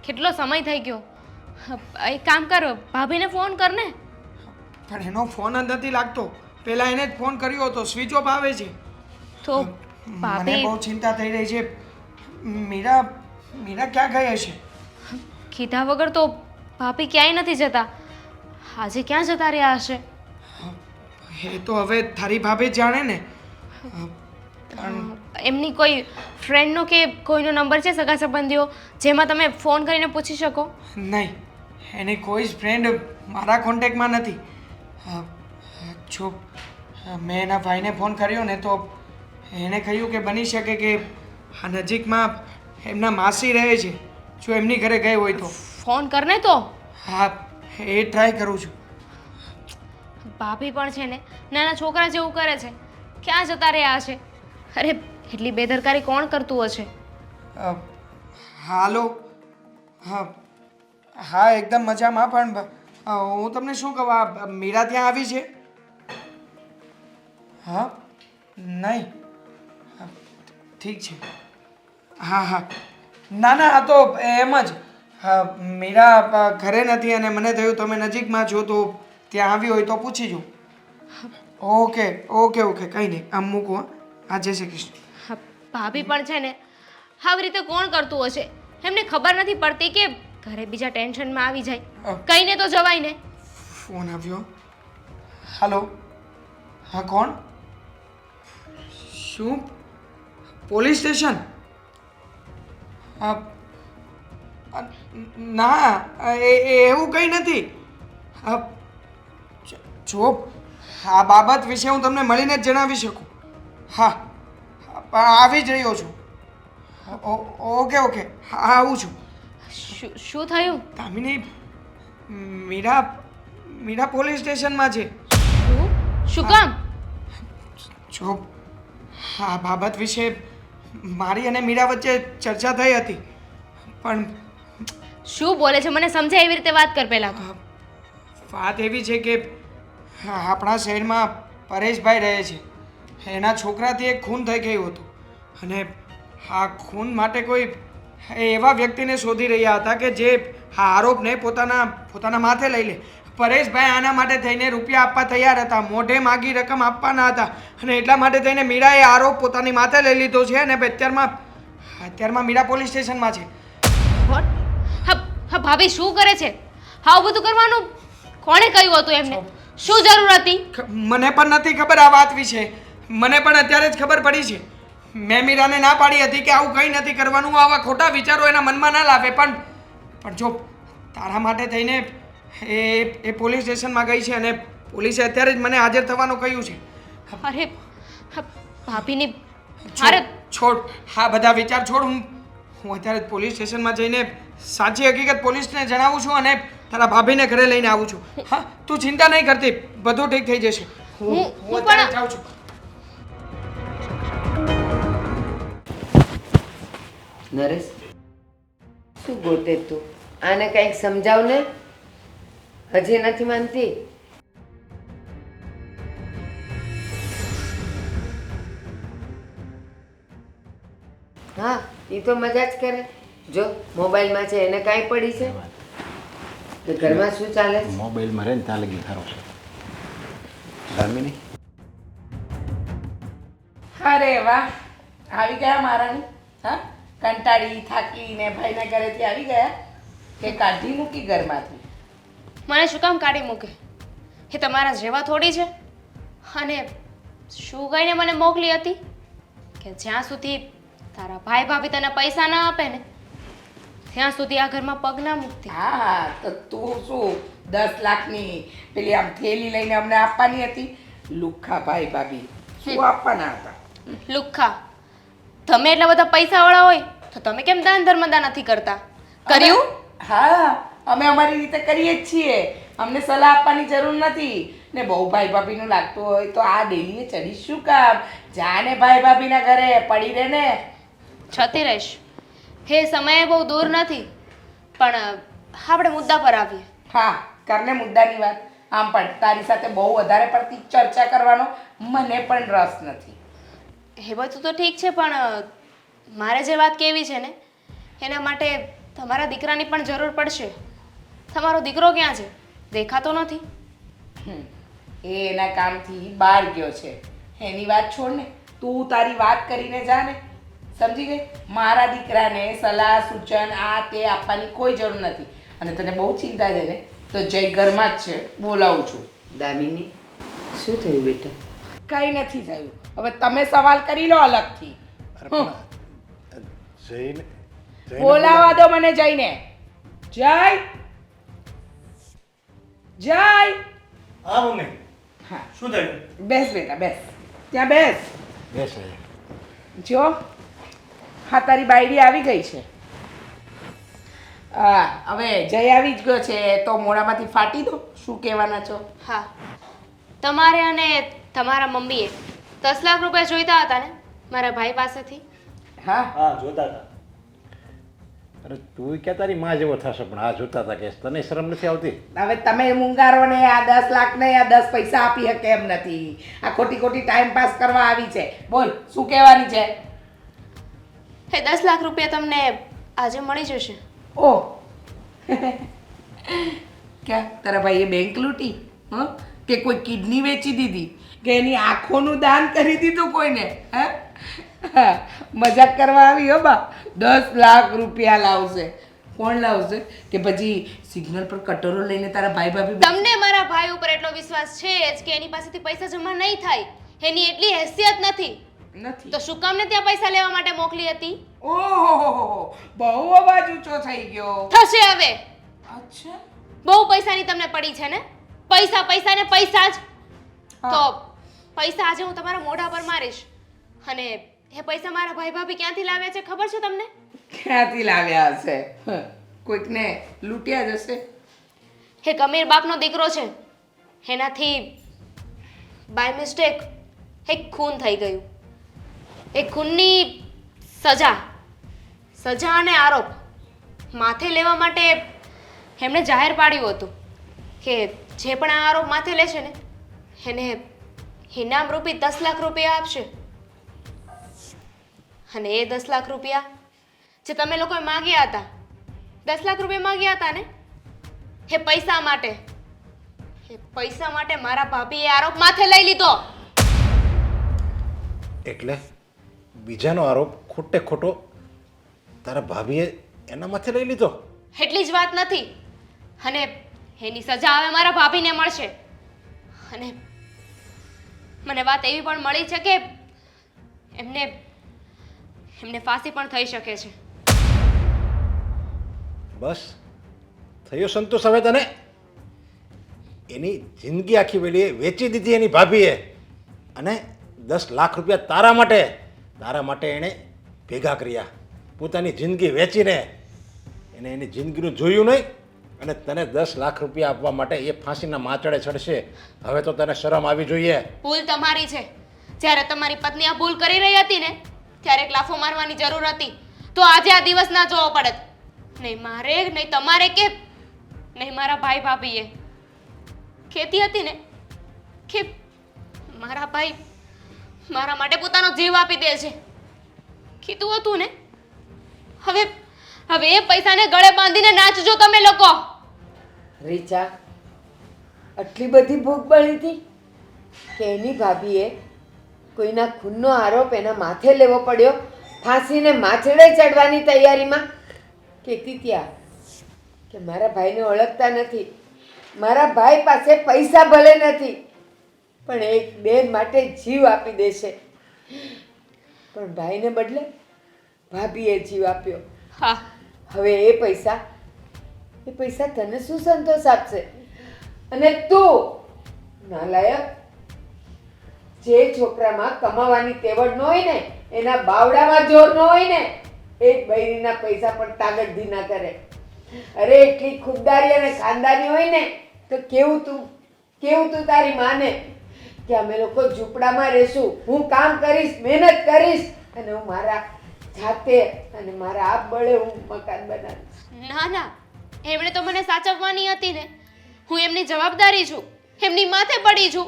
કેટલો સમય થઈ ગયો. એક કામ કર, ભાભીને ફોન કર ને. પણ એનો ફોન જ નથી લાગતો. પહેલાં એને જ ફોન કર્યો હતો, સ્વિચ ઓફ આવે છે. તો મને ભાભી બહુ ચિંતા થઈ રહી છે. મીરા ક્યાં ગઈ હશે? કીધા વગર તો ભાભી ક્યાંય નથી જતા. આજે ક્યાં જતા રહ્યા હશે? એ તો હવે તારી ભાભી જ જાણે ને. એમની કોઈ ફ્રેન્ડનો કે કોઈનો નંબર છે, સગા સંબંધીઓ, જેમાં તમે ફોન કરીને પૂછી શકો? નહીં, એની કોઈ જ ફ્રેન્ડ મારા કોન્ટેક્ટમાં નથી. જો મેં એના ભાઈને ફોન કર્યો ને તો એણે કહ્યું કે બની શકે કે આ નજીકમાં એમના માસી રહે છે, જો એમની ઘરે ગઈ હોય તો. ફોન કરને તો. હા, એ ટ્રાય કરું છું. ભાભી પણ છે ને નાના છોકરા જેવું કરે છે. ક્યાં જતા રહ્યા હશે? અરે એટલી બેદરકારી કોણ કરતું હશે? હાલો. હા હા, એકદમ મજામાં. પણ હું તમને શું કહું, આ મીરા ત્યાં આવી છે? હા, નહીં. ઠીક છે. હા હા, ના ના, આ તો એમ જ. હા, મીરા ઘરે નથી અને મને થયું તમે નજીકમાં છો તો ત્યાં આવી હોય તો પૂછી જો. ઓકે ઓકે ઓકે, કંઈ નહીં. આમ મૂકું. હા, જય શ્રી કૃષ્ણ. ભાભી પણ છે ને આવી રીતે કોણ કરતું હશે? એમને ખબર નથી પડતી કે ઘરે બીજા ટેન્શનમાં આવી જાય કહીને તો જવાય ને. ફોન આવ્યો. હાલો, હા કોણ? શું પોલીસ સ્ટેશન? ના એવું કંઈ નથી. જો આ બાબત વિશે હું તમને મળીને જ જણાવી શકું. હા પણ આવી જ રહ્યો છું. ઓકે ઓકે હા આવું છું. શું થયું? દામિની, મીરા પોલીસ સ્ટેશનમાં છે. શું કામ? જો આ બાબત વિશે મારી અને મીરા વચ્ચે ચર્ચા થઈ હતી પણ શું બોલે છે મને સમજાય એવી રીતે વાત કર પહેલા તો. વાત એવી છે કે આપણા શહેરમાં પરેશભાઈ રહે છે. એના છોકરાથી એક ખૂન થઈ ગયું હતું અને આ ખૂન માટે કોઈ એવા વ્યક્તિને શોધી રહ્યા હતા કે જે આ આરોપને પોતાના માથે લઈ લે. પરેશભાઈ આના માટે થઈને રૂપિયા આપવા તૈયાર હતા, મોઢે માગી રકમ આપવાના હતા અને એટલા માટે થઈને મીરાએ આરોપ પોતાની માથે લઈ લીધો છે અને અત્યારમાં મીરા પોલીસ સ્ટેશનમાં છે. વોટ? હા ભાભી શું કરે છે? આવું બધું કરવાનું કોણે કહ્યું હતું એમને? શું જરૂર હતી? મને પણ નથી ખબર આ વાત વિશે. મને પણ અત્યારે જ ખબર પડી છે. મેં મીરાને ના પાડી હતી કે આવું કંઈ નથી કરવાનું, આવા ખોટા વિચારો એના મનમાં ના લાવે. પણ જો તારા માટે થઈને એ પોલીસ સ્ટેશનમાં ગઈ છે અને પોલીસે અત્યારે જ મને હાજર થવાનું કહ્યું છે. અરે ભાભીની છોડ હા બધા વિચાર છોડ. હું અત્યારે પોલીસ સ્ટેશનમાં જઈને સાચી હકીકત પોલીસને જણાવું છું અને તારા ભાભીને ઘરે લઈને આવું છું. હા તું ચિંતા નહીં કરતી, બધું ઠીક થઈ જશે. હું અત્યારે જાઉં છું. નરેશ, શું ગોતે તું? આને કંઈક સમજાવ ને. હજી નથી માનતી? હા એ તો મજા જ કરે. જો મોબાઈલમાં છે એને કાંઈ પડી છે કે ઘરમાં શું ચાલે છે? મોબાઈલમાં રહે ને ત્યાં લગી ખરો છે. દામિની, અરે વાહ, આવી ગયા મારાની. હા, કંટાળી થાકીને ભાઈના ઘરેથી આવી ગયા કે કાઢી મૂકી ઘરમાંથી? મને શું કામ કાઢી મૂકે? એ તમારા જેવા થોડી છે. અને શું કહીને મને મોકલી હતી કે જ્યાં સુધી તારા ભાઈ ભાભી તને પૈસા ના આપે ને ત્યાં સુધી આ ઘરમાં પગ ના મૂકતી. હા તો તું શું 10 લાખની પેલી આમ થેલી લઈને અમને આપવાની હતી? લુખ્ખા ભાઈ ભાભી શું આપવાના હતા? લુખ્ખા? તમે એટલા બધા પૈસાવાળા હોય તો તમે કેમ દાન ધર્મદા નથી કરતા? કર્યું? હા, અમે અમારી રીતે કરીએ જ છીએ. અમને સલાહ આપવાની જરૂર નથી. ને બહુ ભાઈ ભાભીનું લાગતું હોય તો આ ડેલીએ ચડી શું કામ? જાને ભાઈ ભાભીના ઘરે પડી રહે ને. જતી રહીશ. હે સમય બહુ દૂર નથી. પણ આપણે મુદ્દા પર આવીએ. હા, કરને મુદ્દાની વાત. આમ પણ તારી સાથે બહુ વધારે પડતી ચર્ચા કરવાનો મને પણ રસ નથી. એ બધું તો ઠીક છે પણ મારે જે વાત કહેવી છે ને એના માટે તમારા દીકરાની પણ જરૂર પડશે. તમારો દીકરો ક્યાં છે? દેખાતો નથી. એ એના કામથી બહાર ગયો છે. એની વાત છોડ ને, તું તારી વાત કરીને જા ને. સમજી ગઈ? મારા દીકરાને સલાહ સૂચન આ તે આપવાની કોઈ જરૂર નથી. અને તને બહુ ચિંતા છે ને તો જય ઘરમાં જ છે, બોલાવું છું. દામિની, શું થયું બેટા? કંઈ નથી થયું. હવે તમે સવાલ કરી લો અલગથી. જઈને બોલાવા દો મને જઈને. જય જય. હા મમ્મી, હા શું થયું? બેસ બેટા બેસ, ત્યાં બેસ. બેસે. જો હા તારી બાયડી આવી ગઈ છે. હા હવે જય આવી જ ગયો છે તો મોઢામાંથી ફાટી દો. શું કહેવાના છો? હા, તમારે અને તમારા મમ્મીએ 10 લાખ રૂપિયા જોઈતા હતા ને મારા ભાઈ પાસેથી? હા હા જોતા હતા. અરે તું ક્યાં તારી માં જેવો થશે પણ આ જોતા હતા કે તને શરમ નથી આવતી? હવે તમે મૂંગારો ને આ 10 લાખ ને આ 10 પૈસા આપી શકે એમ નથી. આ ખોટી ખોટી ટાઈમ પાસ કરવા આવી છે. બોલ શું કહેવાની છે? એ 10 લાખ રૂપિયા તમને આજે મળી જશે. ઓહ ક્યાં તારા ભાઈએ બેંક લૂંટી? હ કે કોઈ કિડની વેચી દીધી કે એની આંખોનું દાન કરી દીધું કોઈને? હે મજાક કરવા આવી હો બા. 10 લાખ રૂપિયા લાવશે. કોણ લાવશે? કે પછી સિગ્નલ પર કટોરો લઈને તારા ભાઈ ભાભી તમને મારા ભાઈ ઉપર એટલો વિશ્વાસ છે જ કે એની પાસેથી પૈસા જમા નહીં થાય, એની એટલી હેસિયત નથી. નથી? તો શું કામ ને ત્યાં પૈસા લેવા માટે મોકલી હતી? ઓહો, બહુ અવાજ ઊંચો થઈ ગયો. થશે હવે. અચ્છા, બહુ પૈસાની તમને પડી છે ને? પૈસા પૈસા ને પૈસા જ. તો પૈસા આજે હું તમારા મોઢા પર મારીશ. અને એ પૈસા મારા ભાઈ ભાભી ક્યાંથી લાવ્યા છે ખબર છે તમને? ક્યાંથી લાવ્યા હશે? કોઈકને લૂંટ્યા જ હશે. એક અમીર બાપનો દીકરો છે, એનાથી બાય મિસ્ટેક એક ખૂન થઈ ગયું. એ ખૂનની સજા અને આરોપ માથે લેવા માટે એમણે જાહેર પાડ્યું હતું કે જે પણ આ આરોપ માથે લેશે ને એને ઇનામ રૂપી 10 લાખ રૂપિયા આપશે. અને એ 10 લાખ રૂપિયા જે તમે લોકોએ માંગ્યા હતા, 10 લાખ રૂપિયા માંગ્યા હતા ને, એ પૈસા માટે મારા ભાભીએ આરોપ માથે લઈ લીધો. એટલે બીજાનો આરોપ ખોટે ખોટો તારા ભાભીએ એના માથે લઈ લીધો? એટલી જ વાત નથી, અને એની સજા હવે મારા ભાભીને મળશે. અને મને વાત એવી પણ મળી છે કે એમને ફાંસી પણ થઈ શકે છે. બસ થયો સંતોષ હવે તને? એની જિંદગી આખી વેલી વેચી દીધી એની ભાભીએ, અને 10 લાખ રૂપિયા તારા માટે એણે ભેગા કર્યા. પોતાની જિંદગી વેચીને એને એની જિંદગીનું જોયું નહીં, અને તને 10 લાખ રૂપિયા આપવા માટે એ ફાંસીના માચડે ચડશે. હવે તો તને શરમ આવી જોઈએ. ભૂલ તમારી છે. જ્યારે તમારી પત્ની આ ભૂલ કરી રહી હતી ને ત્યારે એક લાફો મારવાની જરૂર હતી, તો આજે આ દિવસ ના જોવો પડત. નહીં મારે, નહીં તમારે, કે નહીં મારા ભાઈ ભાભીએ. કહેતી હતી ને કે મારા ભાઈ મારા માટે પોતાનો જીવ આપી દે છે, કીધું હતું ને. હવે એ પૈસાને ગળે બાંધીને નાચજો તમે લોકો. રીચા, આટલી બધી ભૂખ બળી હતી કે એની ભાભીએ કોઈના ખૂનનો આરોપ એના માથે લેવો પડ્યો, ફાંસીને માછડે ચડવાની તૈયારીમાં. કહેતી ત્યાં કે મારા ભાઈને ઓળખતા નથી, મારા ભાઈ પાસે પૈસા ભલે નથી પણ એક બેન માટે જીવ આપી દેશે. પણ ભાઈને બદલે ભાભીએ જીવ આપ્યો. હા, હવે એ પૈસા તને શું સંતોષ આપશે? અને તું નાલાયક, જે છોકરામાં કમાવાની તેવડ ન હોય ને, એના બાવડામાં જોર ન હોય ને, એ જ બૈરીના પૈસા પણ તાગડધી ના કરે. અરે એટલી ખુદદારી અને ખાનદાની હોય ને તો કેવું તું તારી માને કે અમે લોકો ઝૂંપડામાં રહેશું, હું કામ કરીશ, મહેનત કરીશ, અને હું મારા જાતે અને મારા આપ બળે હું મકાન બનાવીશ. ના, એમણે તો મને સાચવવાની હતી ને. હું એમની જવાબદારી છું, એમની માથે પડી છું.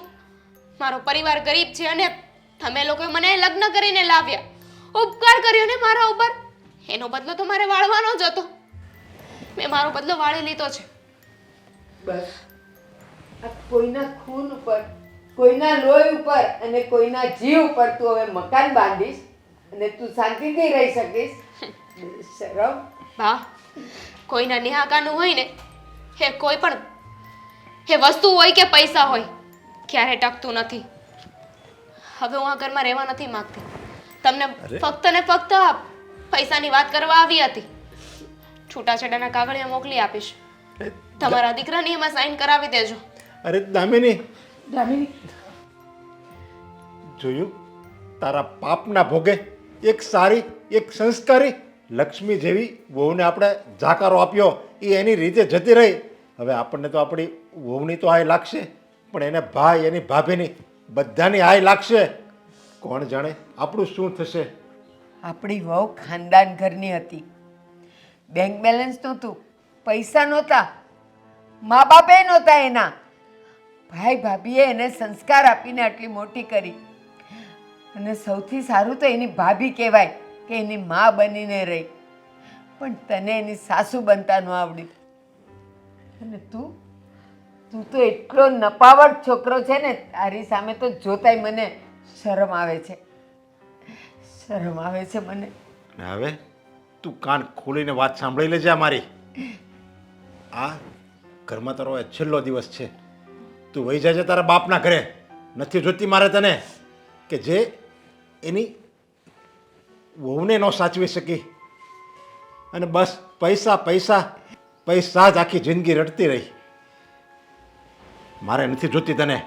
મારો પરિવાર ગરીબ છે અને તમે લોકોએ મને લગ્ન કરીને લાવ્યા, ઉપકાર કર્યો ને મારા ઉપર. એનો બદલો તો મારે વાળવાનો જ હતો. મેં મારો બદલો વાળી લીધો છે. બસ આ કોઈના ખૂન ઉપર, કોઈના લોહી ઉપર અને કોઈના જીવ ઉપર તું હવે મકાન બાંધીશ અને તું શાંતિથી રહી શકીશ? શરમ. બા, કોઈના નિહાકાનું હોય ને, એ કોઈ પણ એ વસ્તુ હોય કે પૈસા હોય, ક્યારે ટકતું નથી. હવે હું આ ઘરમાં રહેવા નથી માંગતી. તમને ફક્ત ને ફક્ત પૈસાની વાત કરવા આવી હતી. છૂટાછેડાના કાગળિયા મોકલી આપીશ. તમારા દીકરાની એમાં સાઈન કરાવી દેજો. અરે દામિની, જોયું તારા પાપના ભોગે એક સારી, એક સંસ્કારી લક્ષ્મી જેવી વહુને આપણે જાકારો આપ્યો, એ એની રીતે જતી રહી. હવે આપણને તો આપણી વહુની તો હાય લાગશે, પણ એને ભાઈ, એની ભાભીની બધાની હાય લાગશે. કોણ જાણે આપણું શું થશે? આપણી વહુ ખાનદાન ઘરની હતી, બેંક બેલેન્સ નહોતું, પૈસા નહોતા, મા બાપે નહોતા એના. ભાઈ ભાભીએ એને સંસ્કાર આપીને આટલી મોટી કરી. અને સૌથી સારું તો એની ભાભી કહેવાય કે એની મા બનીને રહી. પણ તને એની સાસુ બનતા ન આવડી. અને તું તો એટલો નપાવટ છોકરો છે ને, તારી સામે તો જોતાય મને શરમ આવે છે. શરમ આવે છે મને. હવે તું કાન ખોલીને વાત સાંભળી લેજે આ મારી. આ ઘરમાં તારો આ છેલ્લો દિવસ છે. તું વહી જાય છે તારા બાપના ઘરે. નથી જોતી મારે તને કે જે એની વહુને ન સાચવી શકી અને બસ પૈસા પૈસા પૈસા જ આખી જિંદગી રડતી રહી. મારે નથી જોતી તને.